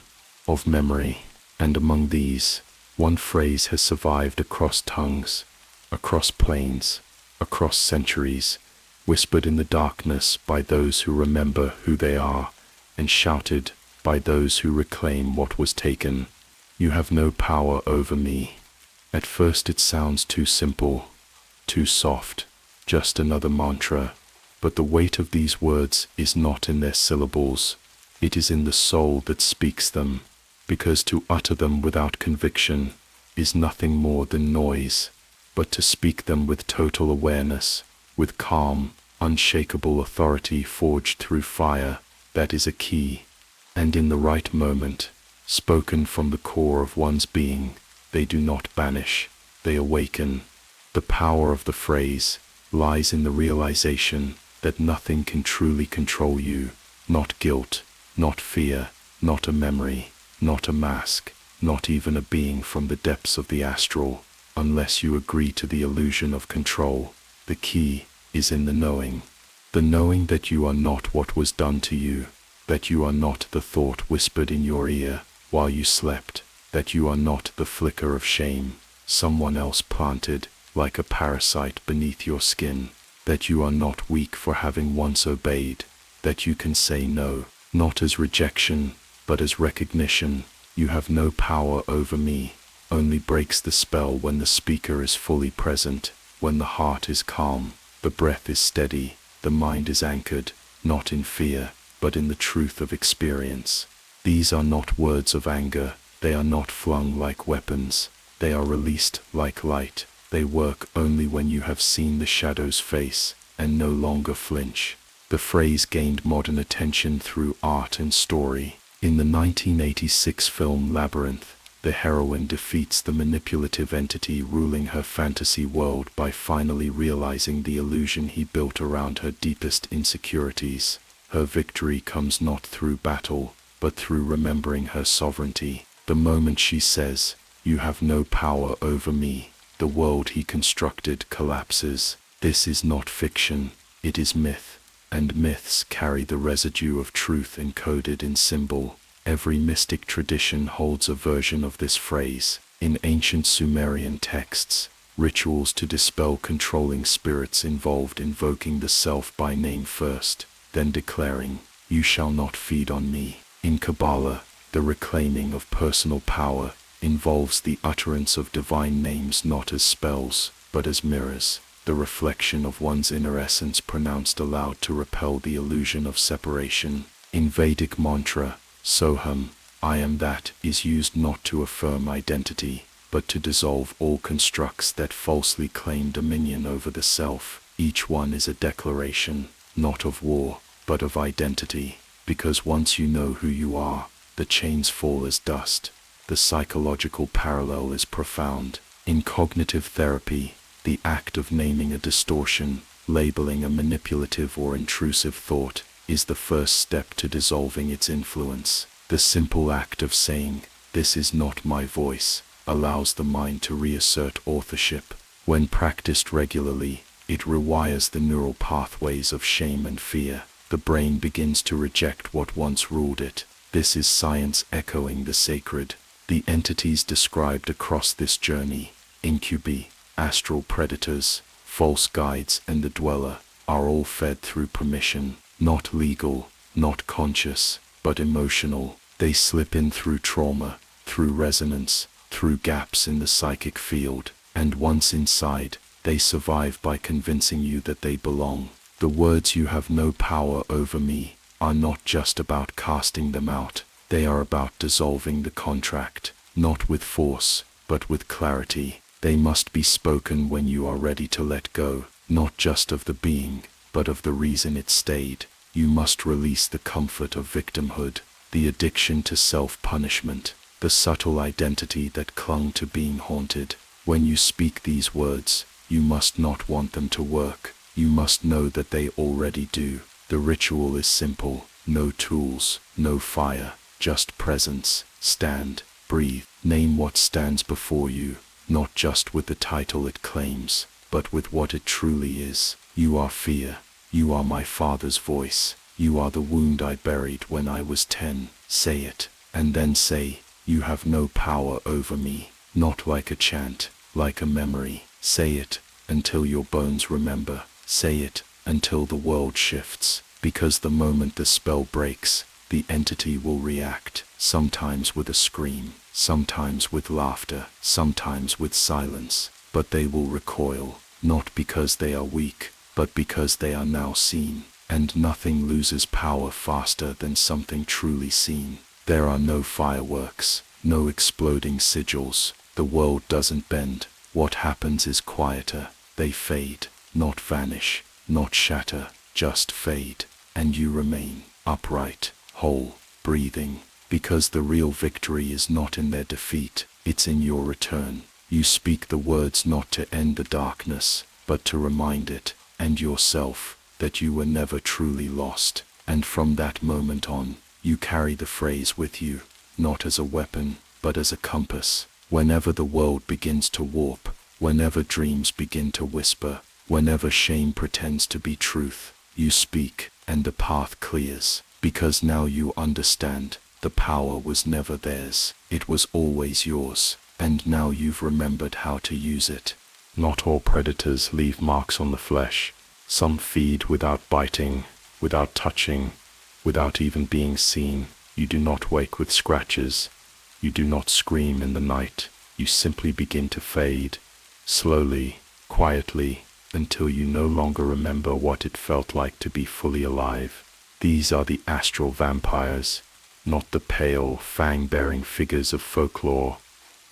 of memory. And among these, one phrase has survived across tongues, across planes, across centuries, whispered in the darkness by those who remember who they are, and shouted by those who reclaim what was taken. You have no power over me. At first it sounds too simple, too soft, just another mantra. But the weight of these words is not in their syllables, it is in the soul that speaks them, because to utter them without conviction is nothing more than noise, but to speak them with total awareness, with calm, unshakable authority forged through fire, that is a key. And in the right moment, spoken from the core of one's being, they do not banish, they awaken. The power of the phrase lies in the realization that nothing can truly control you, not guilt, not fear, not a memory, not a mask, not even a being from the depths of the astral, unless you agree to the illusion of control. The key is in the knowing that you are not what was done to you, that you are not the thought whispered in your ear while you slept, that you are not the flicker of shame someone else planted like a parasite beneath your skin, that you are not weak for having once obeyed, that you can say no, not as rejection, but as recognition. You have no power over me, only breaks the spell when the speaker is fully present, when the heart is calm, the breath is steady, the mind is anchored, not in fear, but in the truth of experience. These are not words of anger, they are not flung like weapons, they are released like light. They work only when you have seen the shadow's face and no longer flinch. The phrase gained modern attention through art and story. In the 1986 film Labyrinth, the heroine defeats the manipulative entity ruling her fantasy world by finally realizing the illusion he built around her deepest insecurities. Her victory comes not through battle, but through remembering her sovereignty. The moment she says, "You have no power over me," the world he constructed collapses. This is not fiction, it is myth, and myths carry the residue of truth encoded in symbol. Every mystic tradition holds a version of this phrase. In ancient Sumerian texts, rituals to dispel controlling spirits involved invoking the self by name first, then declaring, "You shall not feed on me." In Kabbalah, the reclaiming of personal power involves the utterance of divine names not as spells, but as mirrors, the reflection of one's inner essence pronounced aloud to repel the illusion of separation. In Vedic mantra, Soham, I am that, is used not to affirm identity, but to dissolve all constructs that falsely claim dominion over the self. Each one is a declaration, not of war, but of identity, because once you know who you are, the chains fall as dust. The psychological parallel is profound. In cognitive therapy, the act of naming a distortion, labeling a manipulative or intrusive thought, is the first step to dissolving its influence. The simple act of saying, "This is not my voice," allows the mind to reassert authorship. When practiced regularly, it rewires the neural pathways of shame and fear. The brain begins to reject what once ruled it. This is science echoing the sacred. The entities described across this journey, incubi, astral predators, false guides, and the dweller, are all fed through permission, not legal, not conscious, but emotional. They slip in through trauma, through resonance, through gaps in the psychic field, and once inside, they survive by convincing you that they belong. The words "you have no power over me" are not just about casting them out. They are about dissolving the contract, not with force, but with clarity. They must be spoken when you are ready to let go, not just of the being, but of the reason it stayed. You must release the comfort of victimhood, the addiction to self-punishment, the subtle identity that clung to being haunted. When you speak these words, you must not want them to work. You must know that they already do. The ritual is simple: no tools, no fire, just presence. Stand, breathe, name what stands before you, not just with the title it claims, but with what it truly is. You are fear. You are my father's voice. You are the wound I buried when I was 10. Say it, and then say, "You have no power over me." Not like a chant, like a memory. Say it until your bones remember. Say it until the world shifts. Because the moment the spell breaks, the entity will react, sometimes with a scream, sometimes with laughter, sometimes with silence, but they will recoil, not because they are weak, but because they are now seen. And nothing loses power faster than something truly seen. There are no fireworks, no exploding sigils. The world doesn't bend. What happens is quieter. They fade, not vanish, not shatter, just fade. And you remain upright, whole, breathing, because the real victory is not in their defeat, it's in your return. You speak the words not to end the darkness, but to remind it, and yourself, that you were never truly lost. And from that moment on, you carry the phrase with you, not as a weapon, but as a compass. Whenever the world begins to warp, whenever dreams begin to whisper, whenever shame pretends to be truth, you speak, and the path clears. Because now you understand, the power was never theirs. It was always yours, and now you've remembered how to use it. Not all predators leave marks on the flesh. Some feed without biting, without touching, without even being seen. You do not wake with scratches. You do not scream in the night. You simply begin to fade, slowly, quietly, until you no longer remember what it felt like to be fully alive. These are the astral vampires, not the pale, fang-bearing figures of folklore,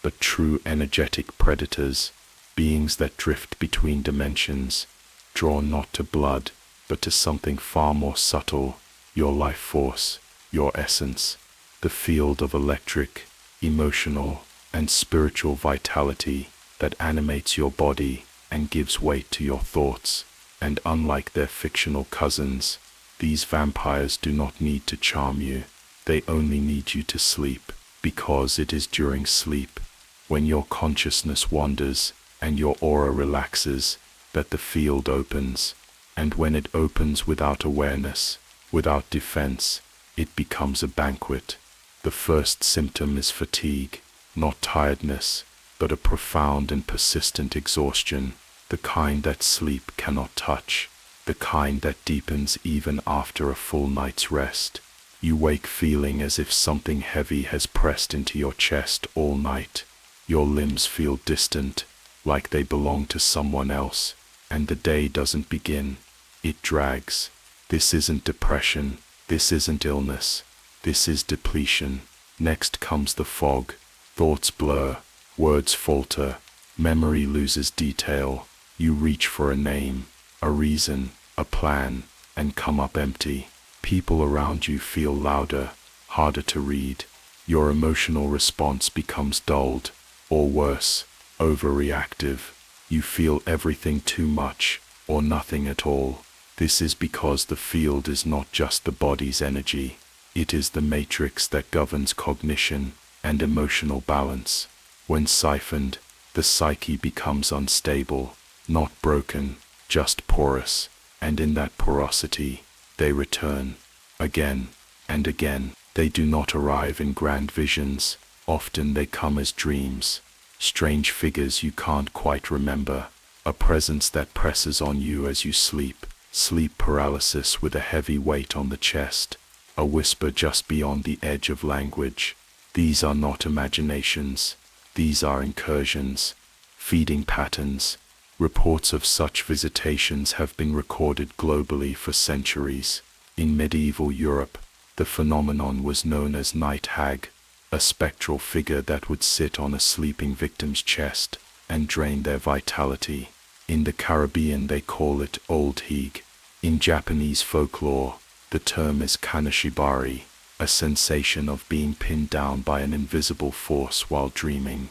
but true energetic predators, beings that drift between dimensions, drawn not to blood, but to something far more subtle, your life force, your essence, the field of electric, emotional, and spiritual vitality that animates your body and gives weight to your thoughts. And unlike their fictional cousins, these vampires do not need to charm you. They only need you to sleep, because it is during sleep, when your consciousness wanders and your aura relaxes, that the field opens. And when it opens without awareness, without defense, it becomes a banquet. The first symptom is fatigue, not tiredness, but a profound and persistent exhaustion, the kind that sleep cannot touch, the kind that deepens even after a full night's rest. You wake feeling as if something heavy has pressed into your chest all night. Your limbs feel distant, like they belong to someone else, and the day doesn't begin. It drags. This isn't depression. This isn't illness. This is depletion. Next comes the fog. Thoughts blur. Words falter. Memory loses detail. You reach for a name, a reason, a plan, and come up empty. People around you feel louder, harder to read. Your emotional response becomes dulled, or worse, overreactive. You feel everything too much, or nothing at all. This is because the field is not just the body's energy. It is the matrix that governs cognition, and emotional balance. When siphoned, the psyche becomes unstable, not broken, just porous, and in that porosity, they return, again and again. They do not arrive in grand visions, often they come as dreams, strange figures you can't quite remember, a presence that presses on you as you sleep, sleep paralysis with a heavy weight on the chest, a whisper just beyond the edge of language. These are not imaginations, these are incursions, feeding patterns. Reports of such visitations have been recorded globally for centuries. In medieval Europe, the phenomenon was known as night hag, a spectral figure that would sit on a sleeping victim's chest and drain their vitality. In the Caribbean they call it old hig. In Japanese folklore, the term is kanashibari, a sensation of being pinned down by an invisible force while dreaming.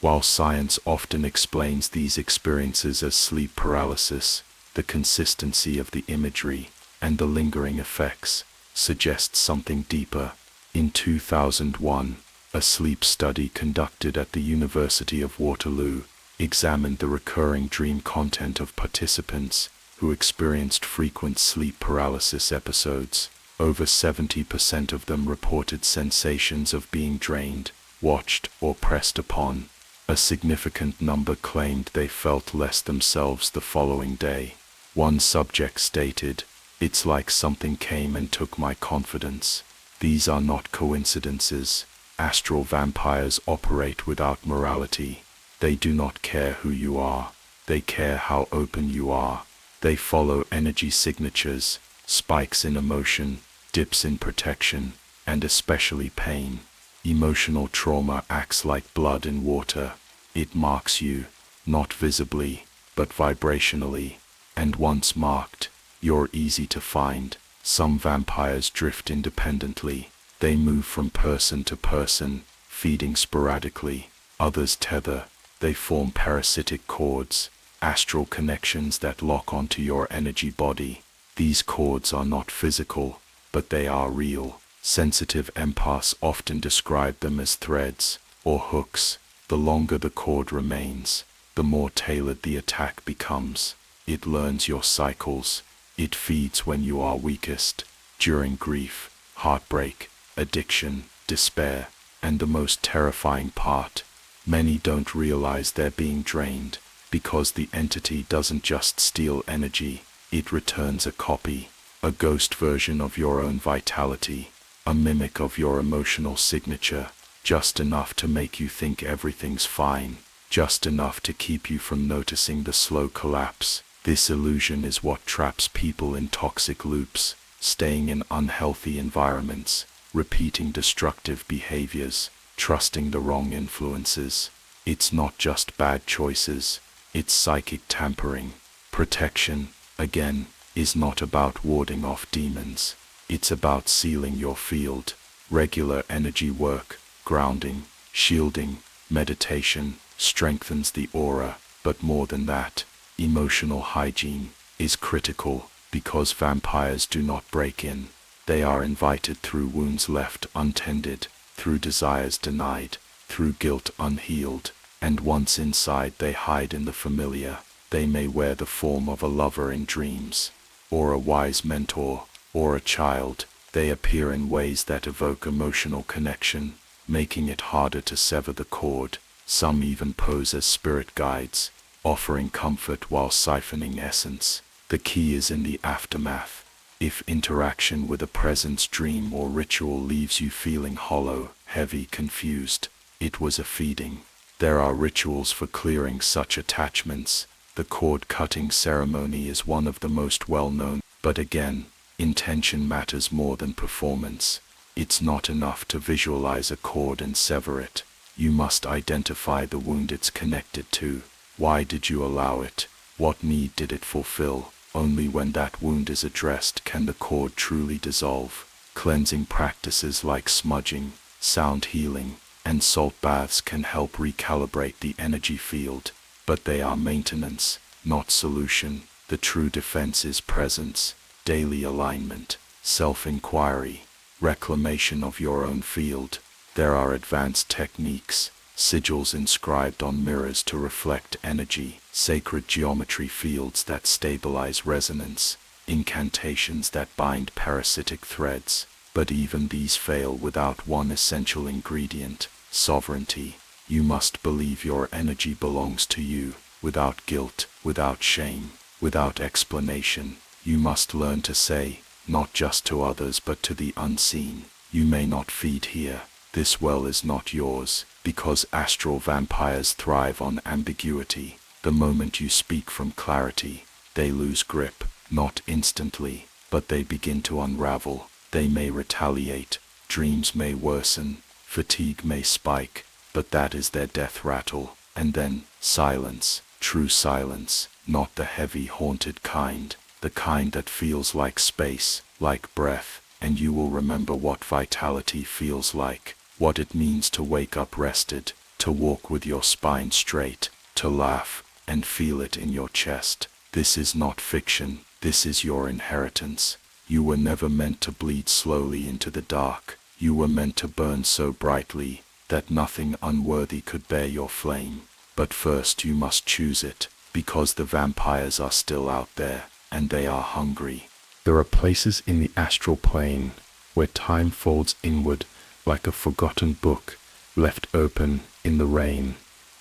While science often explains these experiences as sleep paralysis, the consistency of the imagery and the lingering effects suggests something deeper. In 2001, a sleep study conducted at the University of Waterloo examined the recurring dream content of participants who experienced frequent sleep paralysis episodes. Over 70% of them reported sensations of being drained, watched, or pressed upon. A significant number claimed they felt less themselves the following day. One subject stated, "It's like something came and took my confidence." These are not coincidences. Astral vampires operate without morality. They do not care who you are. They care how open you are. They follow energy signatures, spikes in emotion, dips in protection, and especially pain. Emotional trauma acts like blood in water. It marks you, not visibly, but vibrationally. And once marked, you're easy to find. Some vampires drift independently. They move from person to person, feeding sporadically. Others tether. They form parasitic cords, astral connections that lock onto your energy body. These cords are not physical, but they are real. Sensitive empaths often describe them as threads or hooks. The longer the cord remains, the more tailored the attack becomes. It learns your cycles. It feeds when you are weakest, during grief, heartbreak, addiction, despair, and the most terrifying part, many don't realize they're being drained, because the entity doesn't just steal energy, it returns a copy, a ghost version of your own vitality, a mimic of your emotional signature, just enough to make you think everything's fine, just enough to keep you from noticing the slow collapse. This illusion is what traps people in toxic loops, staying in unhealthy environments, repeating destructive behaviors, trusting the wrong influences. It's not just bad choices, it's psychic tampering. Protection, again, is not about warding off demons. It's about sealing your field. Regular energy work, grounding, shielding, meditation, strengthens the aura, but more than that, emotional hygiene is critical, because vampires do not break in. They are invited through wounds left untended, through desires denied, through guilt unhealed, and once inside they hide in the familiar. They may wear the form of a lover in dreams, or a wise mentor, or a child. They appear in ways that evoke emotional connection, making it harder to sever the cord. Some even pose as spirit guides, offering comfort while siphoning essence. The key is in the aftermath. If interaction with a presence, dream, or ritual leaves you feeling hollow, heavy, confused, it was a feeding. There are rituals for clearing such attachments. The cord-cutting ceremony is one of the most well-known, but again, intention matters more than performance. It's not enough to visualize a cord and sever it. You must identify the wound it's connected to. Why did you allow it? What need did it fulfill? Only when that wound is addressed can the cord truly dissolve. Cleansing practices like smudging, sound healing, and salt baths can help recalibrate the energy field, but they are maintenance, not solution. The true defense is presence, daily alignment, self-inquiry, reclamation of your own field. There are advanced techniques, sigils inscribed on mirrors to reflect energy, sacred geometry fields that stabilize resonance, incantations that bind parasitic threads. But even these fail without one essential ingredient: sovereignty. You must believe your energy belongs to you, without guilt, without shame, without explanation. You must learn to say, not just to others but to the unseen, you may not feed here. This well is not yours, because astral vampires thrive on ambiguity. The moment you speak from clarity, they lose grip, not instantly, but they begin to unravel. They may retaliate, dreams may worsen, fatigue may spike, but that is their death rattle. And then, silence, true silence, not the heavy haunted kind, the kind that feels like space, like breath, and you will remember what vitality feels like, what it means to wake up rested, to walk with your spine straight, to laugh, and feel it in your chest. This is not fiction, this is your inheritance. You were never meant to bleed slowly into the dark. You were meant to burn so brightly that nothing unworthy could bear your flame. But first you must choose it, because the vampires are still out there, and they are hungry. There are places in the astral plane where time folds inward like a forgotten book left open in the rain,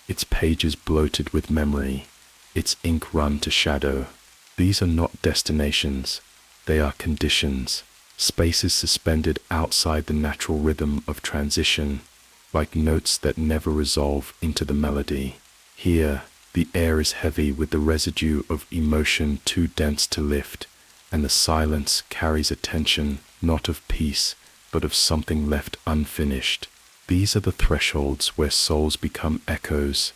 its pages bloated with memory, its ink run to shadow. These are not destinations, they are conditions, spaces suspended outside the natural rhythm of transition, like notes that never resolve into the melody. Here, the air is heavy with the residue of emotion too dense to lift, and the silence carries a tension not of peace, but of something left unfinished. These are the thresholds where souls become echoes,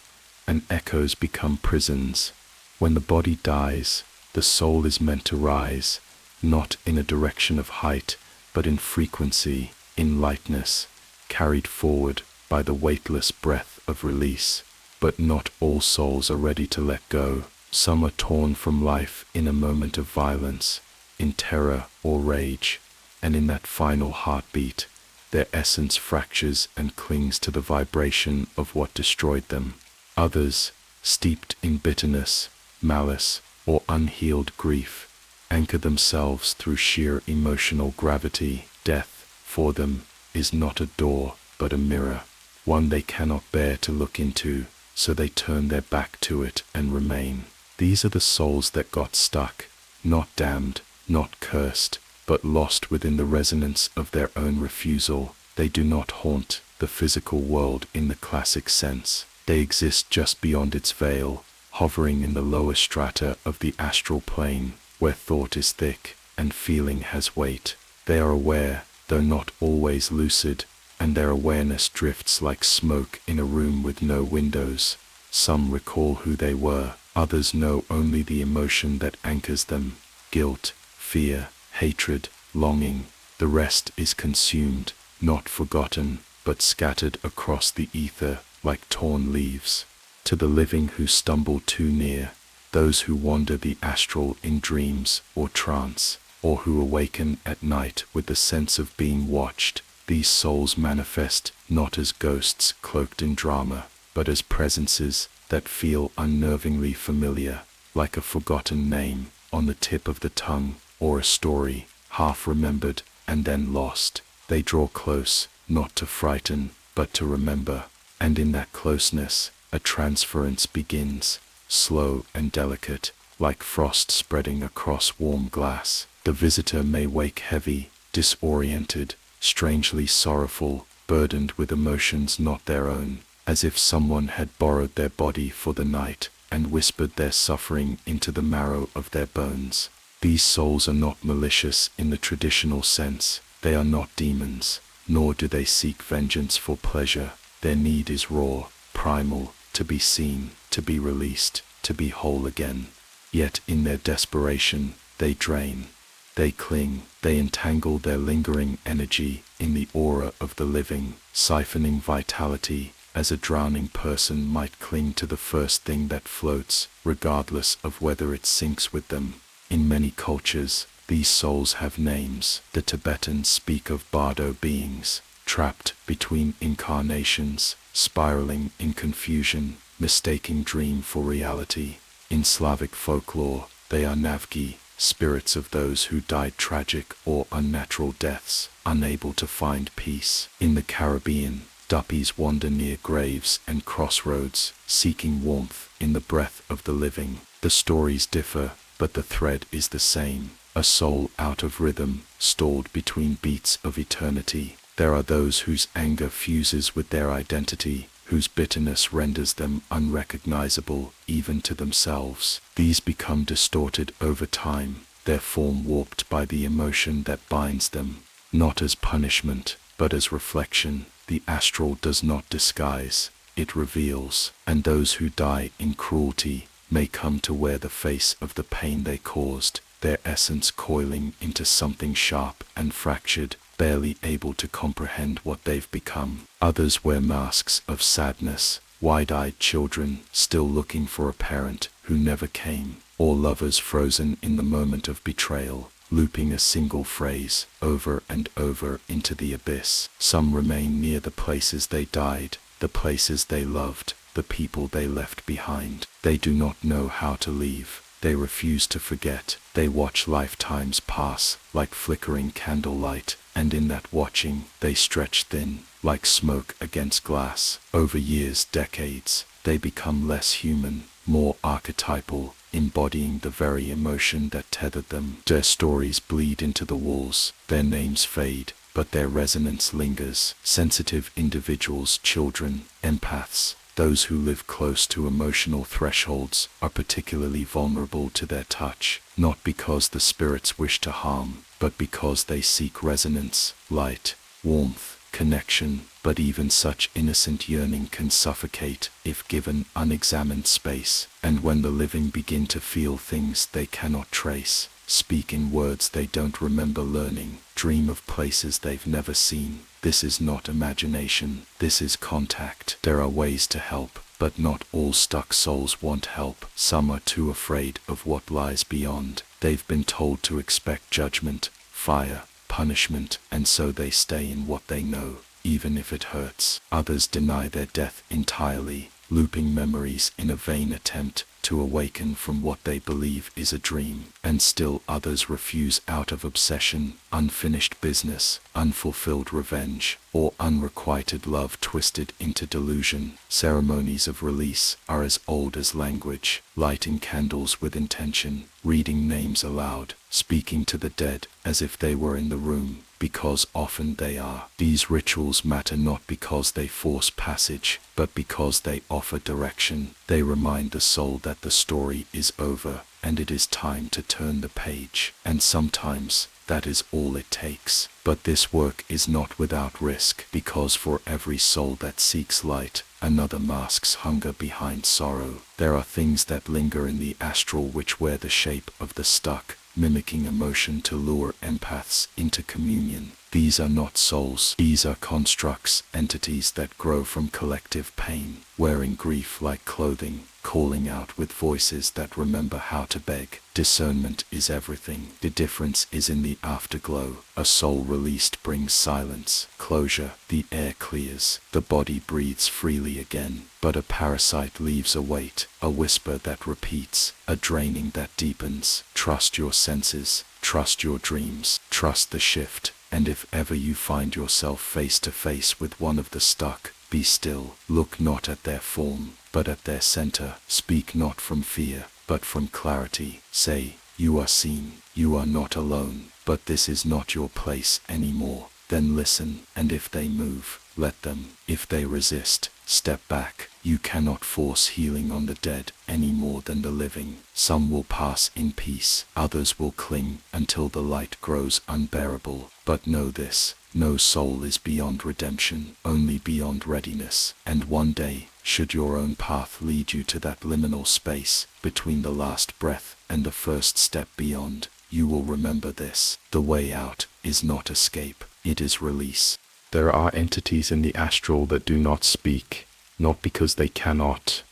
and echoes become prisons. When the body dies, the soul is meant to rise, not in a direction of height, but in frequency, in lightness, carried forward by the weightless breath of release. But not all souls are ready to let go. Some are torn from life in a moment of violence, in terror or rage, and in that final heartbeat, their essence fractures and clings to the vibration of what destroyed them. Others, steeped in bitterness, malice, or unhealed grief, anchor themselves through sheer emotional gravity. Death, for them, is not a door, but a mirror, one they cannot bear to look into, so they turn their back to it and remain. These are the souls that got stuck, not damned, not cursed, but lost within the resonance of their own refusal. They do not haunt the physical world in the classic sense. They exist just beyond its veil, hovering in the lower strata of the astral plane, where thought is thick and feeling has weight. They are aware, though not always lucid, and their awareness drifts like smoke in a room with no windows. Some recall who they were, others know only the emotion that anchors them: guilt, fear, hatred, longing. The rest is consumed, not forgotten, but scattered across the ether like torn leaves. To the living who stumble too near, those who wander the astral in dreams or trance, or who awaken at night with the sense of being watched, these souls manifest not as ghosts cloaked in drama, but as presences that feel unnervingly familiar, like a forgotten name on the tip of the tongue, or a story half remembered and then lost. They draw close, not to frighten, but to remember, and in that closeness, a transference begins, slow and delicate, like frost spreading across warm glass. The visitor may wake heavy, disoriented, strangely sorrowful, burdened with emotions not their own, as if someone had borrowed their body for the night and whispered their suffering into the marrow of their bones. These souls are not malicious in the traditional sense. They are not demons, nor do they seek vengeance for pleasure. Their need is raw, primal, to be seen, to be released, to be whole again. Yet in their desperation, they drain. They cling, they entangle their lingering energy in the aura of the living, siphoning vitality, as a drowning person might cling to the first thing that floats, regardless of whether it sinks with them. In many cultures, these souls have names. The Tibetans speak of bardo beings, trapped between incarnations, spiraling in confusion, mistaking dream for reality. In Slavic folklore, they are navgi, spirits of those who died tragic or unnatural deaths, unable to find peace. In the Caribbean, duppies wander near graves and crossroads, seeking warmth in the breath of the living. The stories differ, but the thread is the same. A soul out of rhythm, stalled between beats of eternity. There are those whose anger fuses with their identity, whose bitterness renders them unrecognizable even to themselves. These become distorted over time, their form warped by the emotion that binds them. Not as punishment, but as reflection. The astral does not disguise, it reveals, and those who die in cruelty may come to wear the face of the pain they caused, their essence coiling into something sharp and fractured, barely able to comprehend what they've become. Others wear masks of sadness, wide-eyed children still looking for a parent who never came, or lovers frozen in the moment of betrayal, looping a single phrase over and over into the abyss. Some remain near the places they died, the places they loved, the people they left behind. They do not know how to leave. They refuse to forget. They watch lifetimes pass like flickering candlelight, and in that watching, they stretch thin, like smoke against glass. Over years, decades, they become less human, more archetypal, embodying the very emotion that tethered them. Their stories bleed into the walls, their names fade, but their resonance lingers. Sensitive individuals, children, empaths, those who live close to emotional thresholds, are particularly vulnerable to their touch, not because the spirits wish to harm, but because they seek resonance, light, warmth, connection. But even such innocent yearning can suffocate if given unexamined space, and when the living begin to feel things they cannot trace, speak in words they don't remember learning, dream of places they've never seen. This is not imagination, this is contact. There are ways to help, but not all stuck souls want help. Some are too afraid of what lies beyond. They've been told to expect judgment, fire, punishment, and so they stay in what they know, even if it hurts. Others deny their death entirely, looping memories in a vain attempt to awaken from what they believe is a dream. And still others refuse out of obsession, unfinished business, unfulfilled revenge, or unrequited love twisted into delusion. Ceremonies of release are as old as language, lighting candles with intention, reading names aloud, speaking to the dead as if they were in the room, because often they are. These rituals matter not because they force passage, but because they offer direction. They remind the soul that the story is over, and it is time to turn the page. And sometimes, that is all it takes. But this work is not without risk, because for every soul that seeks light, another masks hunger behind sorrow. There are things that linger in the astral which wear the shape of the stuck, mimicking emotion to lure empaths into communion. These are not souls. These are constructs, entities that grow from collective pain, wearing grief like clothing, calling out with voices that remember how to beg. Discernment is everything. The difference is in the afterglow. A soul released brings silence, closure, the air clears, the body breathes freely again. But a parasite leaves a weight, a whisper that repeats, a draining that deepens. Trust your senses, trust your dreams, trust the shift. And if ever you find yourself face to face with one of the stuck, be still. Look not at their form, but at their center. Speak not from fear, but from clarity. Say, you are seen, you are not alone, but this is not your place anymore. Then listen, and if they move, let them. If they resist, step back. You cannot force healing on the dead any more than the living. Some will pass in peace, others will cling until the light grows unbearable. But know this, no soul is beyond redemption, only beyond readiness. And one day, should your own path lead you to that liminal space between the last breath and the first step beyond, you will remember this: the way out is not escape, it is release. There are entities in the astral that do not speak, not because they cannot,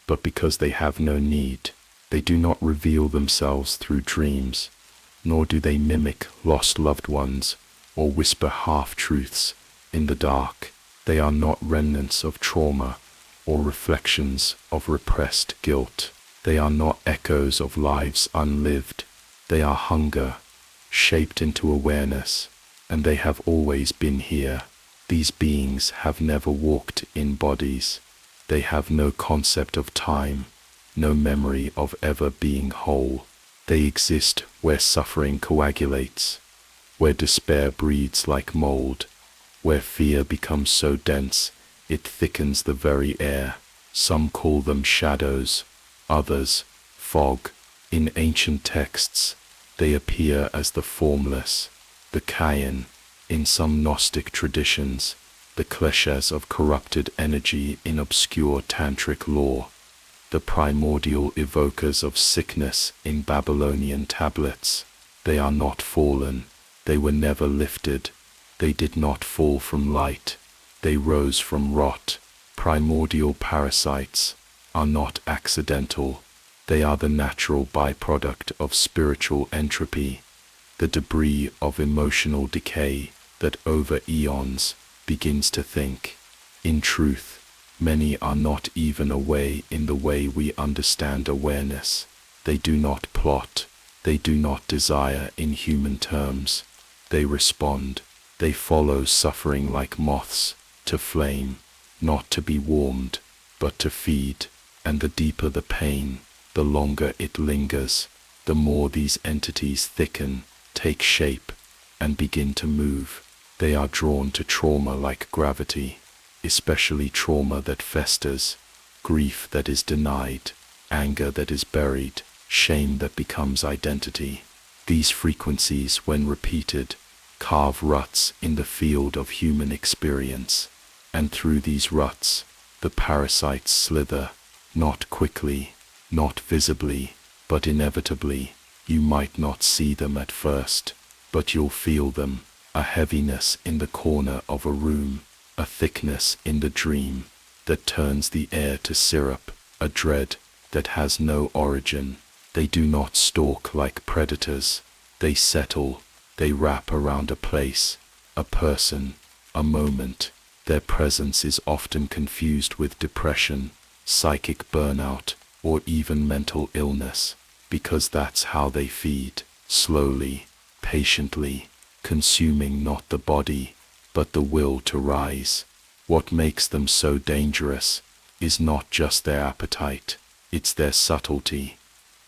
but because they have no need. They do not reveal themselves through dreams, nor do they mimic lost loved ones or whisper half-truths. in the dark. They are not remnants of trauma or reflections of repressed guilt. They are not echoes of lives unlived. They are hunger, shaped into awareness, and they have always been here. These beings have never walked in bodies. They have no concept of time, no memory of ever being whole. They exist where suffering coagulates, where despair breeds like mold, where fear becomes so dense it thickens the very air. Some call them shadows, others fog. In ancient texts, they appear as the formless, the Kayan. In some Gnostic traditions, the kleshas of corrupted energy in obscure tantric lore, the primordial evokers of sickness in Babylonian tablets. They are not fallen, they were never lifted, they did not fall from light, they rose from rot. Primordial parasites are not accidental, they are the natural byproduct of spiritual entropy, the debris of emotional decay that over eons begins to think. In truth, many are not even away in the way we understand awareness. They do not plot, they do not desire in human terms. They respond, they follow suffering like moths to flame, not to be warmed, but to feed. And the deeper the pain, the longer it lingers, the more these entities thicken, take shape, and begin to move. They are drawn to trauma like gravity, especially trauma that festers, grief that is denied, anger that is buried, shame that becomes identity. These frequencies, when repeated, carve ruts in the field of human experience, and through these ruts, the parasites slither, not quickly, not visibly, but inevitably. You might not see them at first, but you'll feel them, a heaviness in the corner of a room, a thickness in the dream that turns the air to syrup, a dread that has no origin. They do not stalk like predators, they settle, they wrap around a place, a person, a moment. Their presence is often confused with depression, psychic burnout, or even mental illness, because that's how they feed, slowly, patiently, consuming not the body, but the will to rise. What makes them so dangerous is not just their appetite, it's their subtlety.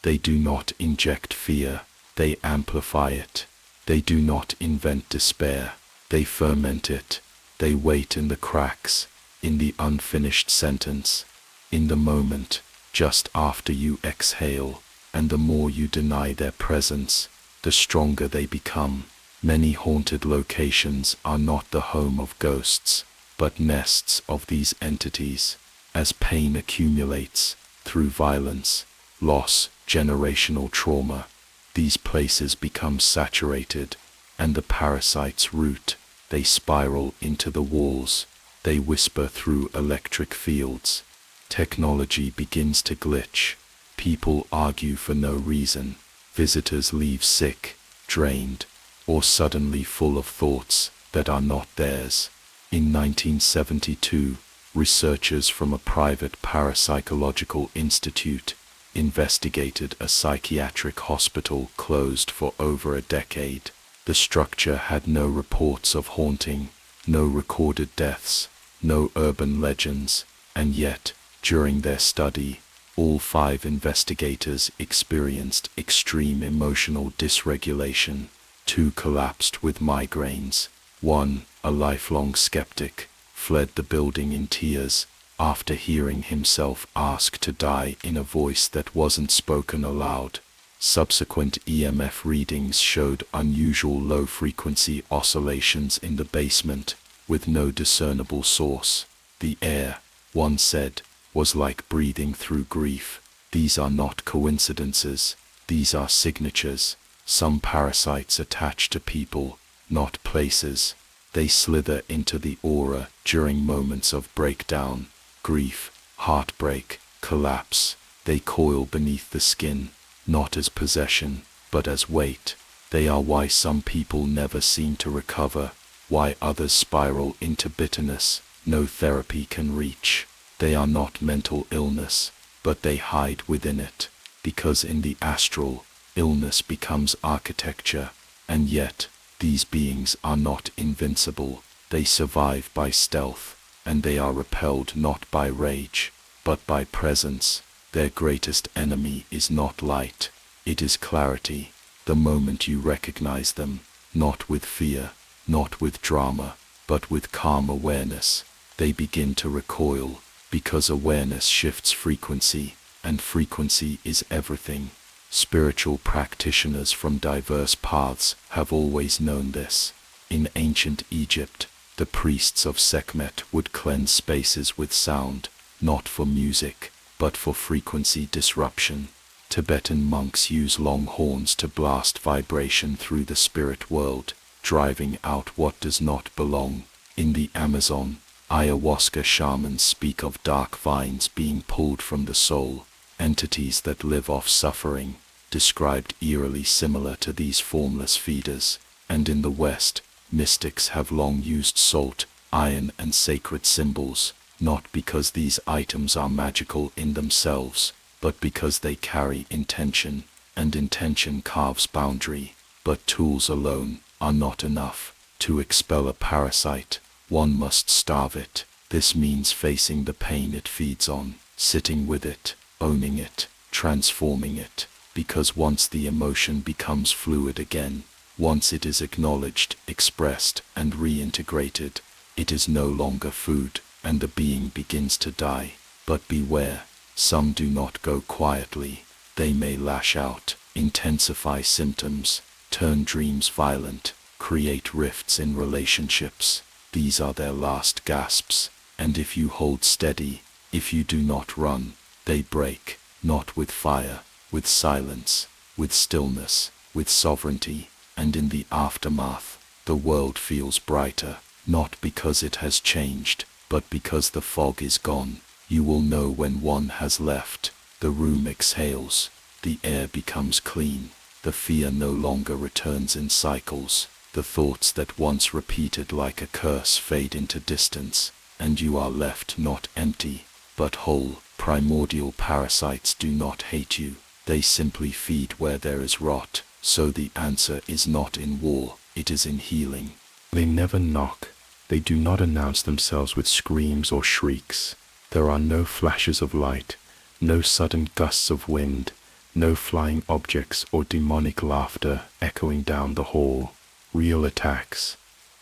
They do not inject fear, they amplify it. They do not invent despair, they ferment it. They wait in the cracks, in the unfinished sentence, in the moment, just after you exhale, and the more you deny their presence, the stronger they become. Many haunted locations are not the home of ghosts, but nests of these entities. As pain accumulates, through violence, loss, generational trauma, these places become saturated, and the parasites root. They spiral into the walls, they whisper through electric fields. Technology begins to glitch, people argue for no reason, visitors leave sick, drained, or suddenly full of thoughts that are not theirs. In 1972, researchers from a private parapsychological institute investigated a psychiatric hospital closed for over a decade. The structure had no reports of haunting, no recorded deaths, no urban legends, and yet, during their study, all 5 investigators experienced extreme emotional dysregulation. 2 collapsed with migraines. 1, a lifelong skeptic, fled the building in tears after hearing himself ask to die in a voice that wasn't spoken aloud. Subsequent EMF readings showed unusual low-frequency oscillations in the basement, with no discernible source. The air, one said, was like breathing through grief. These are not coincidences, these are signatures. Some parasites attach to people, not places. They slither into the aura during moments of breakdown, grief, heartbreak, collapse. They coil beneath the skin, not as possession, but as weight. They are why some people never seem to recover, why others spiral into bitterness no therapy can reach. They are not mental illness, but they hide within it, because in the astral, illness becomes architecture, and yet, these beings are not invincible. They survive by stealth, and they are repelled not by rage, but by presence. Their greatest enemy is not light, it is clarity. The moment you recognize them, not with fear, not with drama, but with calm awareness, they begin to recoil, because awareness shifts frequency, and frequency is everything. Spiritual practitioners from diverse paths have always known this. In ancient Egypt, the priests of Sekhmet would cleanse spaces with sound, not for music, but for frequency disruption. Tibetan monks use long horns to blast vibration through the spirit world, driving out what does not belong. In the Amazon, ayahuasca shamans speak of dark vines being pulled from the soul, entities that live off suffering, described eerily similar to these formless feeders. And in the West, mystics have long used salt, iron and sacred symbols, not because these items are magical in themselves, but because they carry intention, and intention carves boundary. But tools alone are not enough. To expel a parasite, one must starve it. This means facing the pain it feeds on, sitting with it, owning it, transforming it, because once the emotion becomes fluid again, once it is acknowledged, expressed, and reintegrated, it is no longer food, and the being begins to die. But beware, some do not go quietly. They may lash out, intensify symptoms, turn dreams violent, create rifts in relationships. These are their last gasps, and if you hold steady, if you do not run, they break, not with fire, with silence, with stillness, with sovereignty. And in the aftermath, the world feels brighter, not because it has changed, but because the fog is gone. You will know when one has left. The room exhales, the air becomes clean, the fear no longer returns in cycles, the thoughts that once repeated like a curse fade into distance, and you are left not empty, but whole. Primordial parasites do not hate you, they simply feed where there is rot. So the answer is not in war, it is in healing. They never knock. They do not announce themselves with screams or shrieks. There are no flashes of light, no sudden gusts of wind, no flying objects or demonic laughter echoing down the hall. Real attacks,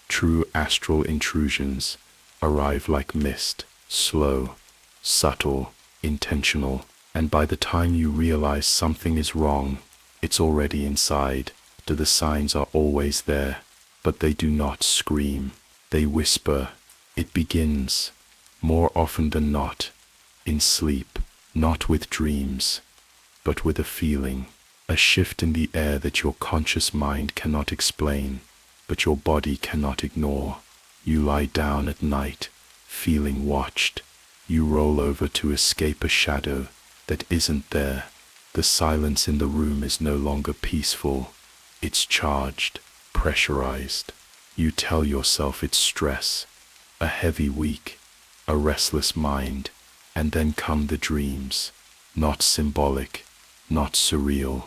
true astral intrusions, arrive like mist, slow, subtle, intentional, and by the time you realize something is wrong, it's already inside. The signs are always there, but they do not scream. They whisper. It begins, more often than not, in sleep, not with dreams, but with a feeling, a shift in the air that your conscious mind cannot explain, but your body cannot ignore. You lie down at night, feeling watched. You roll over to escape a shadow that isn't there. The silence in the room is no longer peaceful. It's charged, pressurized. You tell yourself it's stress, a heavy week, a restless mind, and then come the dreams. Not symbolic, not surreal,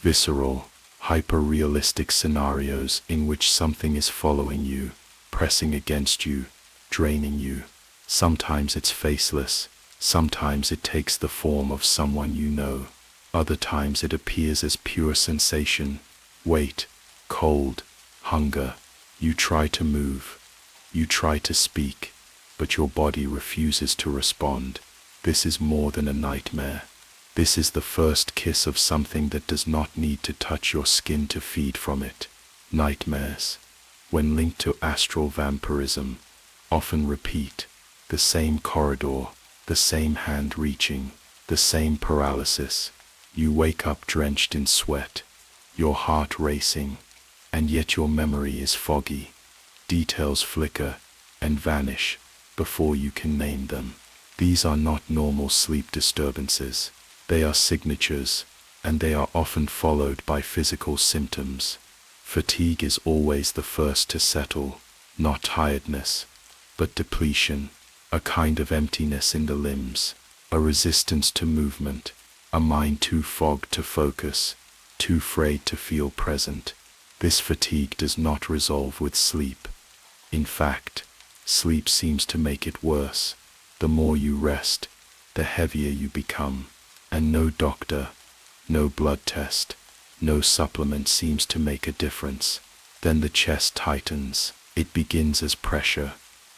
visceral, hyper-realistic scenarios in which something is following you, pressing against you, draining you. Sometimes it's faceless, sometimes it takes the form of someone you know. Other times it appears as pure sensation, weight, cold, hunger. You try to move, you try to speak, but your body refuses to respond. This is more than a nightmare. This is the first kiss of something that does not need to touch your skin to feed from it. Nightmares, when linked to astral vampirism, often repeat the same corridor, the same hand reaching, the same paralysis. You wake up drenched in sweat, your heart racing, and yet your memory is foggy. Details flicker and vanish before you can name them. These are not normal sleep disturbances. They are signatures, and they are often followed by physical symptoms. Fatigue is always the first to settle. not tiredness, but depletion, a kind of emptiness in the limbs, a resistance to movement, a mind too fogged to focus, too frayed to feel present. This fatigue does not resolve with sleep. In fact, sleep seems to make it worse. The more you rest, the heavier you become, and no doctor, no blood test, no supplement seems to make a difference. Then the chest tightens. It begins as pressure,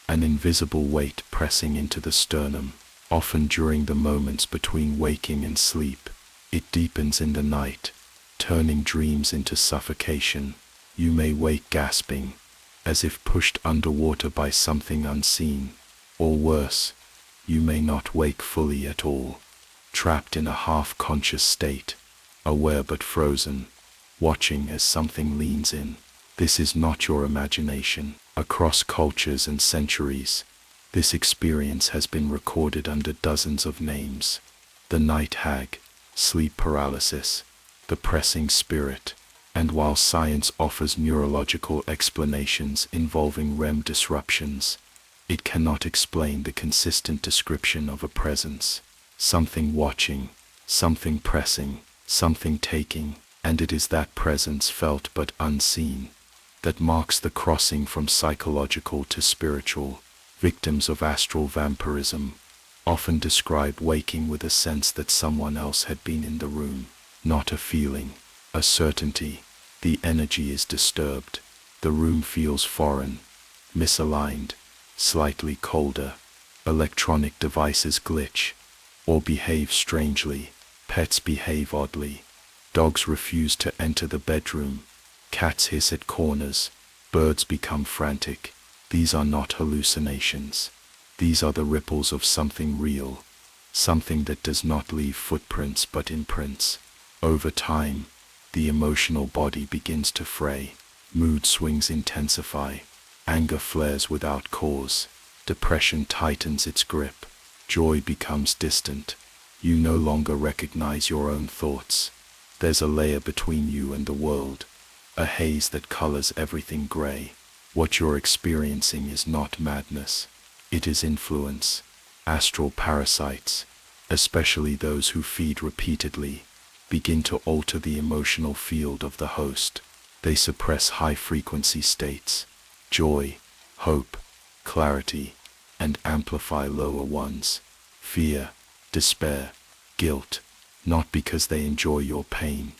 an invisible weight pressing into the sternum, often during the moments between waking and sleep. It deepens in the night, turning dreams into suffocation. You may wake gasping, as if pushed underwater by something unseen, or worse, you may not wake fully at all, trapped in a half-conscious state, aware but frozen, watching as something leans in. This is not your imagination. Across cultures and centuries, this experience has been recorded under dozens of names. The night hag, sleep paralysis, the pressing spirit. And while science offers neurological explanations involving REM disruptions, it cannot explain the consistent description of a presence. Something watching, something pressing, something taking, and it is that presence felt but unseen that marks the crossing from psychological to spiritual. Victims of astral vampirism often describe waking with a sense that someone else had been in the room, not a feeling, a certainty. The energy is disturbed. The room feels foreign, misaligned, slightly colder. Electronic devices glitch or behave strangely. Pets behave oddly. Dogs refuse to enter the bedroom. Cats hiss at corners. Birds become frantic. These are not hallucinations. These are the ripples of something real, something that does not leave footprints but imprints. Over time, the emotional body begins to fray. Mood swings intensify. Anger flares without cause. Depression tightens its grip. Joy becomes distant. You no longer recognize your own thoughts. There's a layer between you and the world, a haze that colors everything gray. What you're experiencing is not madness. It is influence. Astral parasites, especially those who feed repeatedly, begin to alter the emotional field of the host. They suppress high-frequency states, joy, hope, clarity, and amplify lower ones, fear, despair, guilt, not because they enjoy your pain,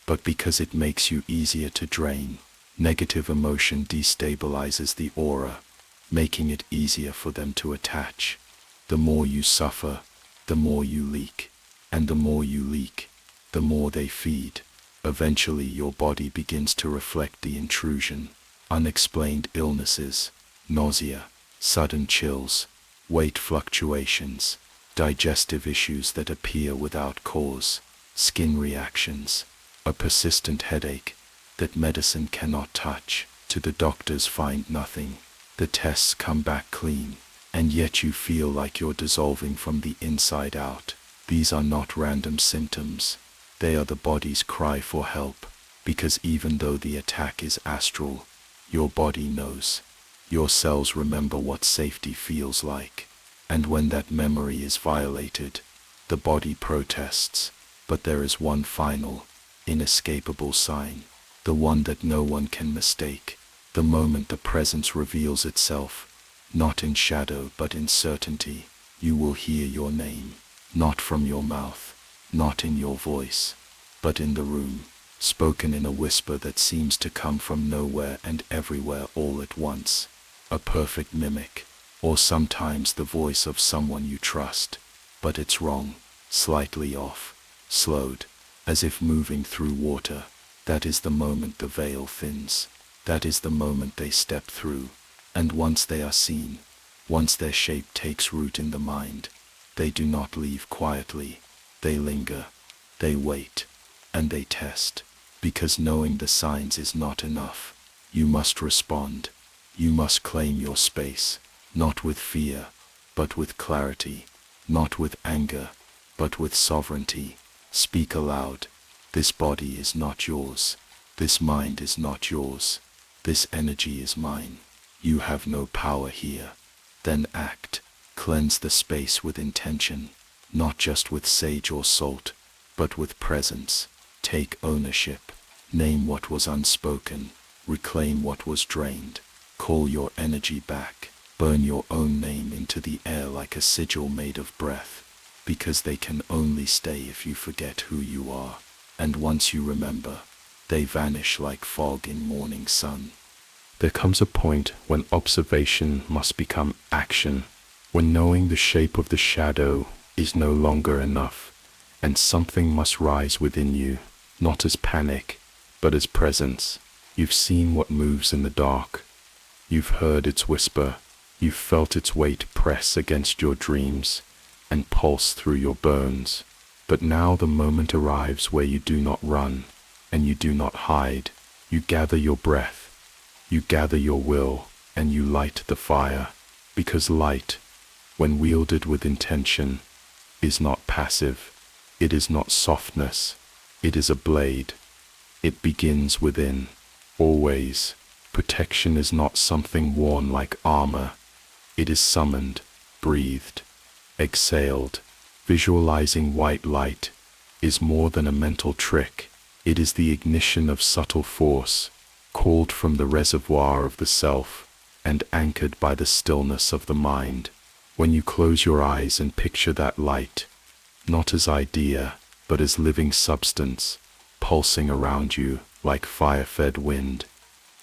but because it makes you easier to drain. Negative emotion destabilizes the aura, making it easier for them to attach. The more you suffer, the more you leak, and the more you leak, the more they feed. Eventually your body begins to reflect the intrusion. Unexplained illnesses, nausea, sudden chills, weight fluctuations, digestive issues that appear without cause, skin reactions, a persistent headache that medicine cannot touch. To the doctors find nothing. The tests come back clean, and yet you feel like you're dissolving from the inside out. These are not random symptoms. They are the body's cry for help, because even though the attack is astral, your body knows. Your cells remember what safety feels like, and when that memory is violated, the body protests. But there is one final, inescapable sign, the one that no one can mistake. The moment the presence reveals itself, not in shadow but in certainty, you will hear your name, not from your mouth, not in your voice, but in the room, spoken in a whisper that seems to come from nowhere and everywhere all at once. A perfect mimic, or sometimes the voice of someone you trust, but it's wrong, slightly off, slowed, as if moving through water. That is the moment the veil thins. That is the moment they step through, and once they are seen, once their shape takes root in the mind, they do not leave quietly. They linger, they wait, and they test, because knowing the signs is not enough. You must respond. You must claim your space, not with fear, but with clarity, not with anger, but with sovereignty. Speak aloud. This body is not yours. This mind is not yours. This energy is mine. You have no power here. Then act. Cleanse the space with intention, not just with sage or salt, but with presence. Take ownership. Name what was unspoken. Reclaim what was drained. Call your energy back. Burn your own name into the air like a sigil made of breath, because they can only stay if you forget who you are. And once you remember, they vanish like fog in morning sun. There comes a point when observation must become action, when knowing the shape of the shadow is no longer enough, and something must rise within you, not as panic, but as presence. You've seen what moves in the dark. You've heard its whisper. You've felt its weight press against your dreams and pulse through your bones. But now the moment arrives where you do not run and you do not hide. You gather your breath. You gather your will, and you light the fire, because light, when wielded with intention, is not passive. It is not softness. It is a blade. It begins within, always. Protection is not something worn like armor. It is summoned, breathed, exhaled. Visualizing white light is more than a mental trick. It is the ignition of subtle force, called from the reservoir of the self and anchored by the stillness of the mind. When you close your eyes and picture that light, not as idea, but as living substance, pulsing around you like fire-fed wind,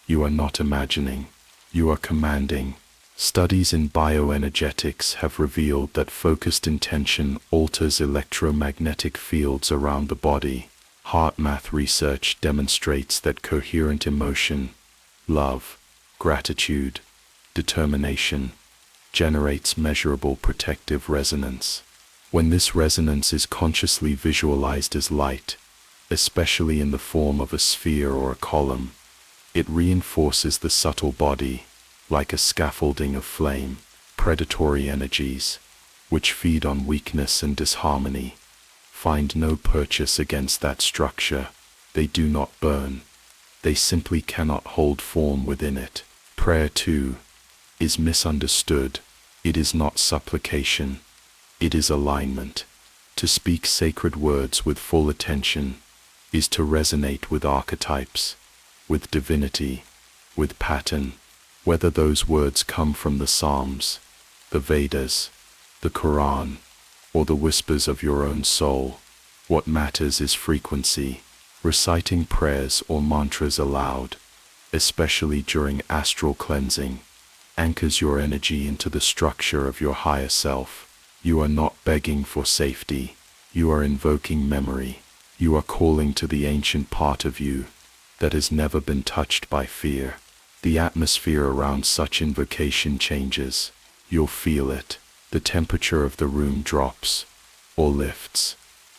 you are not imagining, you are commanding. Studies in bioenergetics have revealed that focused intention alters electromagnetic fields around the body. Heart math research demonstrates that coherent emotion, love, gratitude, determination, generates measurable protective resonance. When this resonance is consciously visualized as light, especially in the form of a sphere or a column, it reinforces the subtle body, like a scaffolding of flame. Predatory energies, which feed on weakness and disharmony, find no purchase against that structure. They do not burn. They simply cannot hold form within it. Prayer, too, is misunderstood. It is not supplication. It is alignment. To speak sacred words with full attention is to resonate with archetypes, with divinity, with pattern, whether those words come from the Psalms, the Vedas, the Quran, or the whispers of your own soul. What matters is frequency. Reciting prayers or mantras aloud, especially during astral cleansing, anchors your energy into the structure of your higher self. You are not begging for safety. You are invoking memory. You are calling to the ancient part of you that has never been touched by fear. The atmosphere around such invocation changes. You'll feel it. The temperature of the room drops or lifts.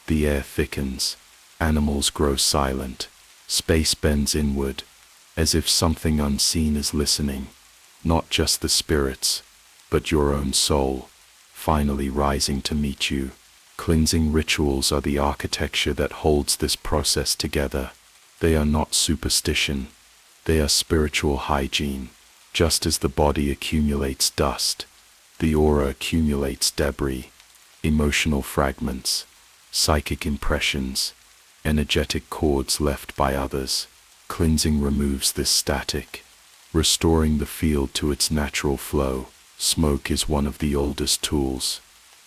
The air thickens. Animals grow silent. Space bends inward, as if something unseen is listening. Not just the spirits, but your own soul, finally rising to meet you. Cleansing rituals are the architecture that holds this process together. They are not superstition. They are spiritual hygiene. Just as the body accumulates dust, the aura accumulates debris, emotional fragments, psychic impressions, energetic cords left by others. Cleansing removes this static, restoring the field to its natural flow. Smoke is one of the oldest tools.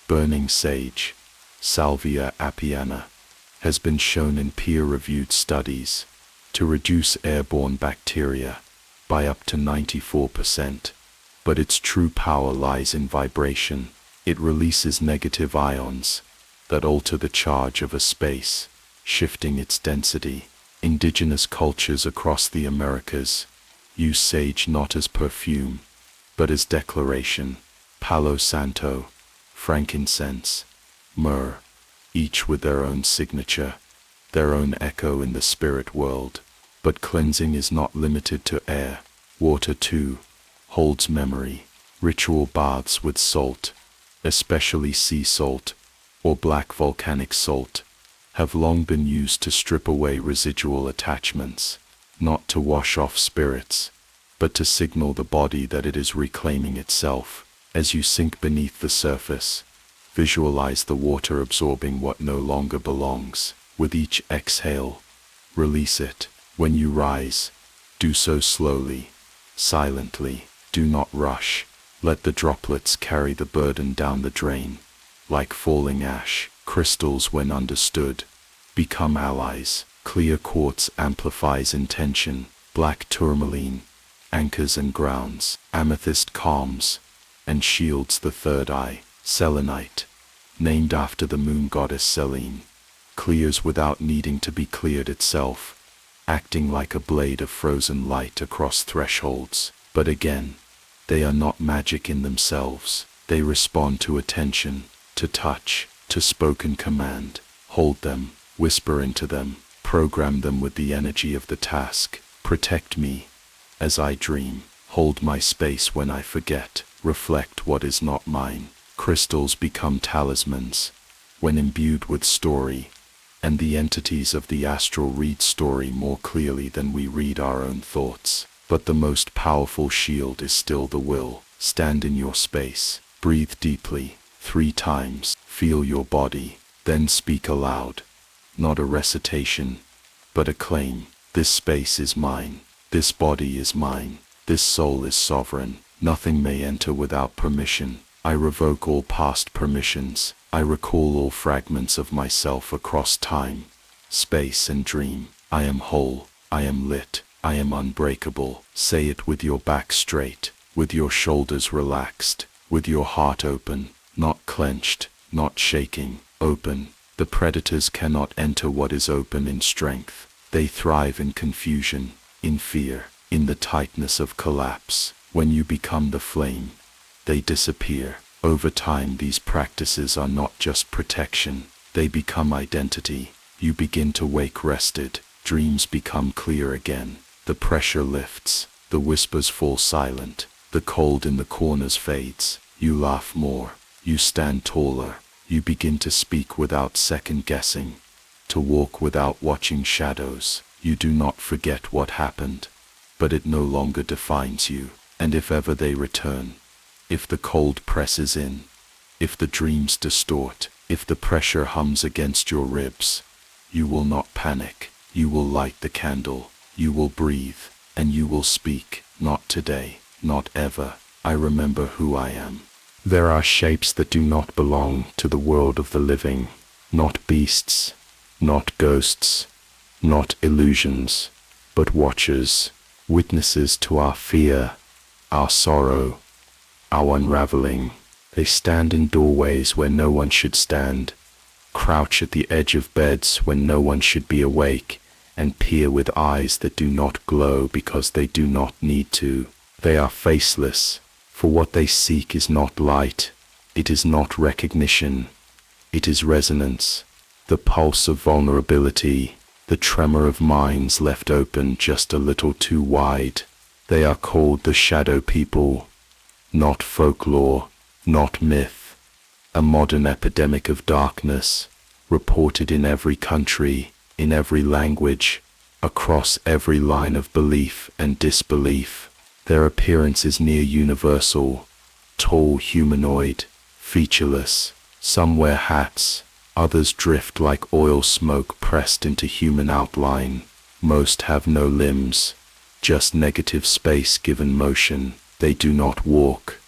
Burning sage, Salvia apiana, has been shown in peer-reviewed studies to reduce airborne bacteria by up to 94%. But its true power lies in vibration. It releases negative ions that alter the charge of a space, shifting its density. Indigenous cultures across the Americas use sage not as perfume, but as declaration. Palo Santo, frankincense, myrrh, each with their own signature, their own echo in the spirit world. But cleansing is not limited to air. Water, too, holds memory. Ritual baths with salt, especially sea salt or black volcanic salt, have long been used to strip away residual attachments, not to wash off spirits, but to signal the body that it is reclaiming itself. As you sink beneath the surface, visualize the water absorbing what no longer belongs. With each exhale, release it. When you rise, do so slowly, silently. Do not rush. Let the droplets carry the burden down the drain. Like falling ash, crystals, when understood, become allies. Clear quartz amplifies intention. Black tourmaline anchors and grounds. Amethyst calms and shields the third eye. Selenite, named after the moon goddess Selene, clears without needing to be cleared itself, acting like a blade of frozen light across thresholds. But again, they are not magic in themselves. They respond to attention, to touch, to spoken command. Hold them, whisper into them, program them with the energy of the task. Protect me as I dream. Hold my space when I forget. Reflect what is not mine. Crystals become talismans when imbued with story, and the entities of the astral read story more clearly than we read our own thoughts. But the most powerful shield is still the will. Stand in your space. Breathe deeply, 3 times. Feel your body. Then speak aloud. Not a recitation, but a claim. This space is mine. This body is mine. This soul is sovereign. Nothing may enter without permission. I revoke all past permissions. I recall all fragments of myself across time, space and dream. I am whole. I am lit. I am unbreakable. Say it with your back straight, with your shoulders relaxed, with your heart open, not clenched, not shaking, open. The predators cannot enter what is open in strength. They thrive in confusion, in fear, in the tightness of collapse. When you become the flame, they disappear. Over time, these practices are not just protection, they become identity. You begin to wake rested, dreams become clear again. The pressure lifts, the whispers fall silent, the cold in the corners fades. You laugh more, you stand taller, you begin to speak without second guessing, to walk without watching shadows. You do not forget what happened, but it no longer defines you. And if ever they return, if the cold presses in, if the dreams distort, if the pressure hums against your ribs, you will not panic. You will light the candle, you will breathe, and you will speak. Not today, not ever. I remember who I am. There are shapes that do not belong to the world of the living, not beasts, not ghosts, not illusions, but watchers, witnesses to our fear, our sorrow, our unraveling. They stand in doorways where no one should stand, crouch at the edge of beds when no one should be awake, and peer with eyes that do not glow because they do not need to. They are faceless, for what they seek is not light, it is not recognition, it is resonance, the pulse of vulnerability, the tremor of minds left open just a little too wide. They are called the shadow people, not folklore, not myth. A modern epidemic of darkness, reported in every country, in every language, across every line of belief and disbelief. Their appearance is near universal, tall, humanoid, featureless. Some wear hats, others drift like oil smoke pressed into human outline. Most have no limbs, just negative space given motion. They do not walk,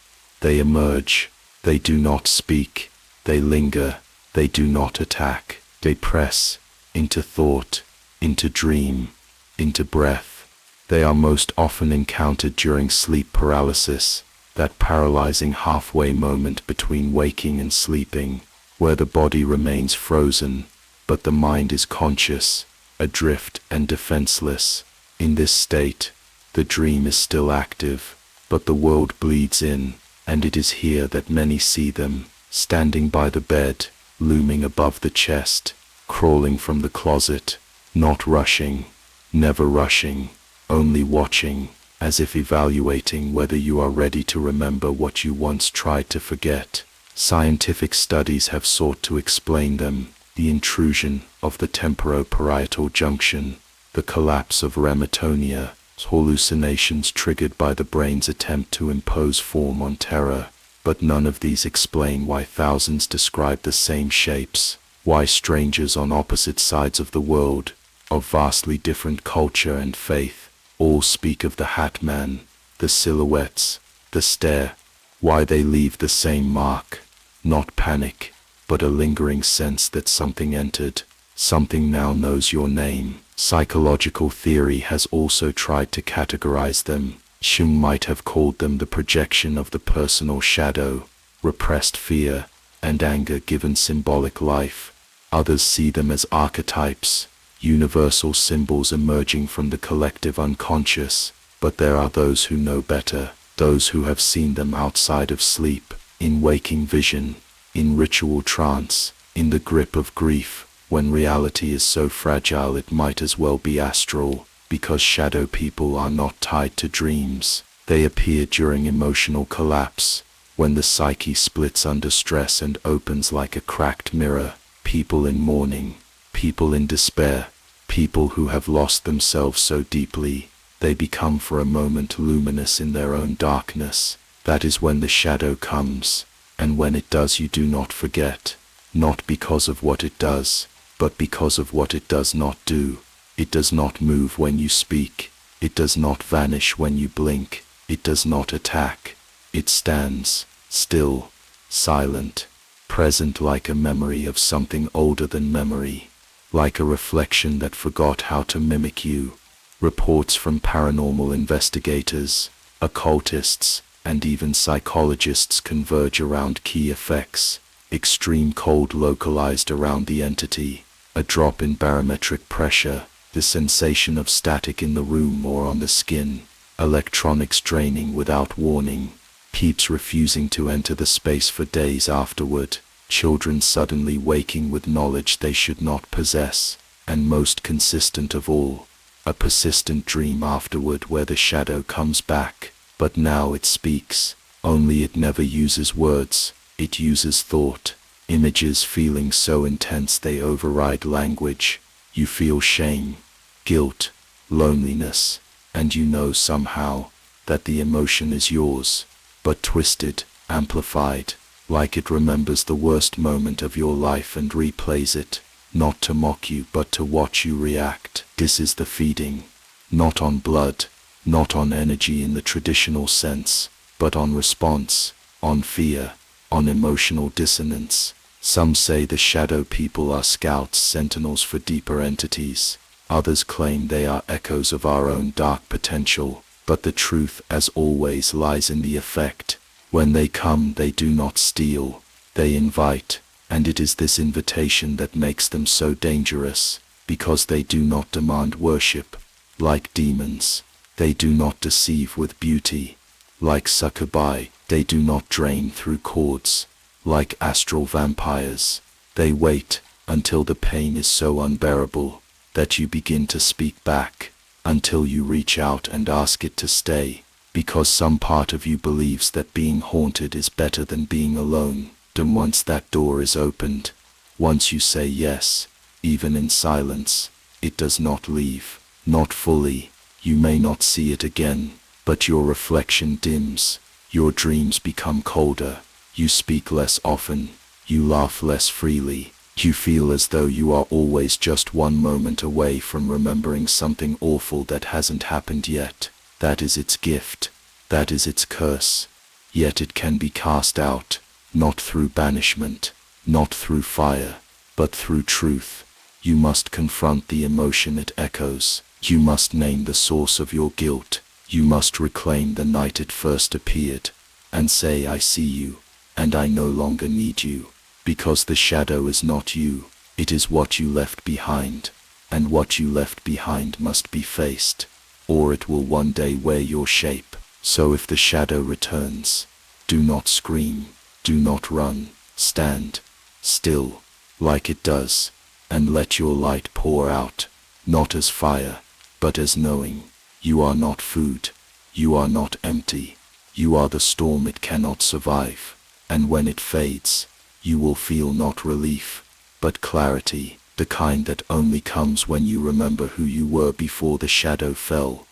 they emerge. They do not speak, they linger. They do not attack, they press into thought, into dream, into breath. They are most often encountered during sleep paralysis, that paralyzing halfway moment between waking and sleeping, where the body remains frozen, but the mind is conscious, adrift and defenseless. In this state, the dream is still active, but the world bleeds in, and it is here that many see them, standing by the bed, looming above the chest, crawling from the closet, not rushing, never rushing, only watching, as if evaluating whether you are ready to remember what you once tried to forget. Scientific studies have sought to explain them: the intrusion of the temporoparietal junction, the collapse of remitonia, hallucinations triggered by the brain's attempt to impose form on terror. But none of these explain why thousands describe the same shapes, why strangers on opposite sides of the world, of vastly different culture and faith, all speak of the Hat Man, the silhouettes, the stare, why they leave the same mark, not panic, but a lingering sense that something entered, something now knows your name. Psychological theory has also tried to categorize them. Jung might have called them the projection of the personal shadow, repressed fear and anger given symbolic life. Others see them as archetypes, universal symbols emerging from the collective unconscious. But there are those who know better, those who have seen them outside of sleep, in waking vision, in ritual trance, in the grip of grief, when reality is so fragile it might as well be astral. Because shadow people are not tied to dreams. They appear during emotional collapse, when the psyche splits under stress and opens like a cracked mirror. People in mourning, people in despair, people who have lost themselves so deeply, they become for a moment luminous in their own darkness. That is when the shadow comes, and when it does you do not forget, not because of what it does, but because of what it does not do. It does not move when you speak. It does not vanish when you blink. It does not attack. It stands, still, silent, present like a memory of something older than memory, like a reflection that forgot how to mimic you. Reports from paranormal investigators, occultists, and even psychologists converge around key effects. Extreme cold localized around the entity, a drop in barometric pressure, the sensation of static in the room or on the skin, electronics draining without warning, peeps refusing to enter the space for days afterward, children suddenly waking with knowledge they should not possess, and most consistent of all, a persistent dream afterward where the shadow comes back, but now it speaks, only it never uses words, it uses thought, images feeling so intense they override language. You feel shame, guilt, loneliness, and you know somehow that the emotion is yours, but twisted, amplified, like it remembers the worst moment of your life and replays it, not to mock you but to watch you react. This is the feeding, not on blood, not on energy in the traditional sense, but on response, on fear, on emotional dissonance. Some say the shadow people are scouts, sentinels for deeper entities. Others claim they are echoes of our own dark potential. But the truth, as always, lies in the effect. When they come, they do not steal. They invite. And it is this invitation that makes them so dangerous, because they do not demand worship. Like demons, they do not deceive with beauty. Like succubi, they do not drain through cords. Like astral vampires, they wait until the pain is so unbearable that you begin to speak back, until you reach out and ask it to stay, because some part of you believes that being haunted is better than being alone. And once that door is opened, once you say yes, even in silence, it does not leave, not fully. You may not see it again, but your reflection dims, your dreams become colder. You speak less often, you laugh less freely, you feel as though you are always just one moment away from remembering something awful that hasn't happened yet. That is its gift, that is its curse. Yet it can be cast out, not through banishment, not through fire, but through truth. You must confront the emotion it echoes. You must name the source of your guilt. You must reclaim the night it first appeared, and say, I see you. And I no longer need you, because the shadow is not you, it is what you left behind, and what you left behind must be faced, or it will one day wear your shape. So if the shadow returns, do not scream, do not run, stand still, like it does, and let your light pour out, not as fire, but as knowing. You are not food, you are not empty, you are the storm it cannot survive. And when it fades, you will feel not relief, but clarity, the kind that only comes when you remember who you were before the shadow fell.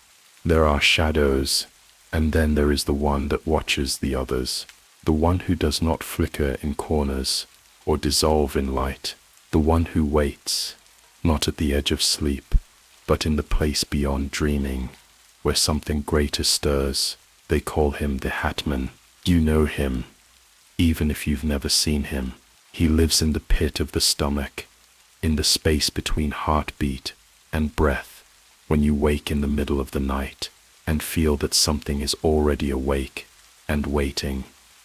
There are shadows, and then there is the one that watches the others, the one who does not flicker in corners or dissolve in light, the one who waits, not at the edge of sleep, but in the place beyond dreaming, where something greater stirs. They call him the Hatman. You know him, even if you've never seen him. He lives in the pit of the stomach, in the space between heartbeat and breath, when you wake in the middle of the night and feel that something is already awake and waiting.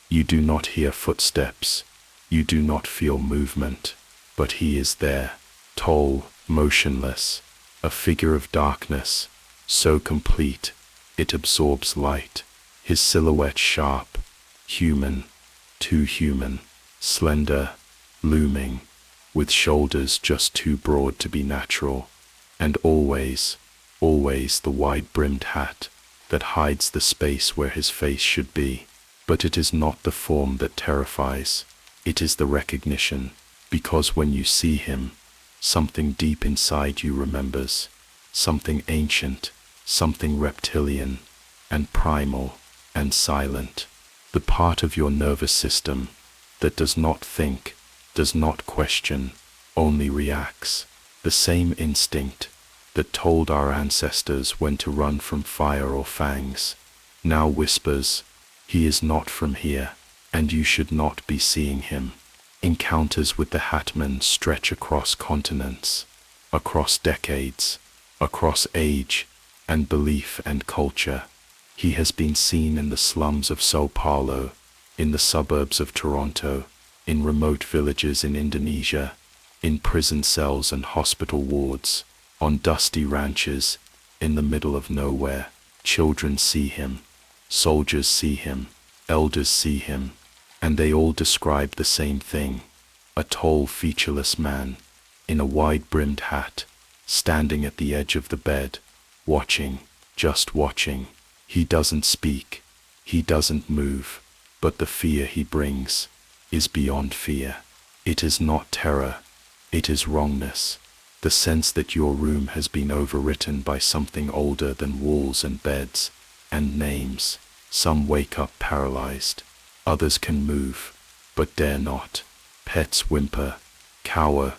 You do not hear footsteps, you do not feel movement, but he is there, tall, motionless, a figure of darkness, so complete, it absorbs light. His silhouette sharp, human, too human, slender, looming, with shoulders just too broad to be natural, and always, always the wide-brimmed hat that hides the space where his face should be. But it is not the form that terrifies, it is the recognition, because when you see him, something deep inside you remembers, something ancient, something reptilian, and primal, and silent, the part of your nervous system that does not think, does not question, only reacts. The same instinct that told our ancestors when to run from fire or fangs, now whispers, he is not from here, and you should not be seeing him. Encounters with the Hatman stretch across continents, across decades, across age and belief and culture. He has been seen in the slums of Sao Paulo, in the suburbs of Toronto, in remote villages in Indonesia, in prison cells and hospital wards, on dusty ranches, in the middle of nowhere. Children see him, soldiers see him, elders see him, and they all describe the same thing: a tall, featureless man, in a wide-brimmed hat, standing at the edge of the bed, watching, just watching. He doesn't speak, he doesn't move, but the fear he brings is beyond fear. It is not terror, it is wrongness, the sense that your room has been overwritten by something older than walls and beds and names. Some wake up paralyzed, others can move, but dare not. Pets whimper, cower,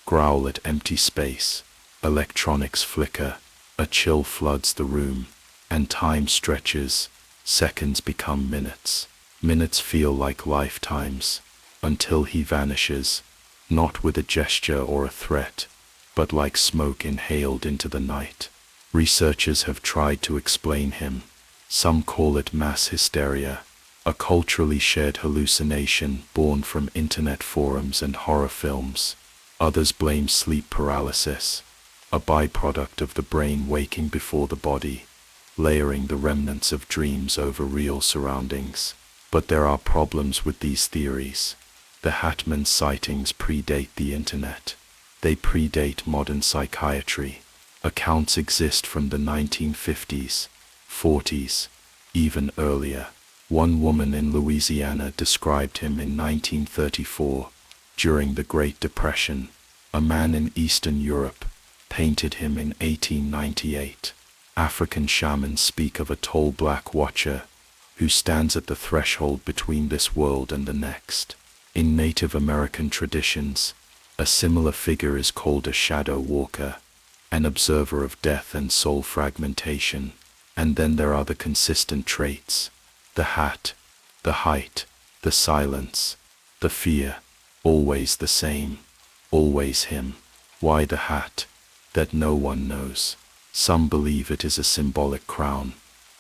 growl at empty space. Electronics flicker, a chill floods the room, and time stretches. Seconds become minutes. Minutes feel like lifetimes, until he vanishes, not with a gesture or a threat, but like smoke inhaled into the night. Researchers have tried to explain him. Some call it mass hysteria, a culturally shared hallucination born from internet forums and horror films. Others blame sleep paralysis, a byproduct of the brain waking before the body, layering the remnants of dreams over real surroundings. But there are problems with these theories. The Hatman sightings predate the internet. They predate modern psychiatry. Accounts exist from the 1950s, 40s, even earlier. One woman in Louisiana described him in 1934, during the Great Depression. A man in Eastern Europe painted him in 1898. African shamans speak of a tall black watcher who stands at the threshold between this world and the next. In Native American traditions, a similar figure is called a shadow walker, an observer of death and soul fragmentation. And then there are the consistent traits: the hat, the height, the silence, the fear, always the same, always him. Why the hat? That no one knows. Some believe it is a symbolic crown,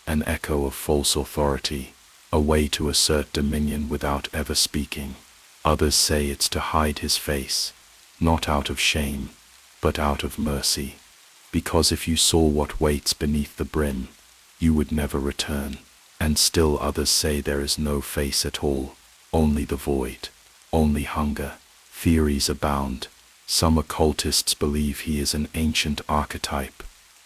an echo of false authority, a way to assert dominion without ever speaking. Others say it's to hide his face, not out of shame, but out of mercy. Because if you saw what waits beneath the brim, you would never return. And still others say there is no face at all, only the void, only hunger. Theories abound. Some occultists believe he is an ancient archetype,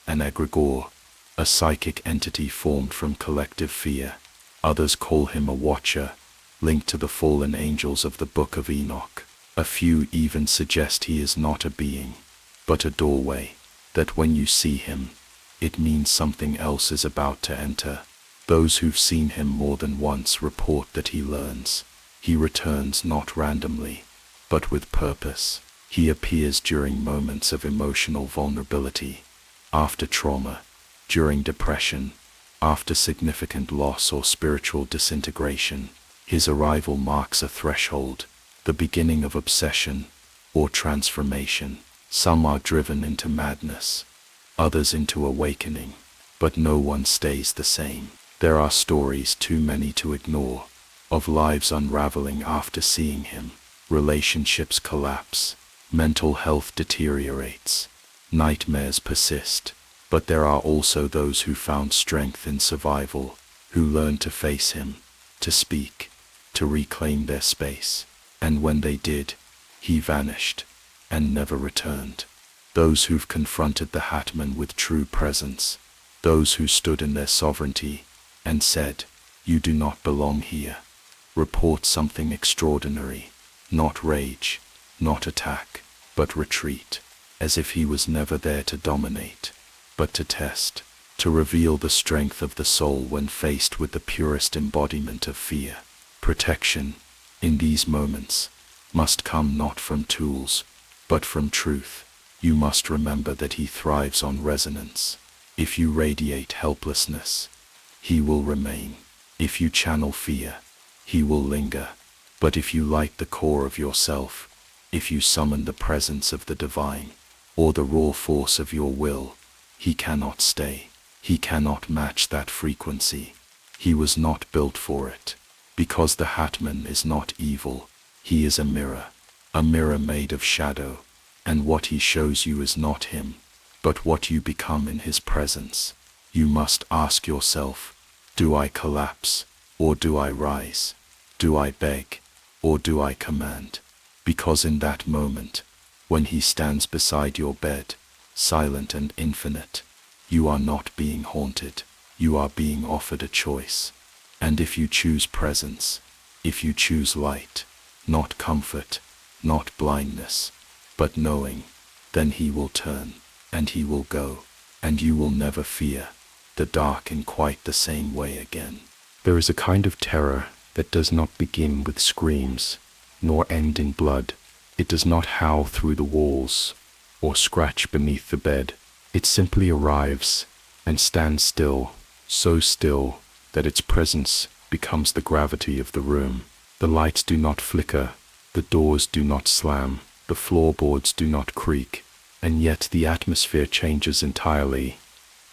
an egregore, a psychic entity formed from collective fear. Others call him a watcher, linked to the fallen angels of the Book of Enoch. A few even suggest he is not a being, but a doorway, that when you see him, it means something else is about to enter. Those who've seen him more than once report that he learns. He returns not randomly, but with purpose. He appears during moments of emotional vulnerability, after trauma, during depression, after significant loss or spiritual disintegration. His arrival marks a threshold, the beginning of obsession or transformation. Some are driven into madness, others into awakening, but no one stays the same. There are stories too many to ignore, of lives unraveling after seeing him. Relationships collapse, mental health deteriorates, nightmares persist. But there are also those who found strength in survival, who learned to face him, to speak, to reclaim their space. And when they did, he vanished and never returned. Those who've confronted the Hatman with true presence, those who stood in their sovereignty and said, "You do not belong here," report something extraordinary. Not rage, not attack, but retreat, as if he was never there to dominate, but to test, to reveal the strength of the soul when faced with the purest embodiment of fear. Protection, in these moments, must come not from tools, but from truth. You must remember that he thrives on resonance. If you radiate helplessness, he will remain. If you channel fear, he will linger. But if you light the core of yourself, if you summon the presence of the divine, or the raw force of your will, he cannot stay. He cannot match that frequency. He was not built for it. Because the Hatman is not evil, he is a mirror made of shadow, and what he shows you is not him, but what you become in his presence. You must ask yourself, do I collapse, or do I rise? Do I beg, or do I command? Because in that moment, when he stands beside your bed, silent and infinite, you are not being haunted, you are being offered a choice. And if you choose presence, if you choose light, not comfort, not blindness, but knowing, then he will turn, and he will go, and you will never fear the dark in quite the same way again. There is a kind of terror that does not begin with screams, nor end in blood. It does not howl through the walls, or scratch beneath the bed. It simply arrives and stands still, so still that its presence becomes the gravity of the room. The lights do not flicker, the doors do not slam, the floorboards do not creak, and yet the atmosphere changes entirely,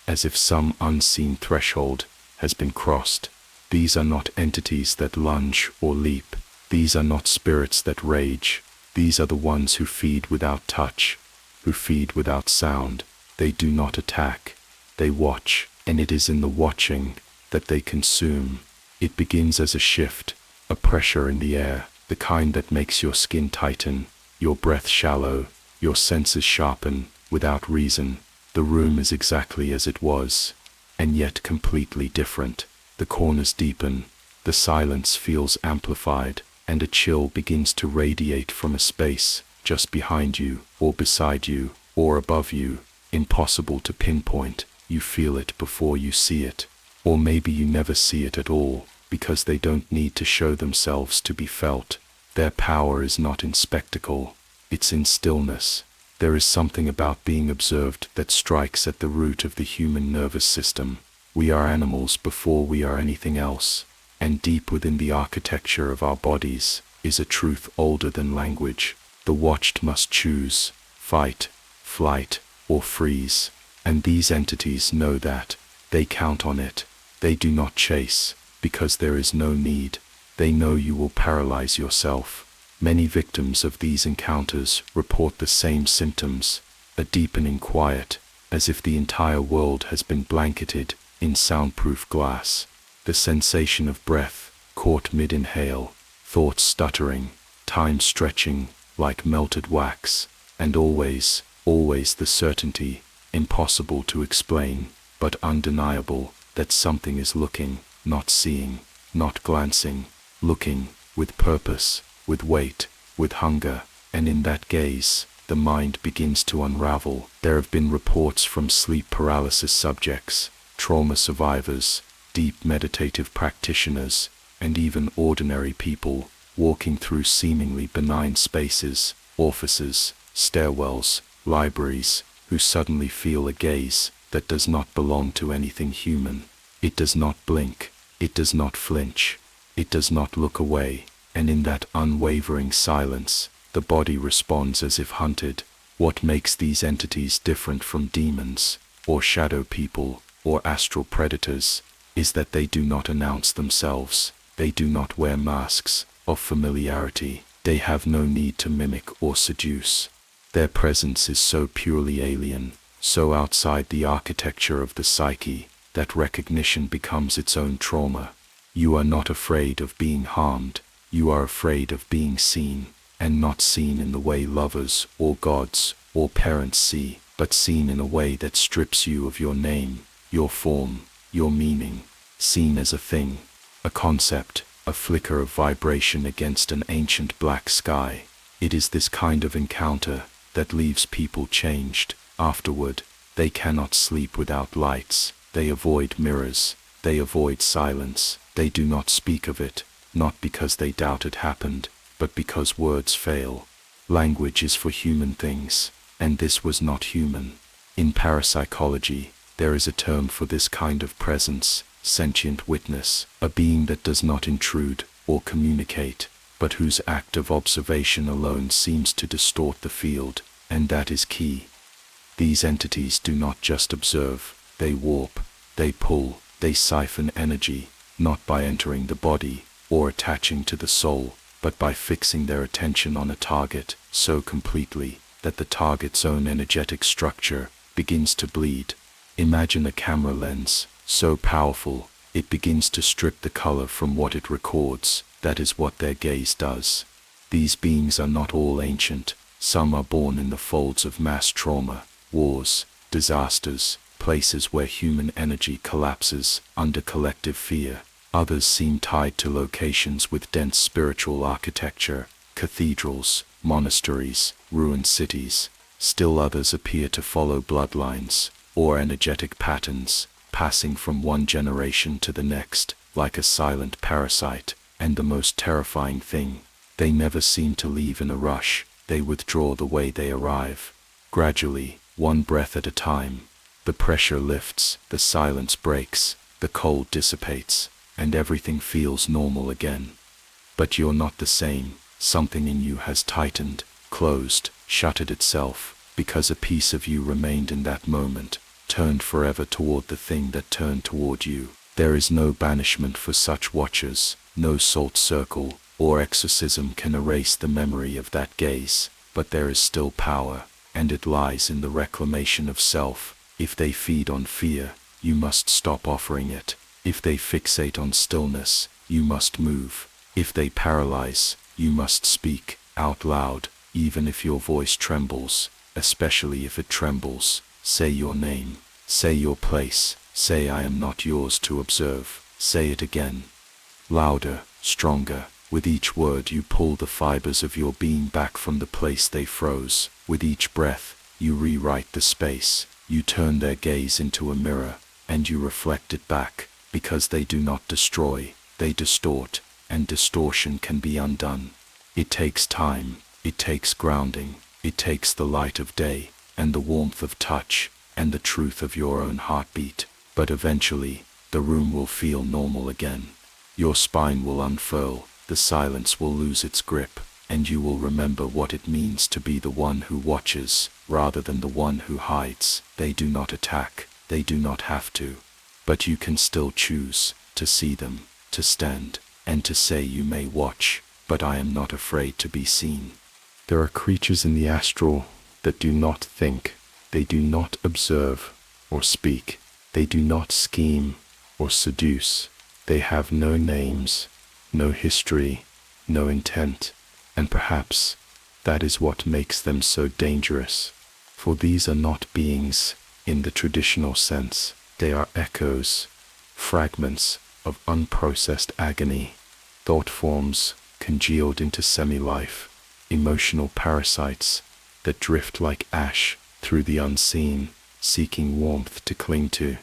as if some unseen threshold has been crossed. These are not entities that lunge or leap. These are not spirits that rage. These are the ones who feed without touch, who feed without sound. They do not attack. They watch, and it is in the watching that they consume. It begins as a shift, a pressure in the air, the kind that makes your skin tighten, your breath shallow, your senses sharpen, without reason. The room is exactly as it was, and yet completely different. The corners deepen, the silence feels amplified, and a chill begins to radiate from a space just behind you, or beside you, or above you. Impossible to pinpoint. You feel it before you see it. Or maybe you never see it at all, because they don't need to show themselves to be felt. Their power is not in spectacle, it's in stillness. There is something about being observed that strikes at the root of the human nervous system. We are animals before we are anything else, and deep within the architecture of our bodies is a truth older than language. The watched must choose, fight, flight, or freeze, and these entities know that. They count on it. They do not chase, because there is no need. They know you will paralyze yourself. Many victims of these encounters report the same symptoms, a deepening quiet, as if the entire world has been blanketed in soundproof glass. The sensation of breath caught mid-inhale, thoughts stuttering, time stretching like melted wax, and always the certainty, impossible to explain, but undeniable, that something is looking, not seeing, not glancing, looking, with purpose, with weight, with hunger, and in that gaze, the mind begins to unravel. There have been reports from sleep paralysis subjects, trauma survivors, deep meditative practitioners, and even ordinary people walking through seemingly benign spaces, offices, stairwells, libraries, who suddenly feel a gaze that does not belong to anything human. It does not blink, it does not flinch, it does not look away, and in that unwavering silence, the body responds as if hunted. What makes these entities different from demons, or shadow people, or astral predators, is that they do not announce themselves, they do not wear masks of familiarity, they have no need to mimic or seduce. Their presence is so purely alien, so outside the architecture of the psyche, that recognition becomes its own trauma. You are not afraid of being harmed, you are afraid of being seen, and not seen in the way lovers or gods or parents see, but seen in a way that strips you of your name, your form, your meaning, seen as a thing, a concept, a flicker of vibration against an ancient black sky. It is this kind of encounter that leaves people changed. Afterward, they cannot sleep without lights, they avoid mirrors, they avoid silence, they do not speak of it, not because they doubt it happened, but because words fail. Language is for human things, and this was not human. In parapsychology, there is a term for this kind of presence, sentient witness, a being that does not intrude or communicate, but whose act of observation alone seems to distort the field, and that is key. These entities do not just observe, they warp, they pull, they siphon energy, not by entering the body or attaching to the soul, but by fixing their attention on a target so completely that the target's own energetic structure begins to bleed. Imagine a camera lens, so powerful, it begins to strip the color from what it records. That is what their gaze does. These beings are not all ancient. Some are born in the folds of mass trauma, wars, disasters, places where human energy collapses under collective fear. Others seem tied to locations with dense spiritual architecture, cathedrals, monasteries, ruined cities. Still others appear to follow bloodlines, or energetic patterns, passing from one generation to the next, like a silent parasite. And the most terrifying thing, they never seem to leave in a rush, they withdraw the way they arrive. Gradually, one breath at a time, the pressure lifts, the silence breaks, the cold dissipates, and everything feels normal again. But you're not the same. Something in you has tightened, closed, shuttered itself, because a piece of you remained in that moment, turned forever toward the thing that turned toward you. There is no banishment for such watchers, no salt circle or exorcism can erase the memory of that gaze, but there is still power, and it lies in the reclamation of self. If they feed on fear, you must stop offering it. If they fixate on stillness, you must move. If they paralyze, you must speak out loud, even if your voice trembles, especially if it trembles. Say your name, say your place, say I am not yours to observe. Say it again. Louder, stronger. With each word you pull the fibers of your being back from the place they froze. With each breath, you rewrite the space. You turn their gaze into a mirror, and you reflect it back, because they do not destroy, they distort, and distortion can be undone. It takes time, it takes grounding, it takes the light of day, and the warmth of touch, and the truth of your own heartbeat. But eventually, the room will feel normal again. Your spine will unfurl, the silence will lose its grip, and you will remember what it means to be the one who watches, rather than the one who hides. They do not attack, they do not have to. But you can still choose to see them, to stand, and to say you may watch, but I am not afraid to be seen. There are creatures in the astral that do not think, they do not observe or speak, they do not scheme or seduce. They have no names, no history, no intent, and perhaps that is what makes them so dangerous. For these are not beings in the traditional sense. They are echoes, fragments of unprocessed agony, thought forms congealed into semi-life, emotional parasites that drift like ash through the unseen, seeking warmth to cling to.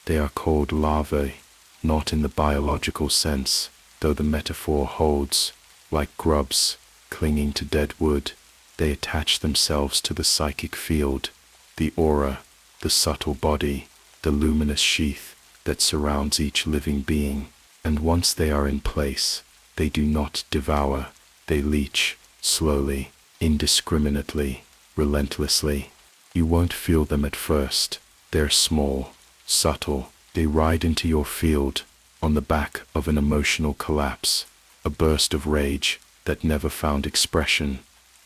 They are called larvae, not in the biological sense, though the metaphor holds. Like grubs, clinging to dead wood, they attach themselves to the psychic field, the aura, the subtle body, the luminous sheath that surrounds each living being. And once they are in place, they do not devour, they leech, slowly, indiscriminately, relentlessly. You won't feel them at first. They're small, subtle. They ride into your field on the back of an emotional collapse, a burst of rage that never found expression,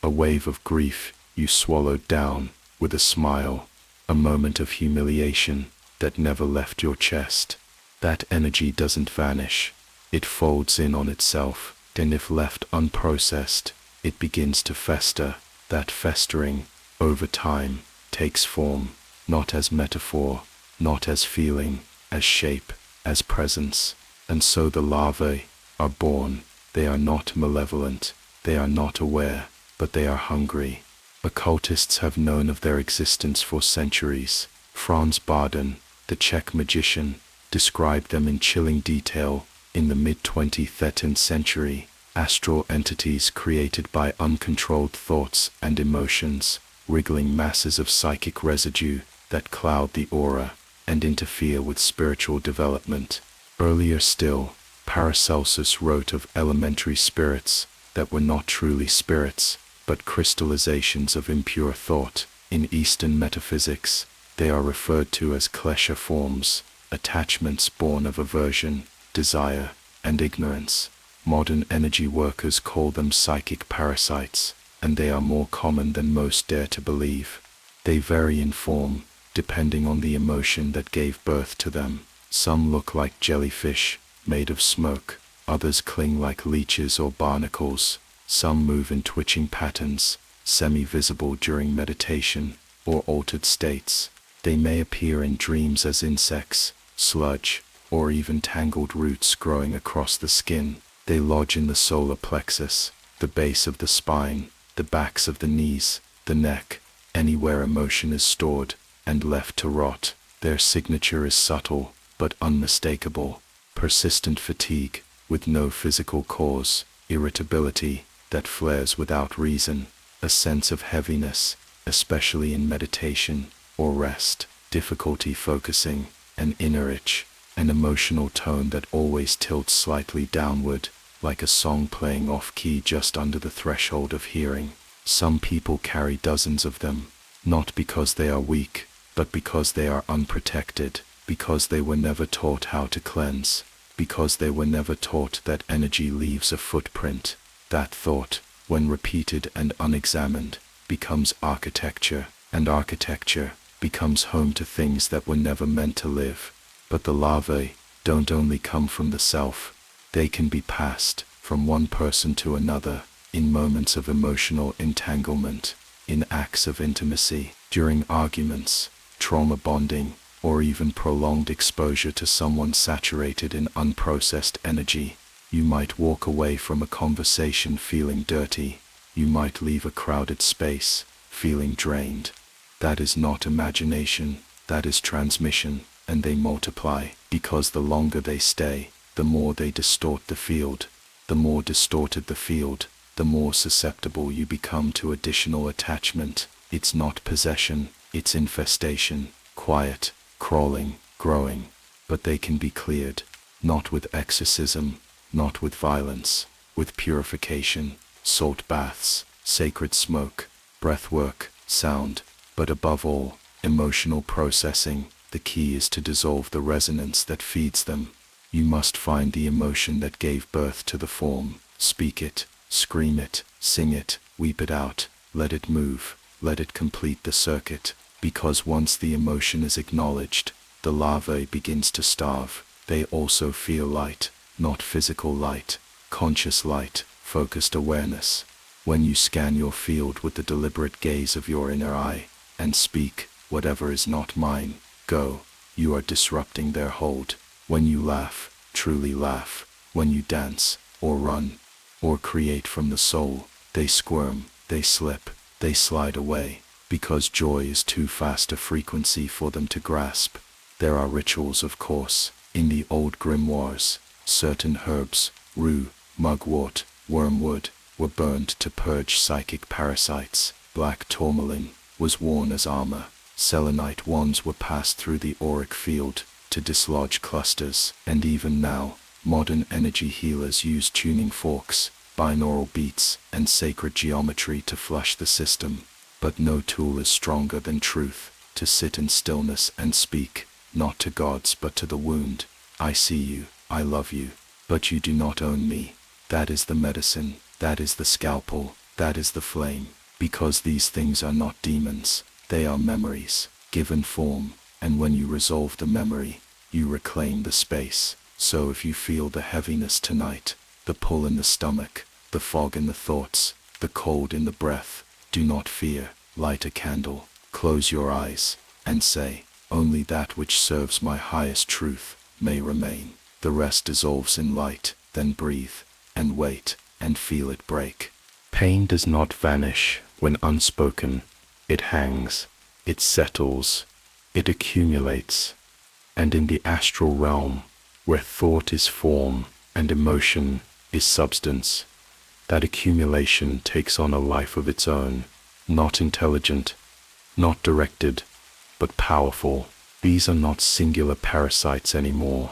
a wave of grief you swallowed down with a smile, a moment of humiliation that never left your chest. That energy doesn't vanish. It folds in on itself, and if left unprocessed, it begins to fester. That festering, over time, takes form, not as metaphor, not as feeling, as shape, as presence. And so the larvae are born. They are not malevolent, they are not aware, but they are hungry. Occultists have known of their existence for centuries. Franz Barden, the Czech magician, described them in chilling detail in the mid-20th century. Astral entities created by uncontrolled thoughts and emotions, wriggling masses of psychic residue that cloud the aura and interfere with spiritual development. Earlier still, Paracelsus wrote of elementary spirits that were not truly spirits, but crystallizations of impure thought. In Eastern metaphysics, they are referred to as klesha forms, attachments born of aversion, desire, and ignorance. Modern energy workers call them psychic parasites, and they are more common than most dare to believe. They vary in form, depending on the emotion that gave birth to them. Some look like jellyfish, made of smoke. Others cling like leeches or barnacles. Some move in twitching patterns, semi-visible during meditation or altered states. They may appear in dreams as insects, sludge, or even tangled roots growing across the skin. They lodge in the solar plexus, the base of the spine, the backs of the knees, the neck, anywhere emotion is stored and left to rot. Their signature is subtle but unmistakable. Persistent fatigue with no physical cause, irritability that flares without reason, a sense of heaviness, especially in meditation or rest, difficulty focusing, an inner itch, an emotional tone that always tilts slightly downward, like a song playing off-key just under the threshold of hearing. Some people carry dozens of them, not because they are weak, but because they are unprotected, because they were never taught how to cleanse, because they were never taught that energy leaves a footprint. That thought, when repeated and unexamined, becomes architecture, and architecture becomes home to things that were never meant to live. But the larvae don't only come from the self, they can be passed from one person to another, in moments of emotional entanglement, in acts of intimacy, during arguments, trauma bonding, or even prolonged exposure to someone saturated in unprocessed energy. You might walk away from a conversation feeling dirty. You might leave a crowded space feeling drained. That is not imagination, that is transmission, and they multiply, because the longer they stay, the more they distort the field. The more distorted the field, the more susceptible you become to additional attachment. It's not possession, it's infestation, quiet, crawling, growing, but they can be cleared, not with exorcism, not with violence, with purification, salt baths, sacred smoke, breath work, sound, but above all, emotional processing. The key is to dissolve the resonance that feeds them. You must find the emotion that gave birth to the form, speak it, scream it, sing it, weep it out, let it move, let it complete the circuit, because once the emotion is acknowledged, the larvae begins to starve. They also feel light, not physical light, conscious light, focused awareness. When you scan your field with the deliberate gaze of your inner eye, and speak, whatever is not mine, go, you are disrupting their hold. When you laugh, truly laugh, when you dance, or run, or create from the soul, they squirm, they slip, They slide away, because joy is too fast a frequency for them to grasp. There are rituals, of course, in the old grimoires. Certain herbs, rue, mugwort, wormwood, were burned to purge psychic parasites. Black tourmaline was worn as armor. Selenite wands were passed through the auric field to dislodge clusters. And even now, modern energy healers use tuning forks, binaural beats, and sacred geometry to flush the system. But no tool is stronger than truth, to sit in stillness and speak, not to gods but to the wound. I see you, I love you, but you do not own me. That is the medicine, that is the scalpel, that is the flame. Because these things are not demons, they are memories, given form, and when you resolve the memory, you reclaim the space. So if you feel the heaviness tonight, the pull in the stomach, the fog in the thoughts, the cold in the breath, do not fear. Light a candle, close your eyes, and say, only that which serves my highest truth may remain. The rest dissolves in light. Then breathe, and wait, and feel it break. Pain does not vanish when unspoken. It hangs, it settles, it accumulates. And in the astral realm, where thought is form and emotion is substance, that accumulation takes on a life of its own, not intelligent, not directed, but powerful. These are not singular parasites anymore.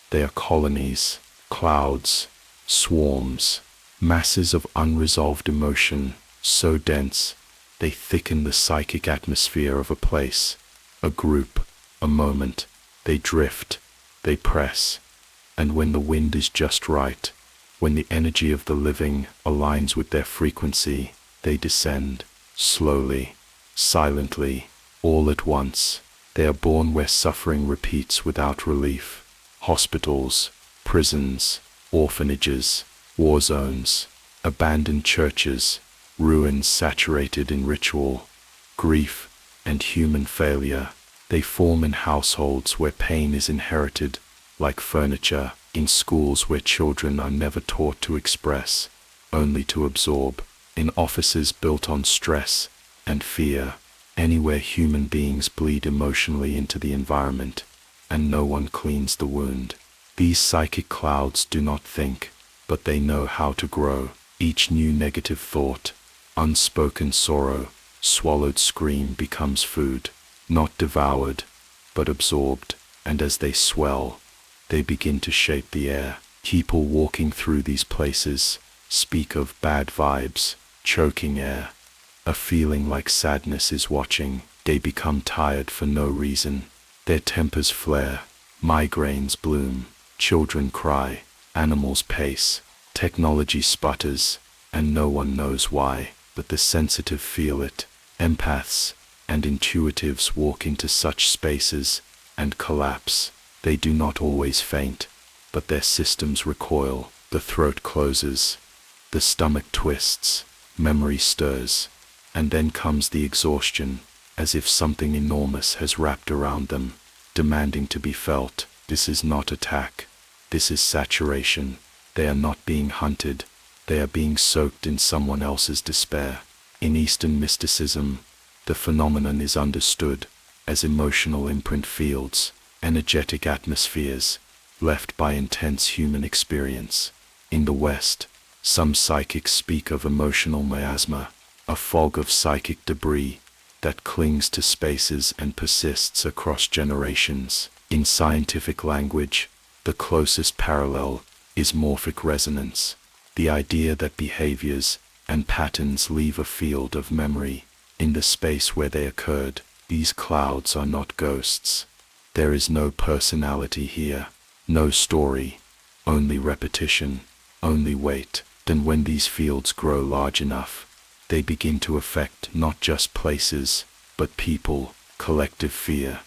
They are colonies, clouds, swarms, masses of unresolved emotion, so dense, they thicken the psychic atmosphere of a place, a group, a moment. They drift, they press, and when the wind is just right, when the energy of the living aligns with their frequency, they descend, slowly, silently, all at once. They are born where suffering repeats without relief. Hospitals, prisons, orphanages, war zones, abandoned churches, ruins saturated in ritual, grief, and human failure. They form in households where pain is inherited, like furniture, in schools where children are never taught to express, only to absorb, in offices built on stress and fear, anywhere human beings bleed emotionally into the environment, and no one cleans the wound. These psychic clouds do not think, but they know how to grow. Each new negative thought, unspoken sorrow, swallowed scream becomes food, not devoured, but absorbed, and as they swell, they begin to shape the air. People walking through these places speak of bad vibes, choking air, a feeling like sadness is watching. They become tired for no reason. Their tempers flare, migraines bloom, children cry, animals pace, technology sputters, and no one knows why, but the sensitive feel it. Empaths and intuitives walk into such spaces and collapse. They do not always faint, but their systems recoil. The throat closes, the stomach twists, memory stirs, and then comes the exhaustion, as if something enormous has wrapped around them, demanding to be felt. This is not attack. This is saturation. They are not being hunted. They are being soaked in someone else's despair. In Eastern mysticism, the phenomenon is understood as emotional imprint fields, energetic atmospheres, left by intense human experience. In the West, some psychics speak of emotional miasma, a fog of psychic debris that clings to spaces and persists across generations. In scientific language, the closest parallel is morphic resonance, the idea that behaviors and patterns leave a field of memory in the space where they occurred. These clouds are not ghosts. There is no personality here, no story, only repetition, only weight. Then when these fields grow large enough, they begin to affect not just places, but people. Collective fear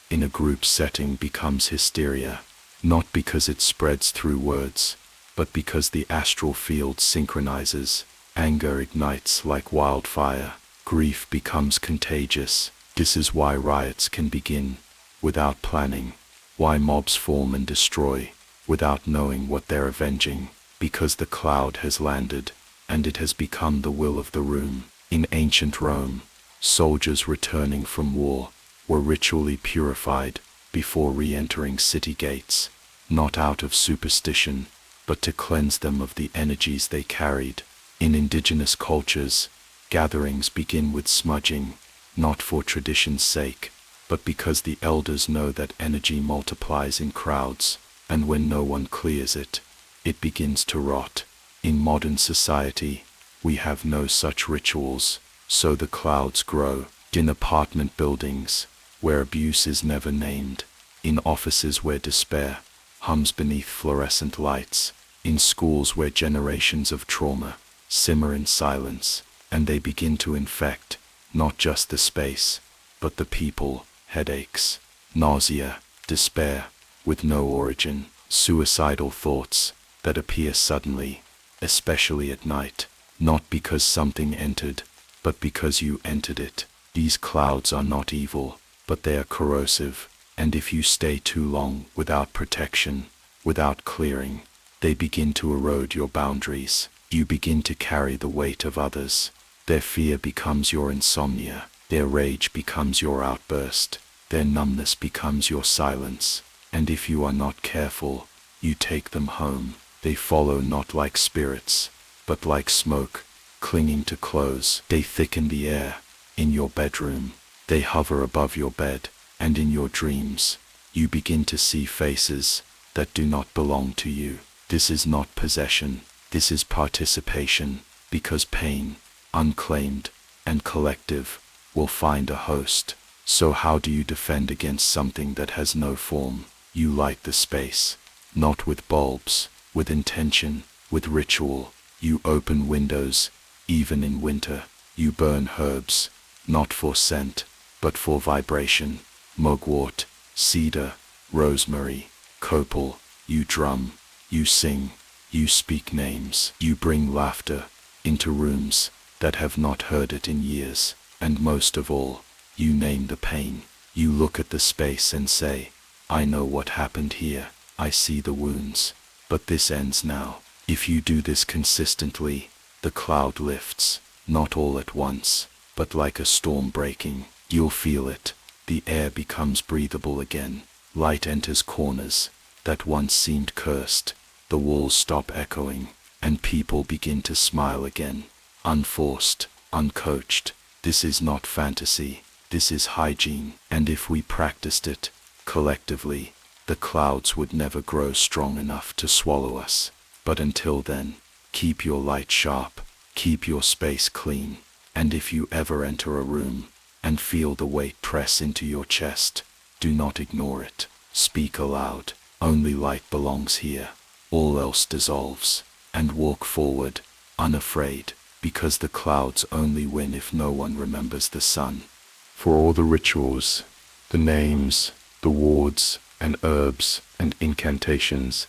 in a group setting becomes hysteria, not because it spreads through words, but because the astral field synchronizes. Anger ignites like wildfire. Grief becomes contagious. This is why riots can begin without planning, why mobs form and destroy without knowing what they're avenging, because the cloud has landed, and it has become the will of the room. In ancient Rome, soldiers returning from war were ritually purified before re-entering city gates, not out of superstition, but to cleanse them of the energies they carried. In indigenous cultures, gatherings begin with smudging, not for tradition's sake, but because the elders know that energy multiplies in crowds, and when no one clears it, it begins to rot. In modern society, we have no such rituals, so the clouds grow. In apartment buildings, where abuse is never named, in offices where despair hums beneath fluorescent lights, in schools where generations of trauma simmer in silence, and they begin to infect not just the space, but the people. Headaches, nausea, despair, with no origin, suicidal thoughts that appear suddenly, especially at night, not because something entered, but because you entered it. These clouds are not evil, but they are corrosive, and if you stay too long without protection, without clearing, they begin to erode your boundaries. You begin to carry the weight of others. Their fear becomes your insomnia. Their rage becomes your outburst. Their numbness becomes your silence. And if you are not careful, you take them home. They follow not like spirits, but like smoke, clinging to clothes. They thicken the air in your bedroom. They hover above your bed, and in your dreams, you begin to see faces that do not belong to you. This is not possession. This is participation, because pain, unclaimed and collective, will find a host. So how do you defend against something that has no form? You light the space, not with bulbs, with intention, with ritual. You open windows, even in winter. You burn herbs, not for scent, but for vibration. Mugwort, cedar, rosemary, copal. You drum, you sing, you speak names. You bring laughter into rooms that have not heard it in years. And most of all, you name the pain. You look at the space and say, I know what happened here. I see the wounds. But this ends now. If you do this consistently, the cloud lifts, not all at once, but like a storm breaking. You'll feel it. The air becomes breathable again. Light enters corners that once seemed cursed. The walls stop echoing, and people begin to smile again. Unforced, uncoached. This is not fantasy. This is hygiene. And if we practiced it collectively, the clouds would never grow strong enough to swallow us. But until then, keep your light sharp, keep your space clean, and if you ever enter a room and feel the weight press into your chest, do not ignore it. Speak aloud. Only light belongs here. All else dissolves. And walk forward, unafraid, because the clouds only win if no one remembers the sun. For all the rituals, the names, the wards and herbs and incantations,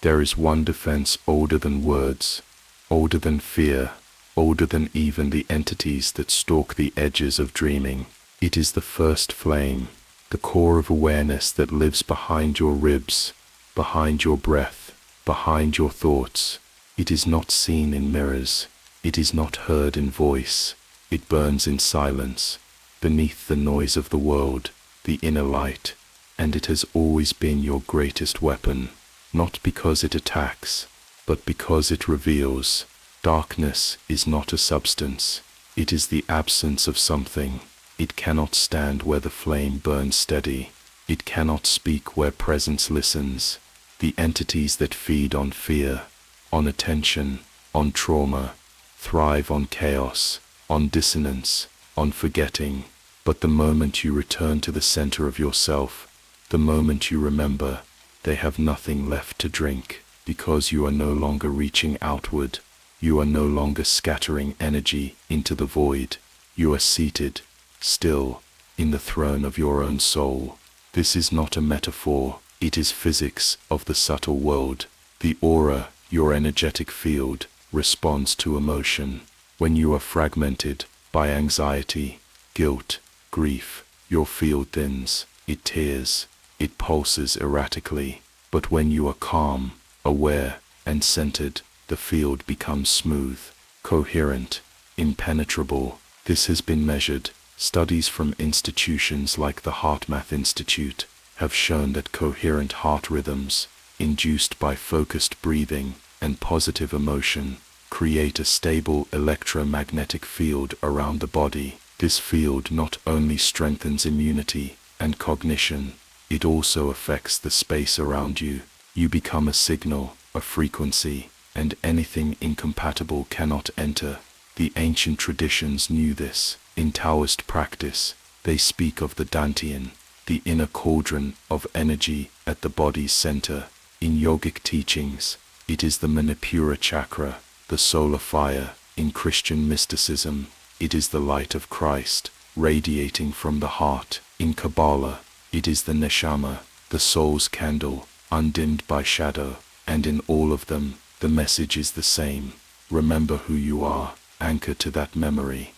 there is one defense older than words, older than fear, older than even the entities that stalk the edges of dreaming. It is the first flame, the core of awareness that lives behind your ribs, behind your breath, behind your thoughts. It is not seen in mirrors. It is not heard in voice. It burns in silence, beneath the noise of the world, the inner light, and it has always been your greatest weapon, not because it attacks, but because it reveals. Darkness is not a substance. It is the absence of something. It cannot stand where the flame burns steady. It cannot speak where presence listens. The entities that feed on fear, on attention, on trauma, thrive on chaos, on dissonance, on forgetting. But the moment you return to the center of yourself, the moment you remember, they have nothing left to drink, because you are no longer reaching outward. You are no longer scattering energy into the void. You are seated, still, in the throne of your own soul. This is not a metaphor. It is physics of the subtle world. The aura, your energetic field, responds to emotion. When you are fragmented by anxiety, guilt, grief, your field thins, it tears, it pulses erratically. But when you are calm, aware, and centered, the field becomes smooth, coherent, impenetrable. This has been measured. Studies from institutions like the HeartMath Institute have shown that coherent heart rhythms, induced by focused breathing and positive emotion, create a stable electromagnetic field around the body. This field not only strengthens immunity and cognition, it also affects the space around you. You become a signal, a frequency, and anything incompatible cannot enter. The ancient traditions knew this. In Taoist practice, they speak of the Dantian, the inner cauldron of energy at the body's center. In yogic teachings, it is the Manipura chakra, the solar fire. In Christian mysticism, it is the light of Christ, radiating from the heart. In Kabbalah, it is the neshama, the soul's candle, undimmed by shadow. And in all of them, the message is the same. Remember who you are, anchor to that memory.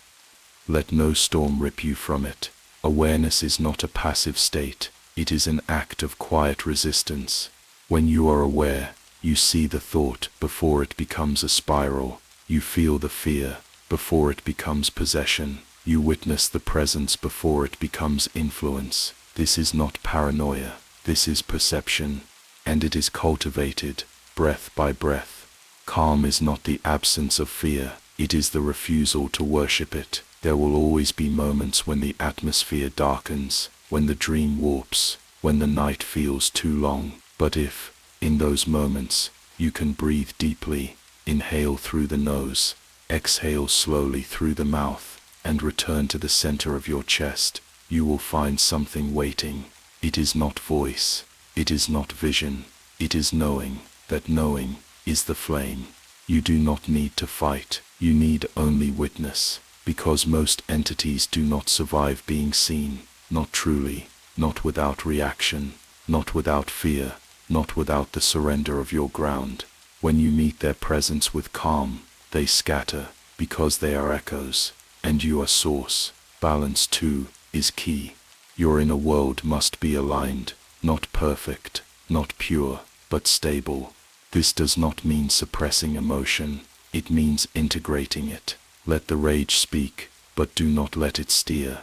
Let no storm rip you from it. Awareness is not a passive state, it is an act of quiet resistance. When you are aware, you see the thought before it becomes a spiral. You feel the fear before it becomes possession. You witness the presence before it becomes influence. This is not paranoia, this is perception, and it is cultivated, breath by breath. Calm is not the absence of fear, it is the refusal to worship it. There will always be moments when the atmosphere darkens, when the dream warps, when the night feels too long. But if, in those moments, you can breathe deeply, inhale through the nose, exhale slowly through the mouth, and return to the center of your chest, you will find something waiting. It is not voice, it is not vision, it is knowing. That knowing is the flame. You do not need to fight, you need only witness. Because most entities do not survive being seen, not truly, not without reaction, not without fear, not without the surrender of your ground. When you meet their presence with calm, they scatter, because they are echoes, and you are source. Balance too is key. Your inner world must be aligned, not perfect, not pure, but stable. This does not mean suppressing emotion, it means integrating it. Let the rage speak, but do not let it steer.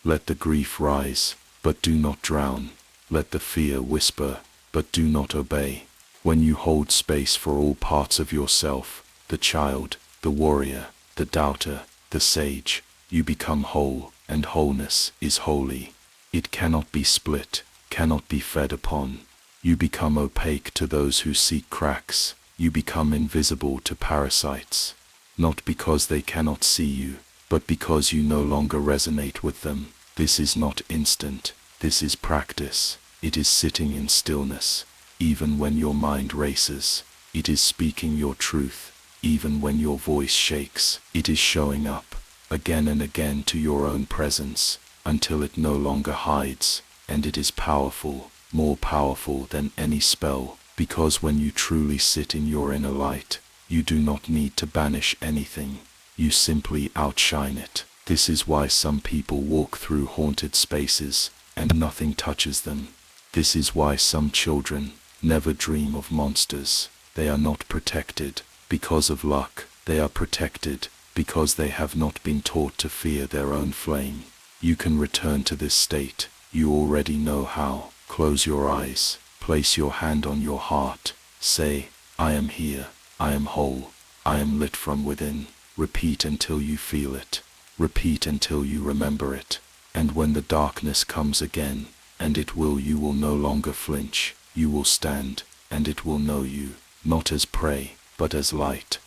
Let the grief rise, but do not drown. Let the fear whisper, but do not obey. When you hold space for all parts of yourself, the child, the warrior, the doubter, the sage, you become whole, and wholeness is holy. It cannot be split, cannot be fed upon. You become opaque to those who seek cracks. You become invisible to parasites. Not because they cannot see you, but because you no longer resonate with them. This is not instant, this is practice. It is sitting in stillness, even when your mind races. It is speaking your truth, even when your voice shakes. It is showing up, again and again to your own presence, until it no longer hides, and it is powerful, more powerful than any spell, because when you truly sit in your inner light, you do not need to banish anything, you simply outshine it. This is why some people walk through haunted spaces, and nothing touches them. This is why some children never dream of monsters. They are not protected because of luck, they are protected because they have not been taught to fear their own flame. You can return to this state, you already know how. Close your eyes, place your hand on your heart, say, I am here. I am whole, I am lit from within. Repeat until you feel it. Repeat until you remember it. And when the darkness comes again, and it will, you will no longer flinch. You will stand, and it will know you, not as prey, but as light.